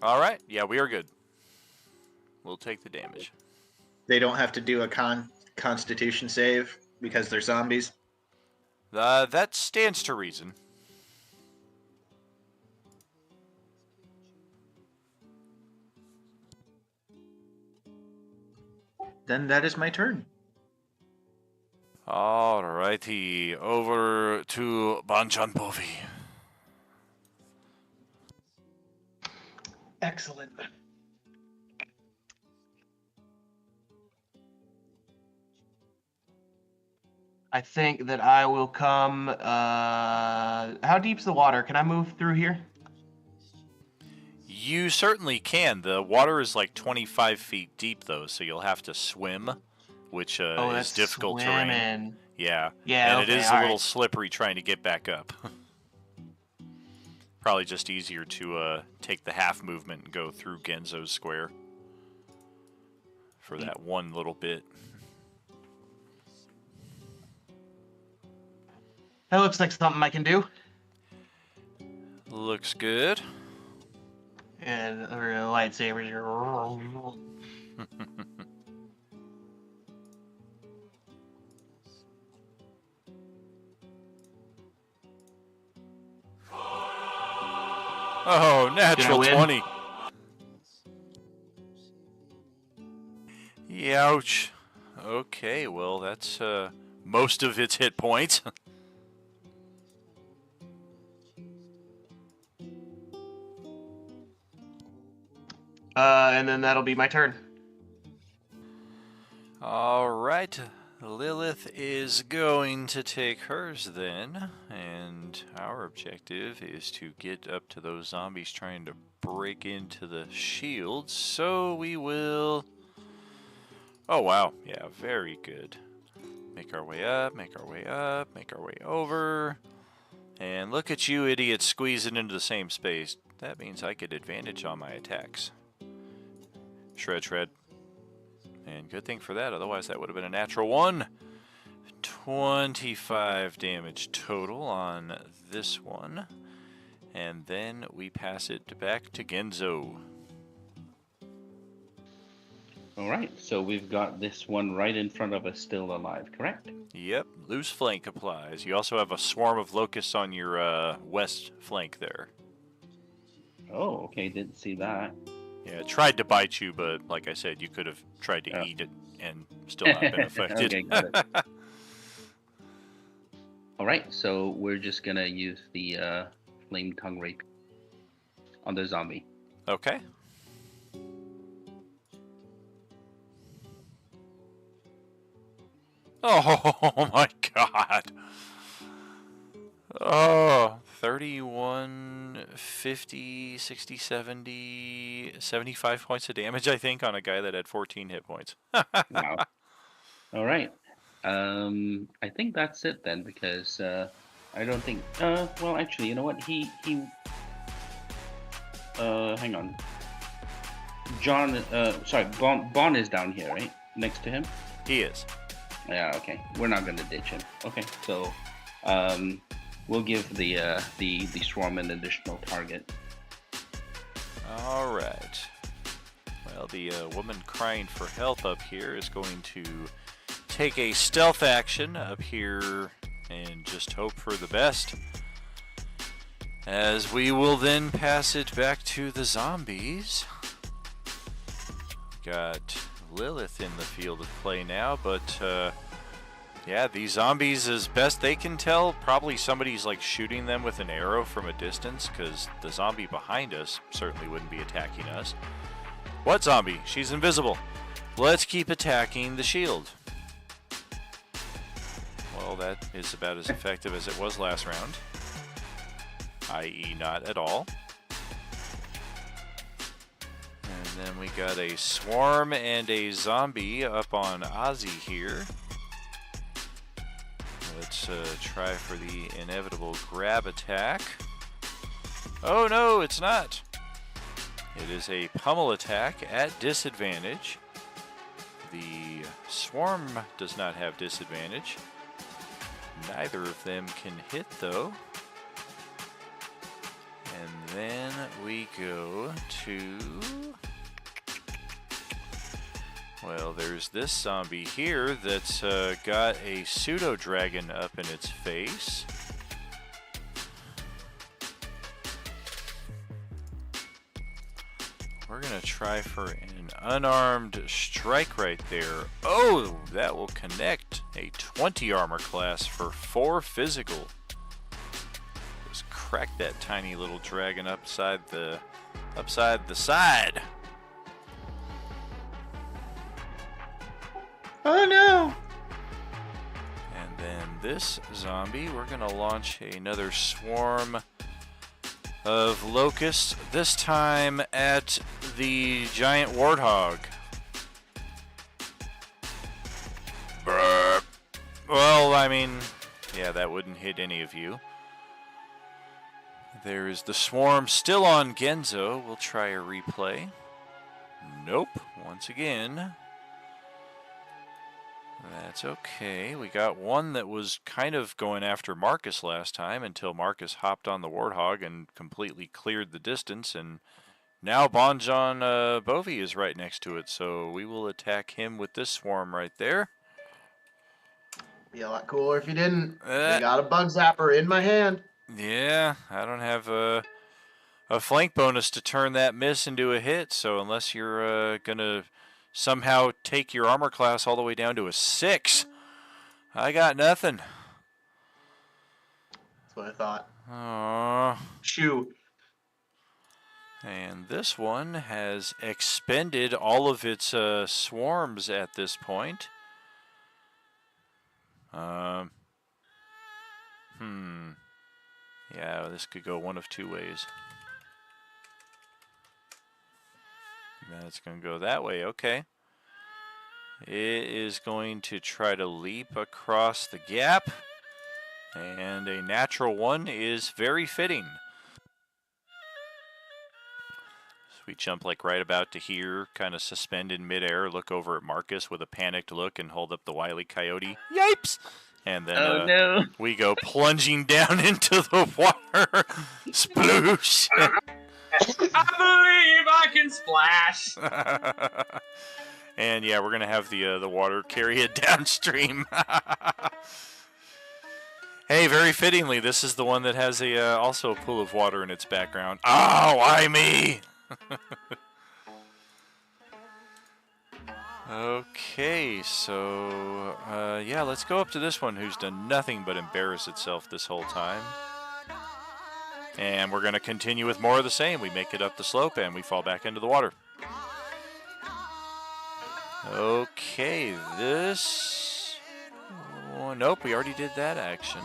Speaker 3: All right. Yeah, we are good. We'll take the damage.
Speaker 7: They don't have to do a Constitution save because they're zombies.
Speaker 3: That stands to reason.
Speaker 7: Then that is my turn.
Speaker 3: Alrighty, over to Banchan Bovi.
Speaker 8: Excellent. I think that I will come. How deep's the water? Can I move through here?
Speaker 3: You certainly can. The water is like 25 feet deep, though, so you'll have to swim, which is difficult terrain. Yeah.
Speaker 8: Yeah.
Speaker 3: And
Speaker 8: okay,
Speaker 3: it is a little slippery trying to get back up. Probably just easier to take the half movement and go through Genzo's square for that one little bit.
Speaker 8: That looks like something I can do.
Speaker 3: Looks good.
Speaker 8: And lightsabers.
Speaker 3: Oh, natural 20. Ouch. Okay, well, that's most of its hit points.
Speaker 8: And then that'll be my turn.
Speaker 3: All right. Lilith is going to take hers then, and our objective is to get up to those zombies trying to break into the shields, so we will... Oh, wow. Yeah, very good. Make our way up, make our way up, make our way over. And look at you idiots squeezing into the same space. That means I get advantage on my attacks. Shred, shred. And good thing for that, otherwise that would have been a natural 1. 25 damage total on this one. And then we pass it back to Genzo.
Speaker 10: Alright, so we've got this one right in front of us still alive, correct?
Speaker 3: Yep, loose flank applies. You also have a swarm of locusts on your west flank there.
Speaker 10: Oh, okay, didn't see that.
Speaker 3: Yeah, it tried to bite you, but like I said, you could have tried to eat it and still not been affected.
Speaker 10: Okay, got it. Alright, so we're just gonna use the flame tongue rape on the zombie.
Speaker 3: Okay. Oh my god. Oh, 31, 50, 60, 70, 75 points of damage, I think, on a guy that had 14 hit points.
Speaker 10: Wow. Alright. I think that's it then, because I don't think... well, actually, you know what? Hang on. Bon is down here, right? Next to him?
Speaker 3: He is.
Speaker 10: Yeah, okay. We're not gonna ditch him. Okay, so we'll give the swarm an additional target.
Speaker 3: All right. Well, the woman crying for help up here is going to take a stealth action up here and just hope for the best. As we will then pass it back to the zombies. Got Lilith in the field of play now, but yeah, these zombies, as best they can tell, probably somebody's like shooting them with an arrow from a distance, because the zombie behind us certainly wouldn't be attacking us. What zombie? She's invisible. Let's keep attacking the shield. Well, that is about as effective as it was last round, i.e. not at all. And then we got a swarm and a zombie up on Ozzy here. Let's Let's try for the inevitable grab attack. Oh no, it's not. It is a pummel attack at disadvantage. The swarm does not have disadvantage. Neither of them can hit though. And then we go to... Well, there's this zombie here that's got a pseudo-dragon up in its face. We're going to try for an unarmed strike right there. Oh, that will connect. A 20 armor class for 4 physical. Just crack that tiny little dragon upside the side.
Speaker 7: Oh no!
Speaker 3: And then this zombie, we're going to launch another swarm of locusts, this time at the giant warthog. Burp. Well, I mean, yeah, that wouldn't hit any of you. There is the swarm still on Genzo. We'll try a replay. Nope, once again. That's okay. We got one that was kind of going after Marcus last time until Marcus hopped on the Warthog and completely cleared the distance, and now Bonjon Bovi is right next to it, so we will attack him with this swarm right there.
Speaker 8: Be a lot cooler if you didn't. I got a bug zapper in my hand.
Speaker 3: Yeah, I don't have a flank bonus to turn that miss into a hit, so unless you're gonna somehow take your armor class all the way down to a 6, I got nothing.
Speaker 8: That's what I thought.
Speaker 3: Aww.
Speaker 8: Shoot.
Speaker 3: And this one has expended all of its swarms at this point. Yeah, this could go one of 2 ways. That's going to go that way, okay. It is going to try to leap across the gap, and a natural 1 is very fitting. So we jump like right about to here, kind of suspend in midair, look over at Marcus with a panicked look and hold up the Wile E. Coyote. Yipes! And then
Speaker 10: no.
Speaker 3: we go plunging down into the water. Sploosh!
Speaker 9: I believe I can splash.
Speaker 3: And yeah, we're gonna have the water carry it downstream. Hey, very fittingly, this is the one that has also a pool of water in its background. Oh, why me? Okay, so yeah, let's go up to this one who's done nothing but embarrass itself this whole time. And we're going to continue with more of the same. We make it up the slope and we fall back into the water. Okay, this... Oh, nope, we already did that action.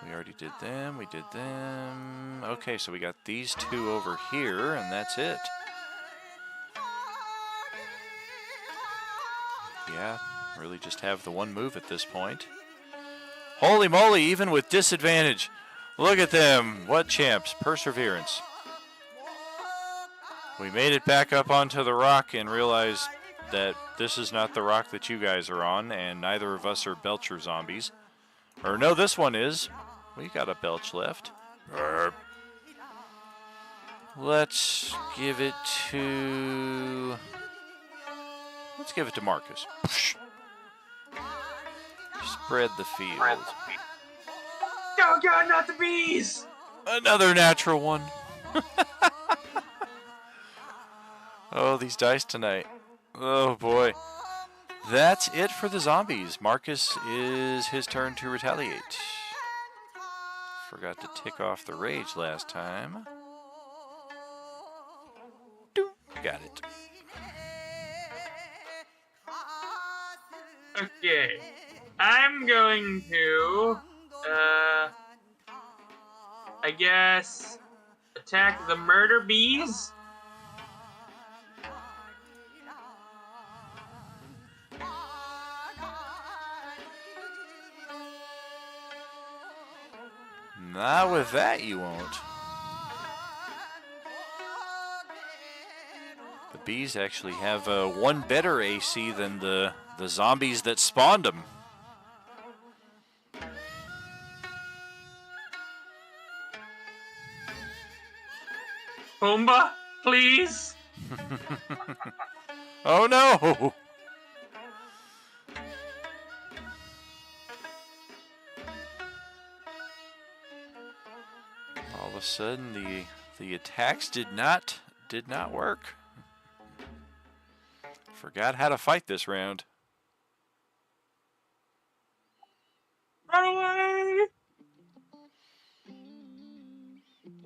Speaker 3: We already did them, we did them. Okay, so we got these 2 over here, and that's it. Yeah, really just have the 1 move at this point. Holy moly, even with disadvantage. Look at them. What champs. Perseverance. We made it back up onto the rock and realized that this is not the rock that you guys are on, and neither of us are Belcher zombies. Or no, this one is. We got a Belch left. Burp. Let's give it to... Let's give it to Marcus. Spread the field.
Speaker 9: Oh god, not the bees!
Speaker 3: Another natural 1. Oh, these dice tonight. Oh boy. That's it for the zombies. Marcus is his turn to retaliate. Forgot to tick off the rage last time. Got it.
Speaker 9: Okay. I'm going to, I guess, attack the murder bees.
Speaker 3: Not with that, you won't. The bees actually have one better AC than the zombies that spawned them.
Speaker 9: Pumbaa, please.
Speaker 3: Oh no! All of a sudden, the attacks did not work. Forgot how to fight this round.
Speaker 9: Run away!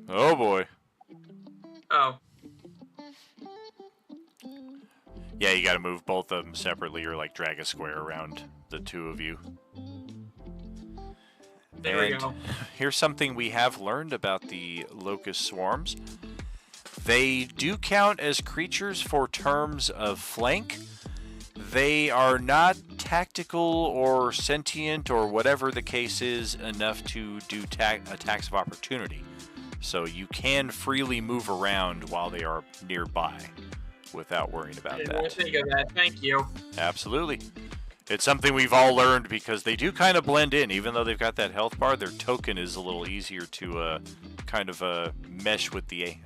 Speaker 3: Oh boy.
Speaker 9: Oh.
Speaker 3: Yeah, you gotta move both of them separately or like drag a square around the two of you.
Speaker 9: There we go.
Speaker 3: Here's something we have learned about the locust swarms. They do count as creatures for terms of flank. They are not tactical or sentient or whatever the case is enough to do attacks of opportunity. So you can freely move around while they are nearby without worrying about
Speaker 9: Didn't
Speaker 3: that.
Speaker 9: think of that. Thank you.
Speaker 3: Absolutely. It's something we've all learned because they do kind of blend in. Even though they've got that health bar, their token is a little easier to kind of mesh with the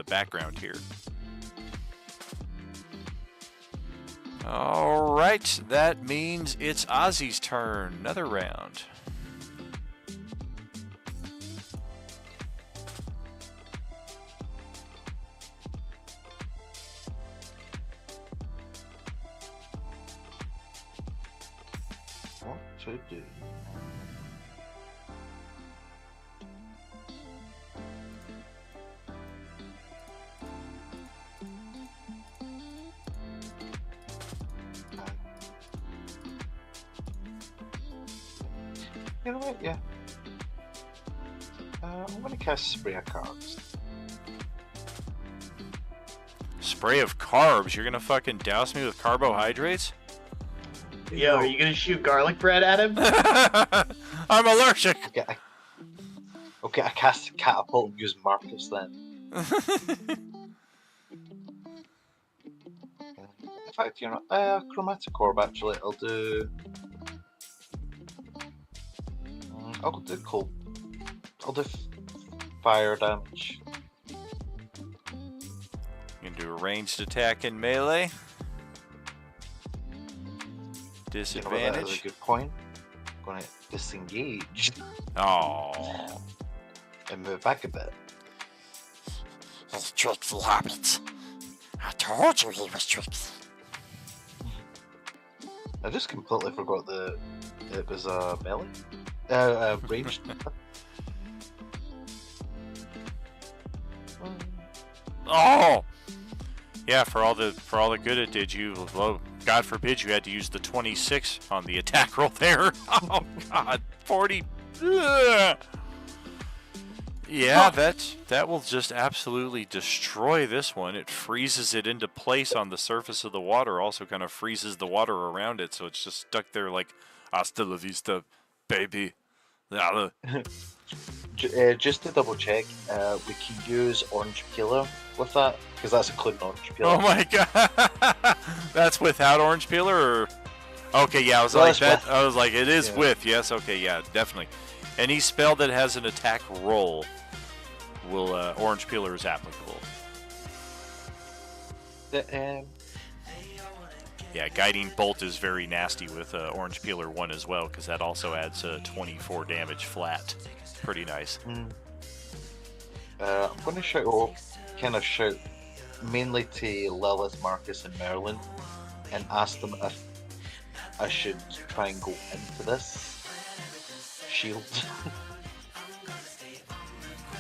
Speaker 3: background here. All right, that means it's Ozzy's turn. Another round.
Speaker 6: What to do? You know what? Yeah. I'm gonna cast Spray of Cards.
Speaker 3: Spray of carbs. You're gonna fucking douse me with carbohydrates?
Speaker 8: Yo, are you gonna shoot garlic bread at him?
Speaker 3: I'm allergic.
Speaker 6: Okay, I cast Catapult and use Marcus then. In fact, you know, Chromatic Orb actually. I'll do cold. I'll do fire damage.
Speaker 3: You can do a ranged attack in melee.
Speaker 6: You know what, that is
Speaker 3: Disadvantage.
Speaker 6: a good point. I'm gonna disengage
Speaker 3: Oh.
Speaker 6: and move back a bit.
Speaker 11: His tricksy habits. I told you he was tricksy.
Speaker 6: I just completely forgot that it was a melee. Ranged.
Speaker 3: Oh. Yeah, for all the good it did you. Well, God forbid you had to use the 26 on the attack roll there. Oh God, 40. Ugh. Yeah, that will just absolutely destroy this one. It freezes it into place on the surface of the water. Also, kind of freezes the water around it, so it's just stuck there like hasta la vista, baby.
Speaker 6: Just to double check, we can use Orange Peeler with that because that's including Orange Peeler.
Speaker 3: Oh my God, that's without orange peeler. Or... Okay, yeah, I was
Speaker 6: Well,
Speaker 3: like
Speaker 6: it's
Speaker 3: that.
Speaker 6: with.
Speaker 3: I was like, it is
Speaker 6: Yeah.
Speaker 3: with. Yes, okay, yeah, definitely. Any spell that has an attack roll will orange peeler is applicable. Yeah, guiding bolt is very nasty with orange peeler 1 as well because that also adds 24 damage flat. Pretty nice.
Speaker 6: I'm going to shout mainly to Lilith, Marcus, and Merlin, and ask them if I should try and go into this shield.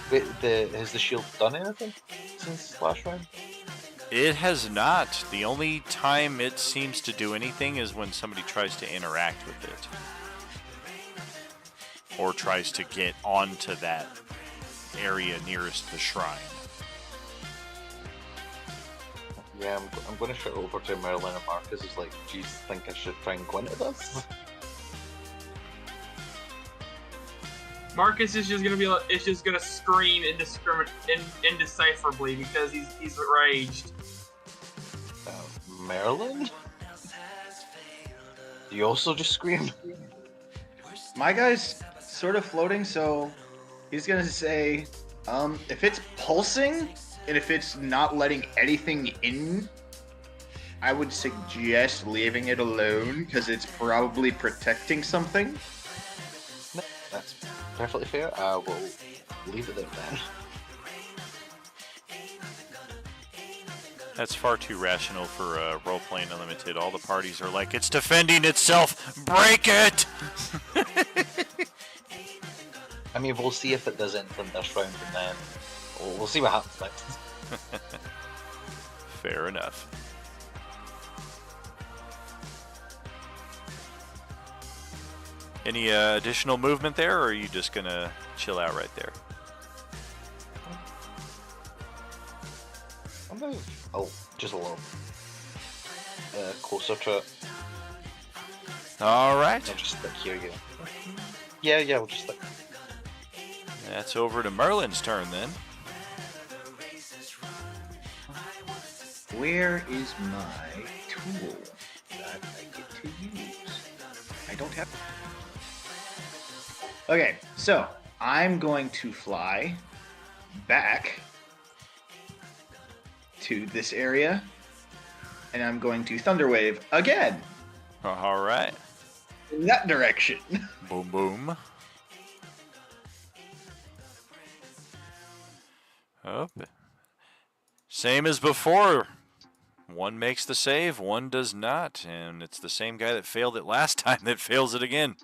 Speaker 6: Wait, has the shield done anything since last round?
Speaker 3: It has not. The only time it seems to do anything is when somebody tries to interact with it. Or tries to get onto that area nearest the shrine.
Speaker 6: Yeah, I'm going to shout over to Merlin and Marcus. It's like, do you think I should try and go into this?
Speaker 9: Marcus is just gonna scream indecipherably because he's enraged.
Speaker 6: Merlin? Do you also just scream?
Speaker 7: My guy's sort of floating, so he's gonna say, if it's pulsing and if it's not letting anything in, I would suggest leaving it alone because it's probably protecting something.
Speaker 6: That's perfectly fair. I will leave it there then.
Speaker 3: That's far too rational for Role-Playing Unlimited. All the parties are like, it's defending itself! Break it!
Speaker 6: I mean, we'll see if it does anything this round, and then we'll see what happens next.
Speaker 3: Fair enough. Any additional movement there, or are you just gonna chill out right there?
Speaker 6: I'll move just a little closer to it.
Speaker 3: All right.
Speaker 6: I'll just stick here, yeah. Yeah, we'll just stick.
Speaker 3: That's over to Merlin's turn then.
Speaker 7: Where is my tool that I get to use? I don't have. Okay, so I'm going to fly back to this area, and I'm going to Thunderwave again.
Speaker 3: All right.
Speaker 7: In that direction.
Speaker 3: Boom, boom. Oh, same as before. One makes the save, one does not, and it's the same guy that failed it last time that fails it again.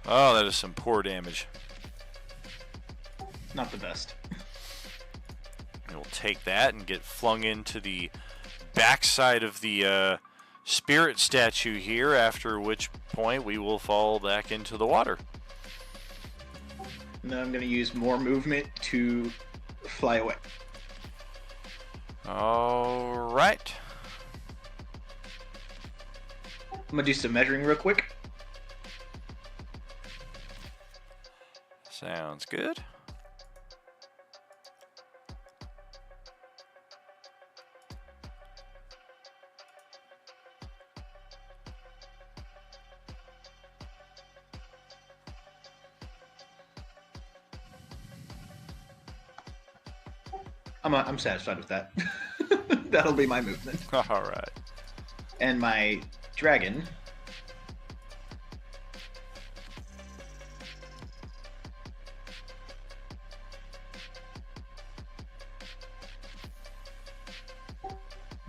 Speaker 3: Oh, that is some poor damage.
Speaker 7: Not the best.
Speaker 3: And we'll take that and get flung into the backside of the spirit statue here, after which point we will fall back into the water.
Speaker 7: And then I'm going to use more movement to fly away.
Speaker 3: All right.
Speaker 7: I'm going to do some measuring real quick.
Speaker 3: Sounds good.
Speaker 7: I'm satisfied with that. That'll be my movement.
Speaker 3: All right.
Speaker 7: And my dragon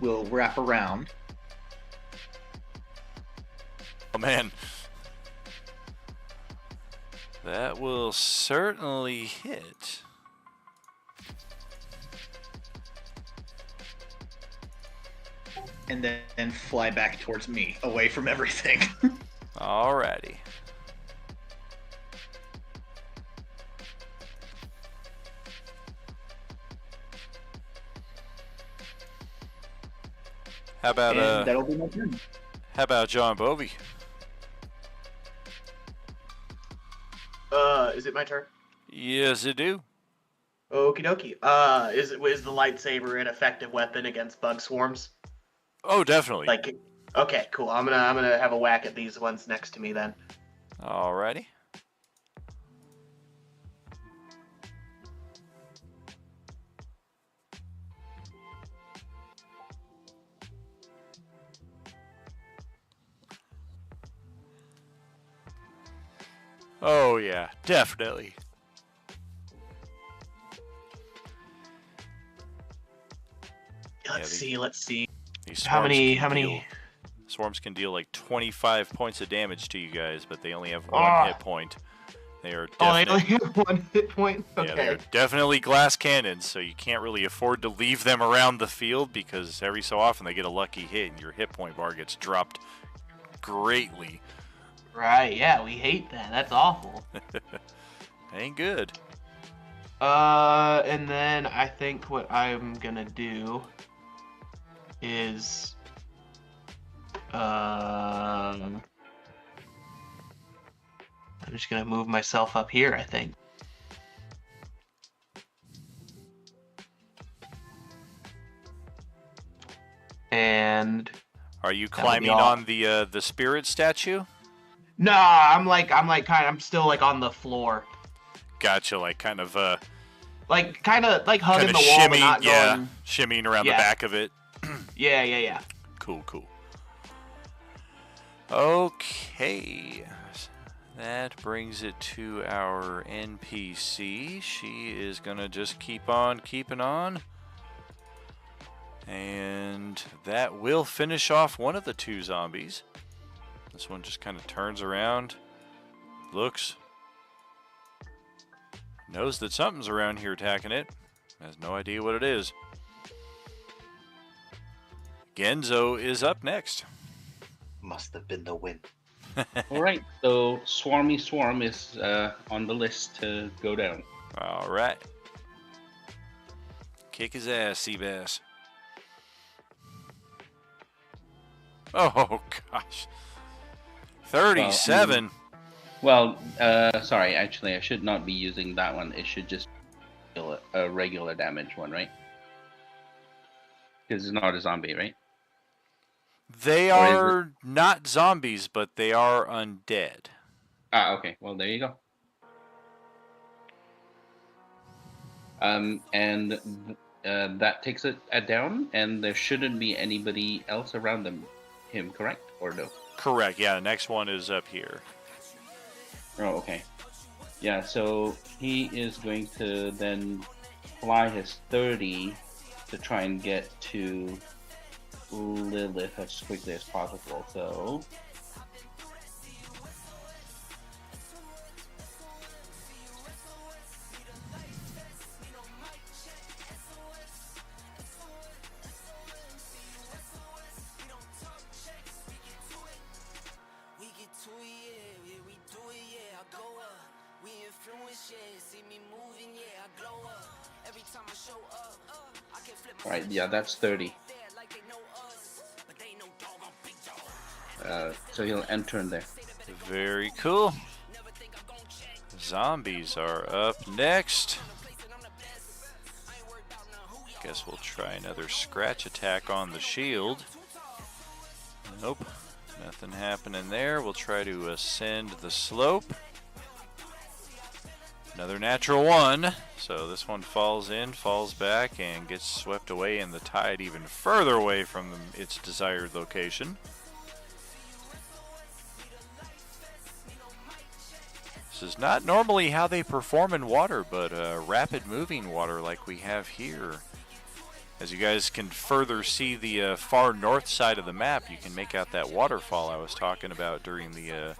Speaker 7: will wrap around.
Speaker 3: Oh man. That will certainly hit.
Speaker 7: And then fly back towards me, away from everything.
Speaker 3: Alrighty. How about
Speaker 7: and that'll be my turn.
Speaker 3: How about John Bovey?
Speaker 8: Is it my turn?
Speaker 3: Yes, I do.
Speaker 8: Okie dokie. Is the lightsaber an effective weapon against bug swarms?
Speaker 3: Oh, definitely.
Speaker 8: Like, okay, cool. I'm gonna have a whack at these ones next to me then.
Speaker 3: Alrighty. Oh yeah, definitely.
Speaker 8: Let's see.
Speaker 3: These
Speaker 8: How many?
Speaker 3: Swarms can deal like 25 points of damage to you guys, but they only have one hit point. They are
Speaker 8: they only have one hit point? Okay.
Speaker 3: Yeah, they're definitely glass cannons, so you can't really afford to leave them around the field because every so often they get a lucky hit and your hit point bar gets dropped greatly.
Speaker 8: Right, yeah, we hate that. That's awful.
Speaker 3: Ain't good.
Speaker 8: And then I think what I'm gonna do is I'm just gonna move myself up here, I think. And
Speaker 3: Are you
Speaker 8: that'll be
Speaker 3: climbing
Speaker 8: all.
Speaker 3: on the spirit statue?
Speaker 8: No, I'm still like on the floor.
Speaker 3: Gotcha, like kind of
Speaker 8: Like kind of like hugging
Speaker 3: kind of
Speaker 8: the wall, but
Speaker 3: shimmying,
Speaker 8: not
Speaker 3: yeah,
Speaker 8: going.
Speaker 3: shimmying around the
Speaker 8: Yeah.
Speaker 3: back of it.
Speaker 8: Yeah.
Speaker 3: Cool. Okay. That brings it to our NPC. She is gonna just keep on keeping on. And that will finish off one of the two zombies. This one just kind of turns around, looks, knows that something's around here attacking it, has no idea what it is. Genzo is up next.
Speaker 6: Must have been the wind.
Speaker 10: All right, so Swarmy Swarm is on the list to go down.
Speaker 3: All right. Kick his ass, Seabass. Oh, gosh. 37.
Speaker 10: Sorry, actually, I should not be using that one. It should just be a regular damage one, right? Because it's not a zombie, right?
Speaker 3: They
Speaker 10: Or is
Speaker 3: are not zombies, but they are undead.
Speaker 10: Ah, okay. Well, there you go. And that takes it down, and there shouldn't be anybody else around him, correct? Or no?
Speaker 3: Correct, yeah, the next one is up here.
Speaker 10: Oh, okay. Yeah, so he is going to then fly his 30 to try and get to Lilith as quickly as possible. So Alright, yeah, that's 30. So he'll enter in there.
Speaker 3: Very cool. Zombies are up next. Guess we'll try another scratch attack on the shield. Nope, nothing happening there. We'll try to ascend the slope. Another natural one. So this one falls in, falls back, and gets swept away in the tide even further away from its desired location. This is not normally how they perform in water, but rapid moving water like we have here. As you guys can further see the far north side of the map, you can make out that waterfall I was talking about during the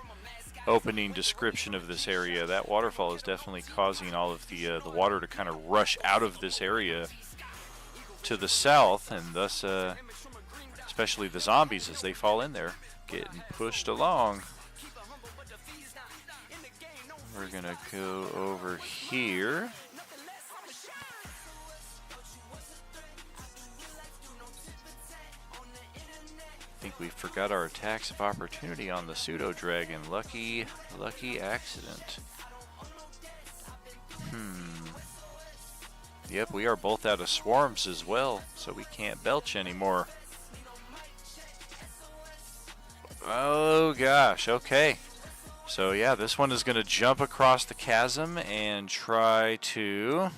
Speaker 3: opening description of this area. That waterfall is definitely causing all of the water to kind of rush out of this area to the south, and thus, especially the zombies as they fall in there, getting pushed along. We're gonna go over here. I think we forgot our attacks of opportunity on the pseudo dragon. Lucky accident. Yep, we are both out of swarms as well, so we can't belch anymore. Oh gosh, okay. So yeah, this one is going to jump across the chasm and try to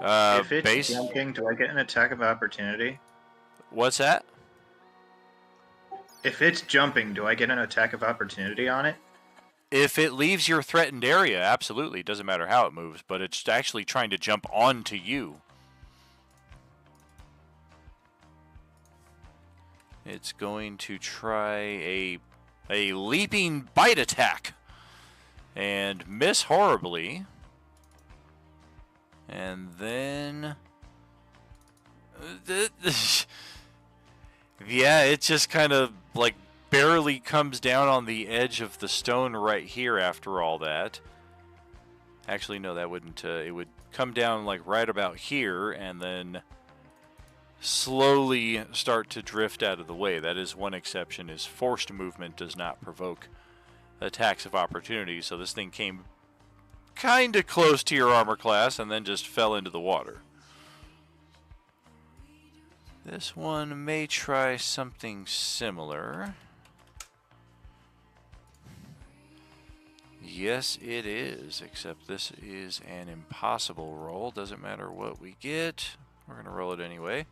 Speaker 7: if it's jumping, do I get an attack of opportunity?
Speaker 3: What's that?
Speaker 7: If it's jumping, do I get an attack of opportunity on it?
Speaker 3: If it leaves your threatened area, absolutely. It doesn't matter how it moves, but it's actually trying to jump onto you. It's going to try a leaping bite attack and miss horribly. And then yeah, it just kind of like barely comes down on the edge of the stone right here after all that. Actually, no, that wouldn't. It would come down like right about here and then slowly start to drift out of the way. That is one exception, is forced movement does not provoke attacks of opportunity. So this thing came kind of close to your armor class and then just fell into the water. This one may try something similar. Yes, it is, except this is an impossible roll. Doesn't matter what we get. We're going to roll it anyway.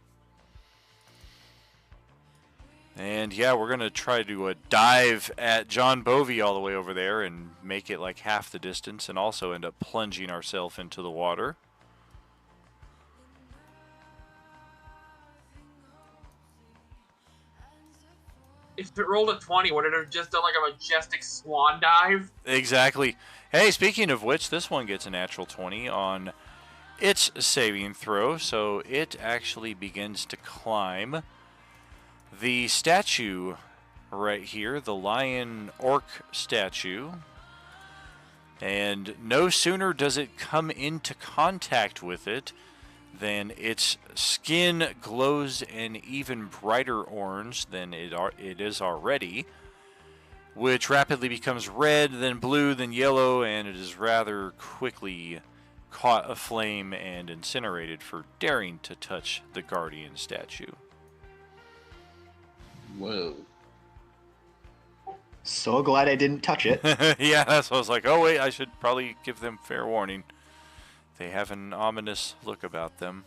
Speaker 3: And yeah, we're going to try to dive at John Bovey all the way over there and make it like half the distance and also end up plunging ourselves into the water.
Speaker 9: If it rolled a 20, would it have just done like a majestic swan dive?
Speaker 3: Exactly. Hey, speaking of which, this one gets a natural 20 on its saving throw, so it actually begins to climb the statue right here, the lion orc statue. And no sooner does it come into contact with it than its skin glows an even brighter orange than it is already, which rapidly becomes red, then blue, then yellow, and it is rather quickly caught aflame and incinerated for daring to touch the guardian statue.
Speaker 5: Whoa.
Speaker 12: So glad I didn't touch it.
Speaker 3: Yeah, that's what I was like, oh wait, I should probably give them fair warning. They have an ominous look about them.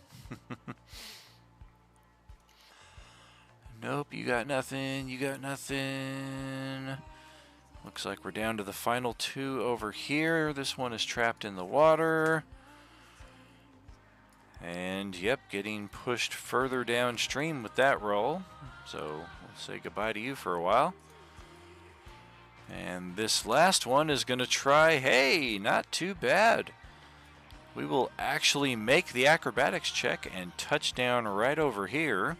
Speaker 3: Nope, you got nothing, you got nothing. Looks like we're down to the final two over here. This one is trapped in the water. And yep, getting pushed further downstream with that roll. So we'll say goodbye to you for a while. And this last one is going to try, hey, not too bad. We will actually make the acrobatics check and touch down right over here.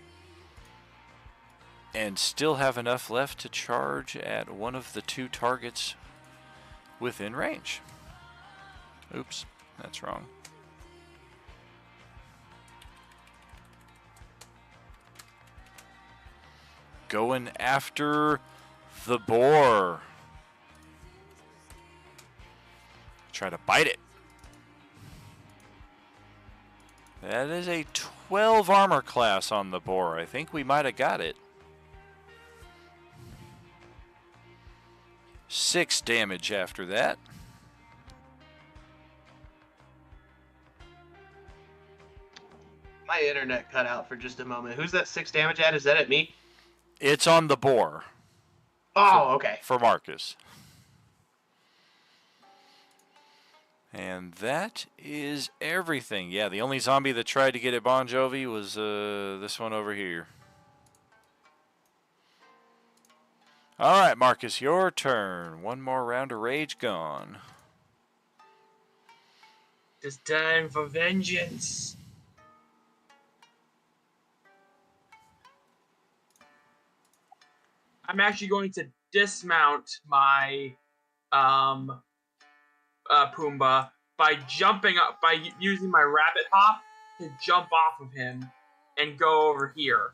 Speaker 3: And still have enough left to charge at one of the two targets within range. Oops, that's wrong. Going after the boar. Try to bite it. That is a 12 armor class on the boar. I think we might have got it. 6 damage after that.
Speaker 8: My internet cut out for just a moment. Who's that 6 damage at? Is that at me?
Speaker 3: It's on the boar.
Speaker 8: Oh, okay.
Speaker 3: For Marcus. And that is everything. Yeah, the only zombie that tried to get at Bon Jovi was this one over here. All right, Marcus, your turn. One more round of rage gone.
Speaker 9: It's time for vengeance. I'm actually going to dismount my Pumbaa by jumping up, by using my rabbit hop to jump off of him and go over here.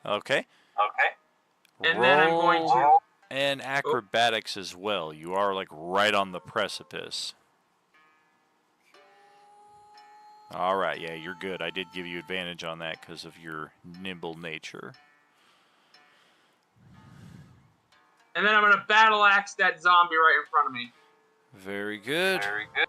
Speaker 3: Okay.
Speaker 9: And then I'm going to...
Speaker 3: And acrobatics as well. You are like right on the precipice. All right, yeah, you're good. I did give you advantage on that because of your nimble nature.
Speaker 9: And then I'm going to battle axe that zombie right in front of me.
Speaker 3: Very good.
Speaker 10: Very good.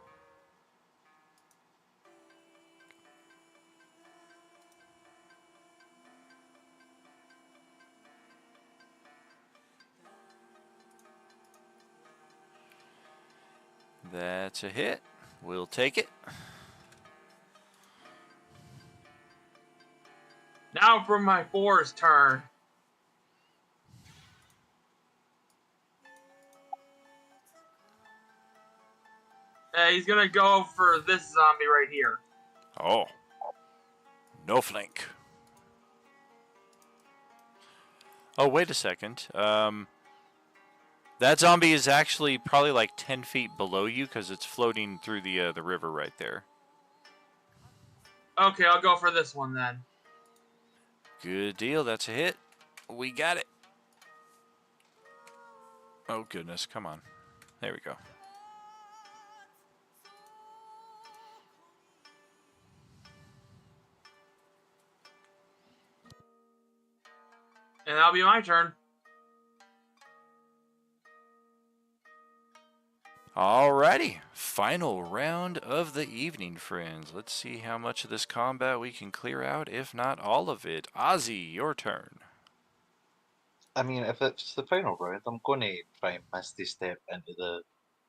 Speaker 3: That's a hit. We'll take it.
Speaker 9: Now for my boar's turn. He's going to go for this zombie right here.
Speaker 3: Oh. No flank. Oh, wait a second. That zombie is actually probably like 10 feet below you because it's floating through the river right there.
Speaker 9: Okay, I'll go for this one then.
Speaker 3: Good deal. That's a hit. We got it. Oh, goodness. Come on. There we go.
Speaker 9: And that'll be my turn.
Speaker 3: Alrighty. Final round of the evening, friends. Let's see how much of this combat we can clear out, if not all of it. Ozzy, your turn.
Speaker 6: I mean, if it's the final round, I'm going to try and Misty Step into the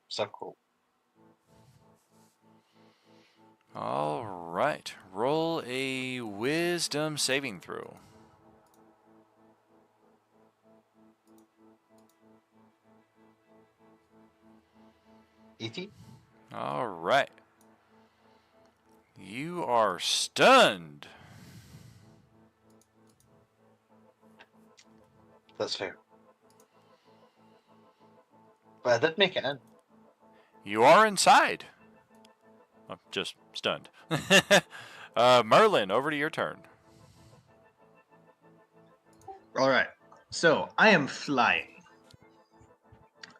Speaker 6: circle.
Speaker 3: Alright. Roll a wisdom saving throw.
Speaker 6: 18?
Speaker 3: Alright. You are stunned.
Speaker 6: That's fair. But I did make it in.
Speaker 3: You are inside. I'm just stunned. Merlin, over to your turn.
Speaker 7: All right. So I am flying.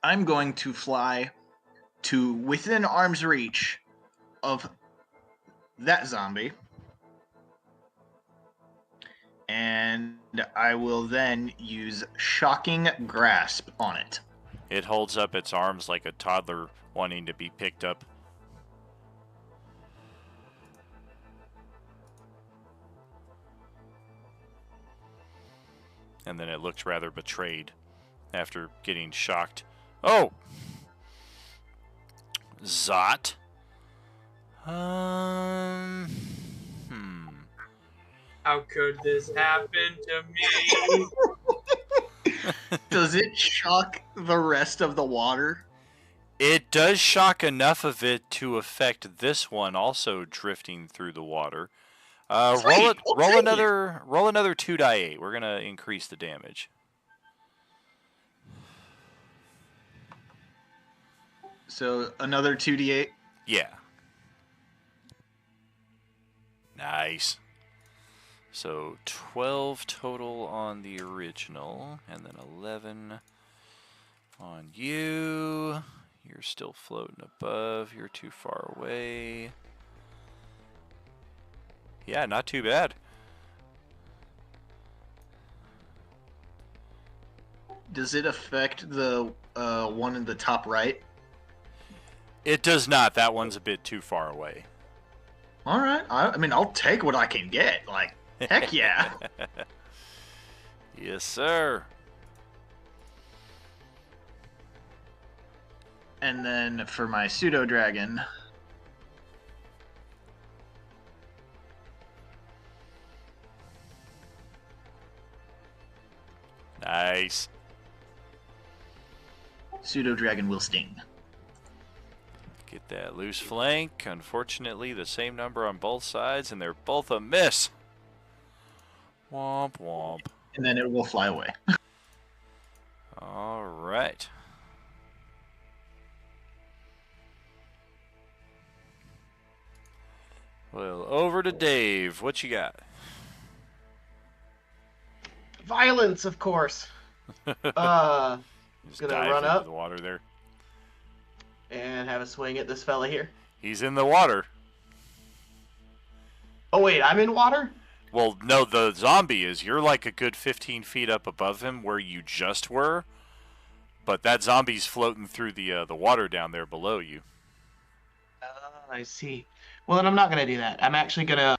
Speaker 7: I'm going to fly to within arm's reach of that zombie. And I will then use Shocking Grasp on it.
Speaker 3: It holds up its arms like a toddler wanting to be picked up. And then it looks rather betrayed after getting shocked. Oh! Zot?
Speaker 9: How could this happen to me?
Speaker 7: Does it shock the rest of the water?
Speaker 3: It does shock enough of it to affect this one also drifting through the water. Roll another 2d8. We're gonna increase the damage.
Speaker 7: So another 2d8.
Speaker 3: Yeah. Nice. So 12 total on the original, and then 11 on you. You're still floating above. You're too far away. Yeah, not too bad.
Speaker 7: Does it affect the one in the top right?
Speaker 3: It does not. That one's a bit too far away.
Speaker 7: All right. I mean, I'll take what I can get. Like, heck yeah.
Speaker 3: Yes, sir.
Speaker 7: And then for my pseudo dragon,
Speaker 3: Nice.
Speaker 7: pseudo dragon will sting.
Speaker 3: Get that loose flank. Unfortunately, the same number on both sides, and they're both a miss. Womp womp.
Speaker 7: And then it will fly away.
Speaker 3: All right. Well, over to Dave. What you got?
Speaker 8: Violence, of course.
Speaker 3: Just
Speaker 8: Gonna
Speaker 3: dive
Speaker 8: run
Speaker 3: into
Speaker 8: up
Speaker 3: the water there.
Speaker 8: and have a swing at this fella here.
Speaker 3: He's in the water.
Speaker 8: Oh wait, I'm in water?
Speaker 3: Well, no, the zombie is. You're like a good 15 feet up above him where you just were. But that zombie's floating through the water down there below you.
Speaker 8: I see. Well, then I'm not gonna do that. I'm actually gonna...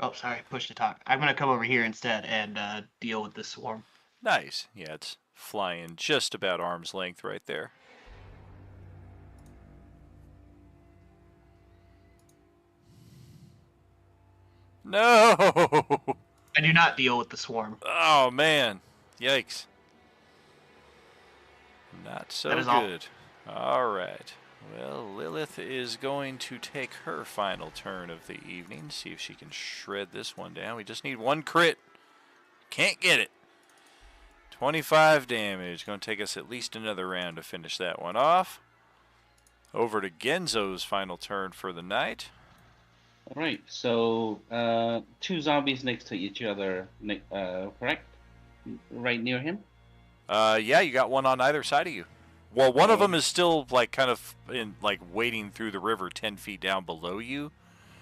Speaker 8: Oh, sorry, push to talk. I'm gonna come over here instead and deal with this swarm.
Speaker 3: Nice. Yeah, it's flying just about arm's length right there. No!
Speaker 8: I do not deal with the swarm.
Speaker 3: Oh, man. Yikes. Not so
Speaker 8: That is all.
Speaker 3: good. All right. Well, Lilith is going to take her final turn of the evening. See if she can shred this one down. We just need one crit. Can't get it. 25 damage. Going to take us at least another round to finish that one off. Over to Genzo's final turn for the night.
Speaker 10: All right, so 2 zombies next to each other, correct? Right near him?
Speaker 3: Yeah, you got one on either side of you. Well, one of
Speaker 10: Oh.
Speaker 3: them is still like kind of in like wading through the river 10 feet down below you.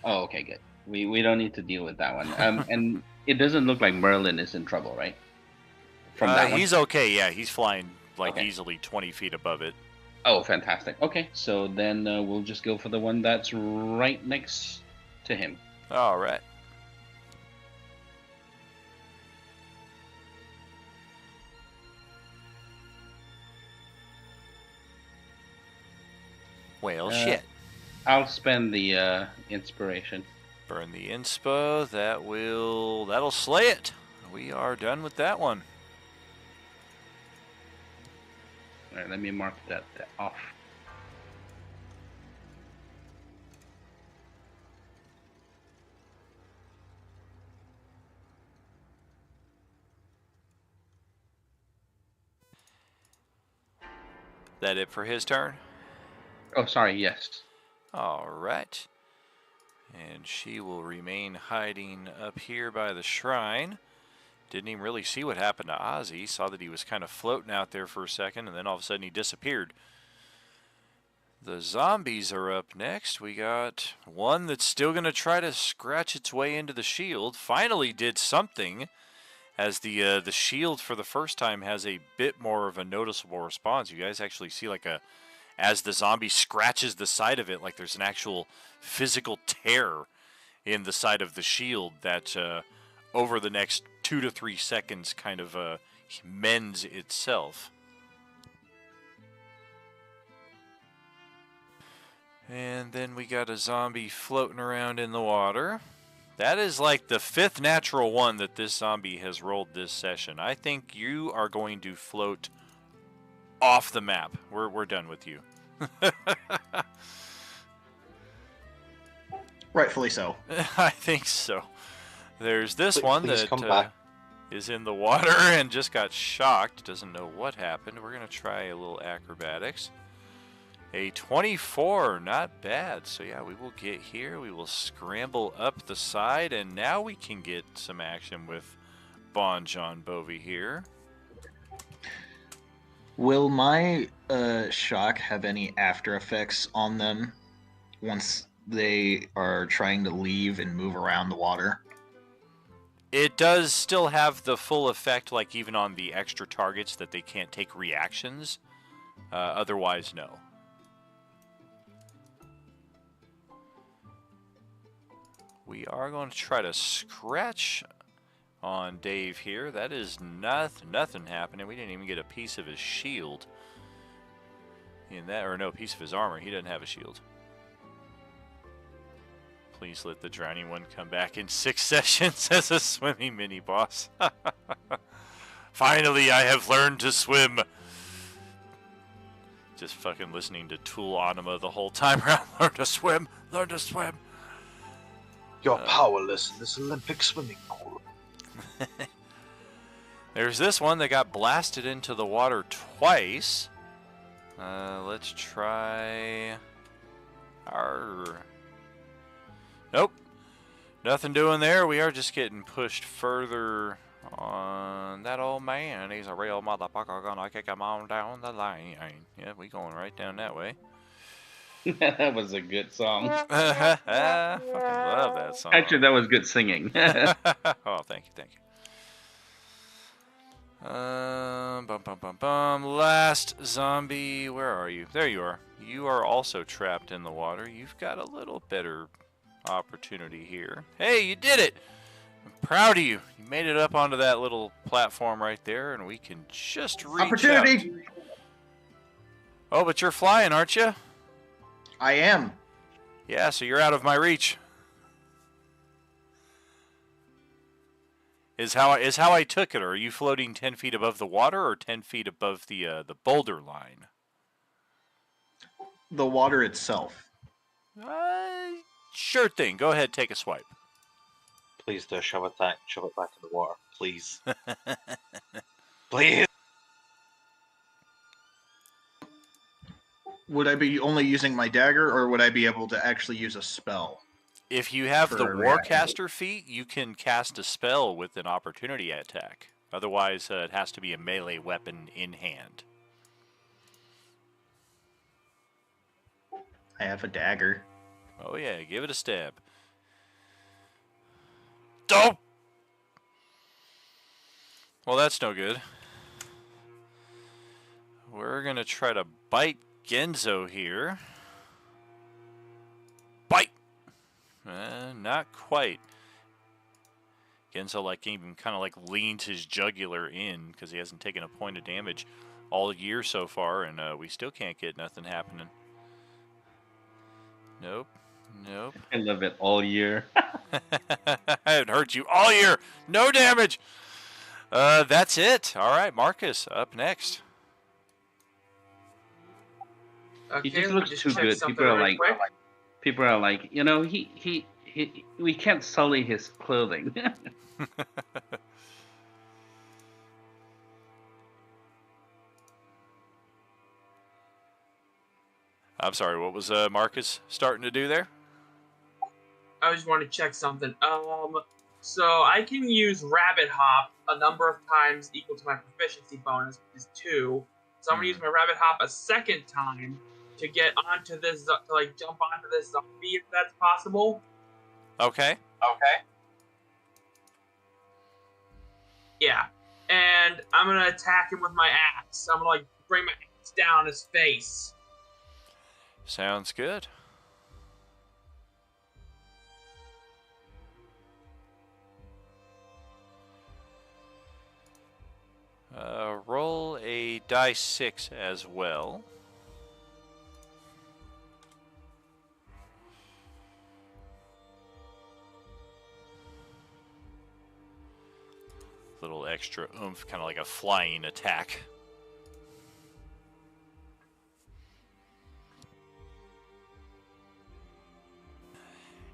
Speaker 10: Oh, okay, good. We don't need to deal with that one. And it doesn't look like Merlin is in trouble, right? From that one?
Speaker 3: He's okay, yeah. He's flying like
Speaker 10: Okay.
Speaker 3: easily 20 feet above it.
Speaker 10: Oh, fantastic. Okay, so then we'll just go for the one that's right next to him.
Speaker 3: All right. Well, shit.
Speaker 10: I'll spend the inspiration.
Speaker 3: Burn the inspo. That'll slay it. We are done with that one.
Speaker 10: All right, let me mark that off.
Speaker 3: That it for his turn?
Speaker 10: Oh, sorry, yes.
Speaker 3: All right. And she will remain hiding up here by the shrine. Didn't even really see what happened to Ozzy. Saw that he was kind of floating out there for a second, and then all of a sudden he disappeared. The zombies are up next. We got one that's still going to try to scratch its way into the shield. Finally did something, as the shield for the first time has a bit more of a noticeable response. You guys actually see like as the zombie scratches the side of it, like there's an actual physical tear in the side of the shield that over the next 2 to 3 seconds kind of mends itself. And then we got a zombie floating around in the water. That is like the 5th natural one that this zombie has rolled this session. I think you are going to float off the map. We're done with you.
Speaker 12: Rightfully so.
Speaker 3: I think so. There's this one
Speaker 6: Please
Speaker 3: that
Speaker 6: come back.
Speaker 3: is in the water and just got shocked. Doesn't know what happened. We're going to try a little acrobatics. A 24, not bad. So yeah, we will get here. We will scramble up the side, and now we can get some action with Bon John Bovey here.
Speaker 12: Will my shock have any after effects on them once they are trying to leave and move around the water?
Speaker 3: It does still have the full effect, like even on the extra targets, that they can't take reactions. Otherwise, no. We are going to try to scratch on Dave here. That is nothing happening. We didn't even get a piece of his shield in that, or no, piece of his armor. He doesn't have a shield. Please let the drowning one come back in 6 sessions as a swimming mini boss. Finally, I have learned to swim. Just fucking listening to Tool Anima the whole time around. Learn to swim. Learn to swim.
Speaker 6: You're powerless in this Olympic swimming pool.
Speaker 3: There's this one that got blasted into the water twice. Let's try... Nope. Nothing doing there. We are just getting pushed further on that old man. He's a real motherfucker. Gonna kick him on down the line. Yeah, we going right down that way.
Speaker 10: That was a good song.
Speaker 3: Fucking love that song.
Speaker 10: Actually, that was good singing.
Speaker 3: Oh, thank you. Last zombie. Where are you? There you are. You are also trapped in the water. You've got a little better opportunity here. Hey, you did it! I'm proud of you. You made it up onto that little platform right there, and we can just reach
Speaker 12: Opportunity!
Speaker 3: out. Oh, but you're flying, aren't you?
Speaker 12: I am.
Speaker 3: Yeah, so you're out of my reach. Is how I took it. Or are you floating 10 feet above the water or 10 feet above the boulder line?
Speaker 12: The water itself.
Speaker 3: Sure thing. Go ahead, take a swipe.
Speaker 6: Please do a shove attack. Shove it back in the water. Please. Please.
Speaker 12: Would I be only using my dagger, or would I be able to actually use a spell?
Speaker 3: If you have
Speaker 12: For
Speaker 3: the
Speaker 12: a reaction.
Speaker 3: Warcaster feat, you can cast a spell with an opportunity attack. Otherwise, it has to be a melee weapon in hand.
Speaker 12: I have a dagger.
Speaker 3: Oh yeah, give it a stab. Dope! Well, that's no good. We're going to try to bite Genzo here. Bite! Not quite. Genzo even kind of leans his jugular in because he hasn't taken a point of damage all year so far, and we still can't get nothing happening. Nope. Nope.
Speaker 10: I love it all year.
Speaker 3: I haven't hurt you all year. No damage. That's it. All right, Marcus, up next.
Speaker 9: Okay,
Speaker 10: He just
Speaker 9: let me
Speaker 10: looks
Speaker 9: just
Speaker 10: too
Speaker 9: check
Speaker 10: good.
Speaker 9: something
Speaker 10: People are
Speaker 9: real quick.
Speaker 10: people are like, you know, he we can't sully his clothing.
Speaker 3: I'm sorry, what was Marcus starting to do there?
Speaker 9: I just want to check something. So I can use Rabbit Hop a number of times equal to my proficiency bonus, which is 2. So I'm gonna use my Rabbit Hop a second time to get onto this, to jump onto this zombie if that's possible.
Speaker 3: Okay.
Speaker 9: Yeah, and I'm gonna attack him with my axe. I'm gonna bring my axe down his face.
Speaker 3: Sounds good. Roll a die 6 as well. Little extra oomph, kind of like a flying attack.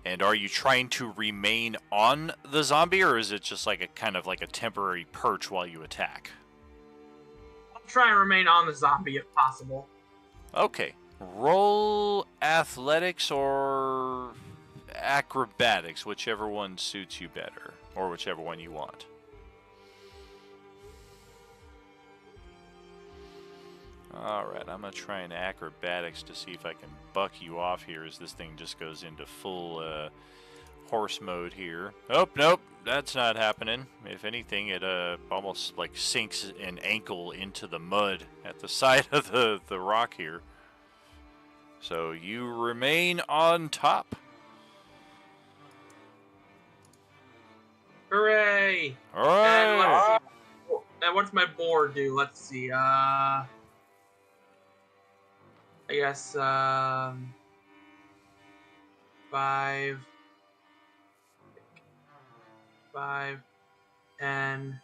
Speaker 3: And are you trying to remain on the zombie, or is it just like a kind of like a temporary perch while you attack?
Speaker 9: I'll try and remain on the zombie if possible.
Speaker 3: Okay. Roll athletics or acrobatics, whichever one suits you better, or whichever one you want. Alright, I'm going to try an acrobatics to see if I can buck you off here as this thing just goes into full horse mode here. Oh, nope, that's not happening. If anything, it almost sinks an ankle into the mud at the side of the rock here. So you remain on top.
Speaker 9: Hooray!
Speaker 3: Alright!
Speaker 9: And what's my board do? Let's see. I guess 5, 10.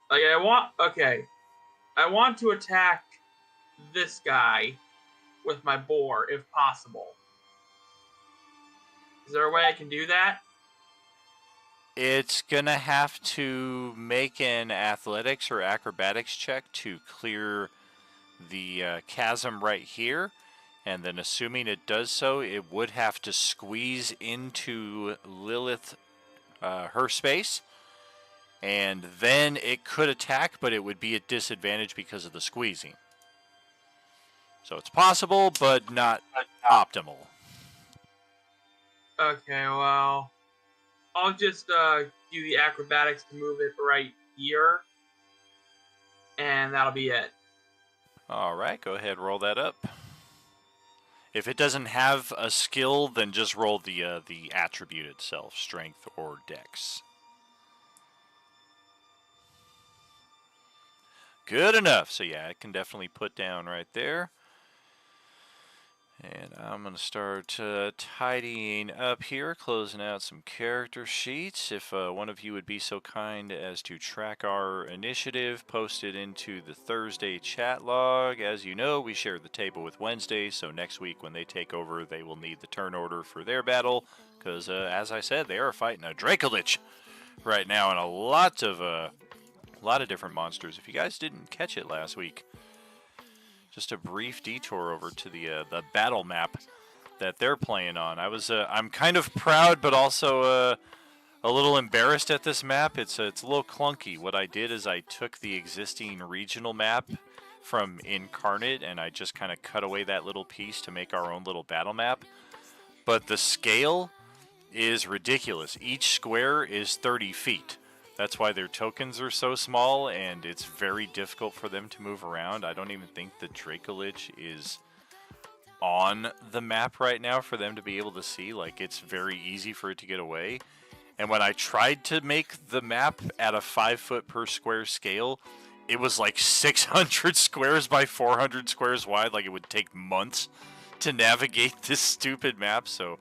Speaker 9: I want to attack this guy with my boar if possible. Is there a way I can do that?
Speaker 3: It's gonna have to make an athletics or acrobatics check to clear the chasm right here, and then assuming it does so, it would have to squeeze into Lilith, her space, and then it could attack, but it would be at disadvantage because of the squeezing. So it's possible, but not optimal.
Speaker 9: Okay, well, I'll just do the acrobatics to move it right here, and that'll be it.
Speaker 3: All right, go ahead, roll that up. If it doesn't have a skill, then just roll the attribute itself, strength or dex. Good enough. So yeah, I can definitely put down right there. And I'm going to start tidying up here, closing out some character sheets. If one of you would be so kind as to track our initiative, post it into the Thursday chat log. As you know, we share the table with Wednesday, so next week when they take over, they will need the turn order for their battle. Because, as I said, they are fighting a Dracolich right now and a lot of different monsters. If you guys didn't catch it last week, just a brief detour over to the battle map that they're playing on. I'm kind of proud, but also a little embarrassed at this map. It's a little clunky. What I did is I took the existing regional map from Incarnate, and I just kind of cut away that little piece to make our own little battle map. But the scale is ridiculous. Each square is 30 feet. That's why their tokens are so small, and it's very difficult for them to move around. I don't even think the Dracolich is on the map right now for them to be able to see. Like, it's very easy for it to get away. And when I tried to make the map at a 5 foot per square scale, it was like 600 squares by 400 squares wide. Like, it would take months to navigate this stupid map. So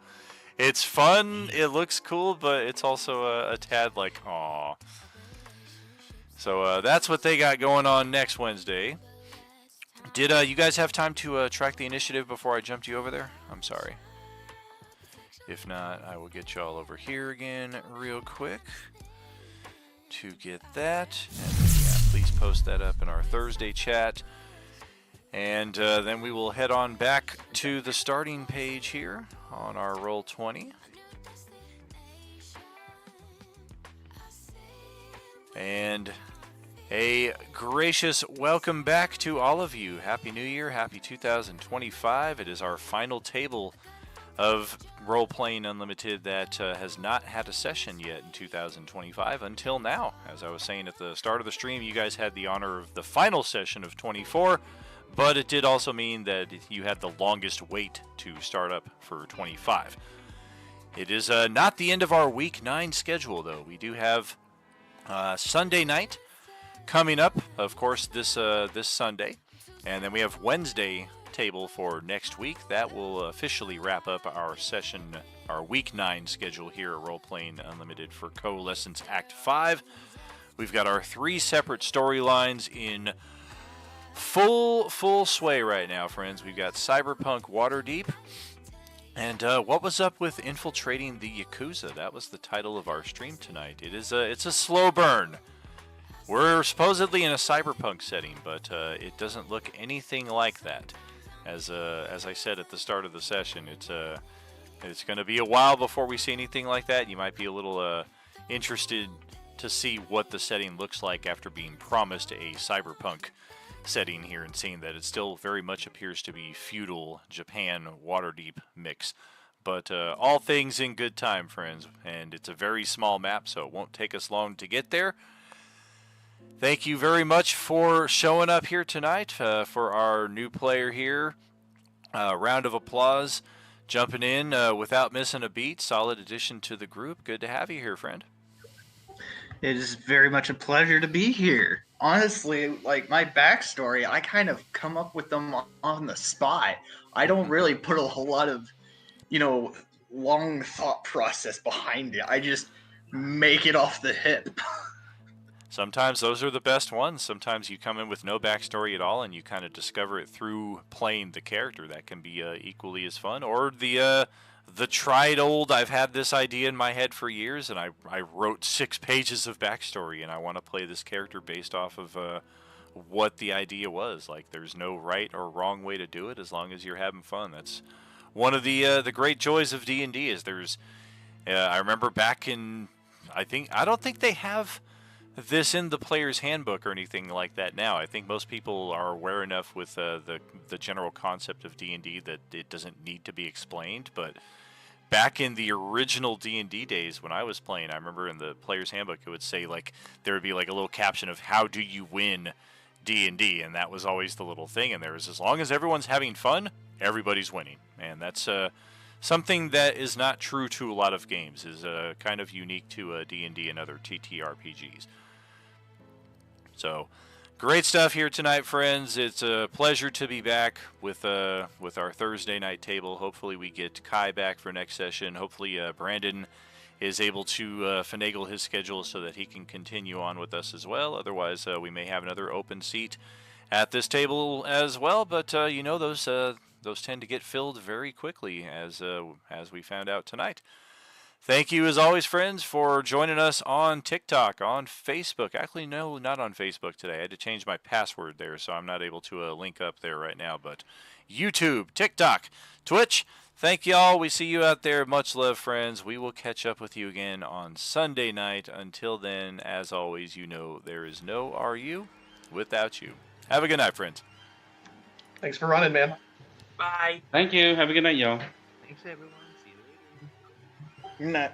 Speaker 3: it's fun, it looks cool, but it's also a tad like, aw. So that's what they got going on next Wednesday. Did you guys have time to track the initiative before I jumped you over there? I'm sorry. If not, I will get y'all over here again real quick to get that. And yeah, please post that up in our Thursday chat. And then we will head on back to the starting page here on our Roll20. And a gracious welcome back to all of you. Happy New Year, happy 2025. It is our final table of Role-Playing Unlimited that has not had a session yet in 2025 until now. As I was saying at the start of the stream, you guys had the honor of the final session of 24. But it did also mean that you had the longest wait to start up for 25. It is not the end of our Week 9 schedule, though. We do have Sunday night coming up, of course, this Sunday. And then we have Wednesday table for next week. That will officially wrap up our session, our Week 9 schedule here at Role-Playing Unlimited for Coalescence Act 5. We've got our 3 separate storylines in full sway right now, friends. We've got Cyberpunk Waterdeep, and what was up with Infiltrating the Yakuza? That was the title of our stream tonight. It's a slow burn. We're supposedly in a cyberpunk setting, but it doesn't look anything like that. As I said at the start of the session, it's going to be a while before we see anything like that. You might be a little interested to see what the setting looks like after being promised a cyberpunk setting here and seeing that it still very much appears to be feudal Japan Waterdeep mix. But all things in good time, friends, and it's a very small map, so it won't take us long to get there. Thank you very much for showing up here tonight for our new player here. Round of applause, jumping in without missing a beat. Solid addition to the group. Good to have you here, friend.
Speaker 7: It is very much a pleasure to be here. Honestly, like my backstory, I kind of come up with them on the spot. I don't really put a whole lot of, long thought process behind it. I just make it off the hip.
Speaker 3: Sometimes those are the best ones. Sometimes you come in with no backstory at all and you kind of discover it through playing the character. That can be equally as fun. Or the tried old, I've had this idea in my head for years and I wrote 6 pages of backstory and I want to play this character based off of what the idea was. Like, there's no right or wrong way to do it as long as you're having fun. That's one of the great joys of D&D is there's, I remember back in, I don't think they have this in the player's handbook or anything like that now. I think most people are aware enough with the general concept of D&D that it doesn't need to be explained, but back in the original D&D days when I was playing, I remember in the player's handbook it would say, like, there would be like a little caption of how do you win D&D, and that was always the little thing, and there was, as long as everyone's having fun, everybody's winning. And that's something that is not true to a lot of games, is kind of unique to D&D and other TTRPGs. So, Great stuff here tonight, friends. It's a pleasure to be back with our Thursday night table. Hopefully we get Kai back for next session. Hopefully Brandon is able to finagle his schedule so that he can continue on with us as well. Otherwise, we may have another open seat at this table as well. But those tend to get filled very quickly, as we found out tonight. Thank you, as always, friends, for joining us on TikTok, on Facebook. Actually, no, not on Facebook today. I had to change my password there, so I'm not able to link up there right now. But YouTube, TikTok, Twitch, thank y'all. We see you out there. Much love, friends. We will catch up with you again on Sunday night. Until then, as always, there is no RU without you. Have a good night, friends.
Speaker 8: Thanks for running, man.
Speaker 9: Bye.
Speaker 10: Thank you. Have a good night, y'all.
Speaker 9: Thanks, everyone. See you later.
Speaker 7: Good night.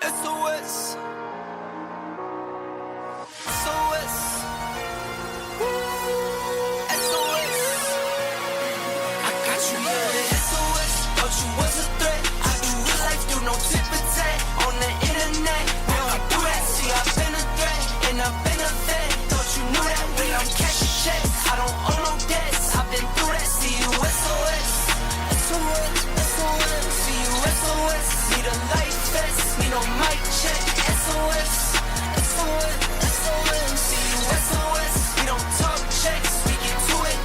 Speaker 1: SOS. SOS. SOS. I got you yelling SOS. Thought you was a threat. I do real life, do no tip and tat. On the internet, we don't do that. See, I've been a threat and I've been a vet. Thought you knew that when I'm cashing checks. I don't owe no debts. I've been through that. See you SOS. SOS. SOS. See you SOS. Need a life vest. Need no mic check. SOS. SOS. SOS. See you SOS. We don't talk checks. We get to it.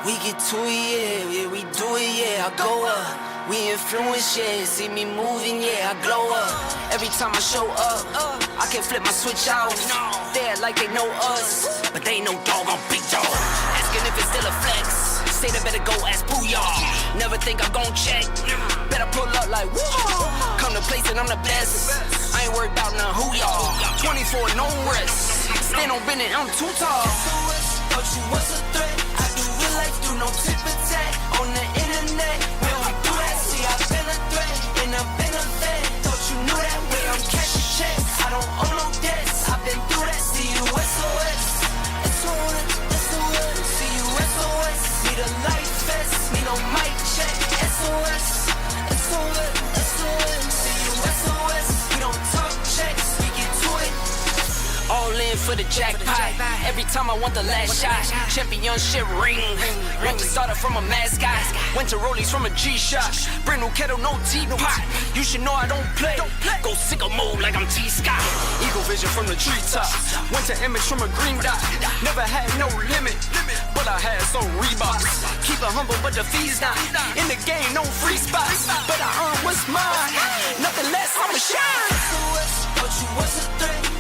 Speaker 1: We get to it, yeah, we do it, yeah, I go up. We influence, yeah, see me moving, yeah, I glow up. Every time I show up, I can flip my switch out. They act like they know us, but they ain't no dog on big dog. Asking if it's still a flex. Say they better go ask Booyah. Never think I'm gon' check. Better pull up like whoa. Come to place and I'm the best. I ain't worried about none who y'all. 24, no rest. Stand on business, I'm too tall. Thought you was a threat. I do real life, do no tip and tat. On the internet, we don't do that. See, I've been a threat and I've been a vet. Thought you knew that when I'm cashing checks. I don't owe no debts. I've been through that. See you SOS. SOS. SOS. See you SOS. Need a life vest. Need no mic check. SOS. SOS. SOS. See you SOS. We don't talk checks. We get to it. All in for the jackpot. Every time I want the last shot. Championship ring. Ring started from a mascot. Went to Rollies from a G-Shot. Brand new kettle, no teapot. You should know I don't play. Go sicko mode like I'm T-Scott. Eagle vision from the treetop. Went to image from a green dot. Never had no limit, but I had some Reeboks. Keep it humble, but the fees not. In the game, no free spots. But I earn what's mine. Nothing less, I'ma shine. Thought you was a threat.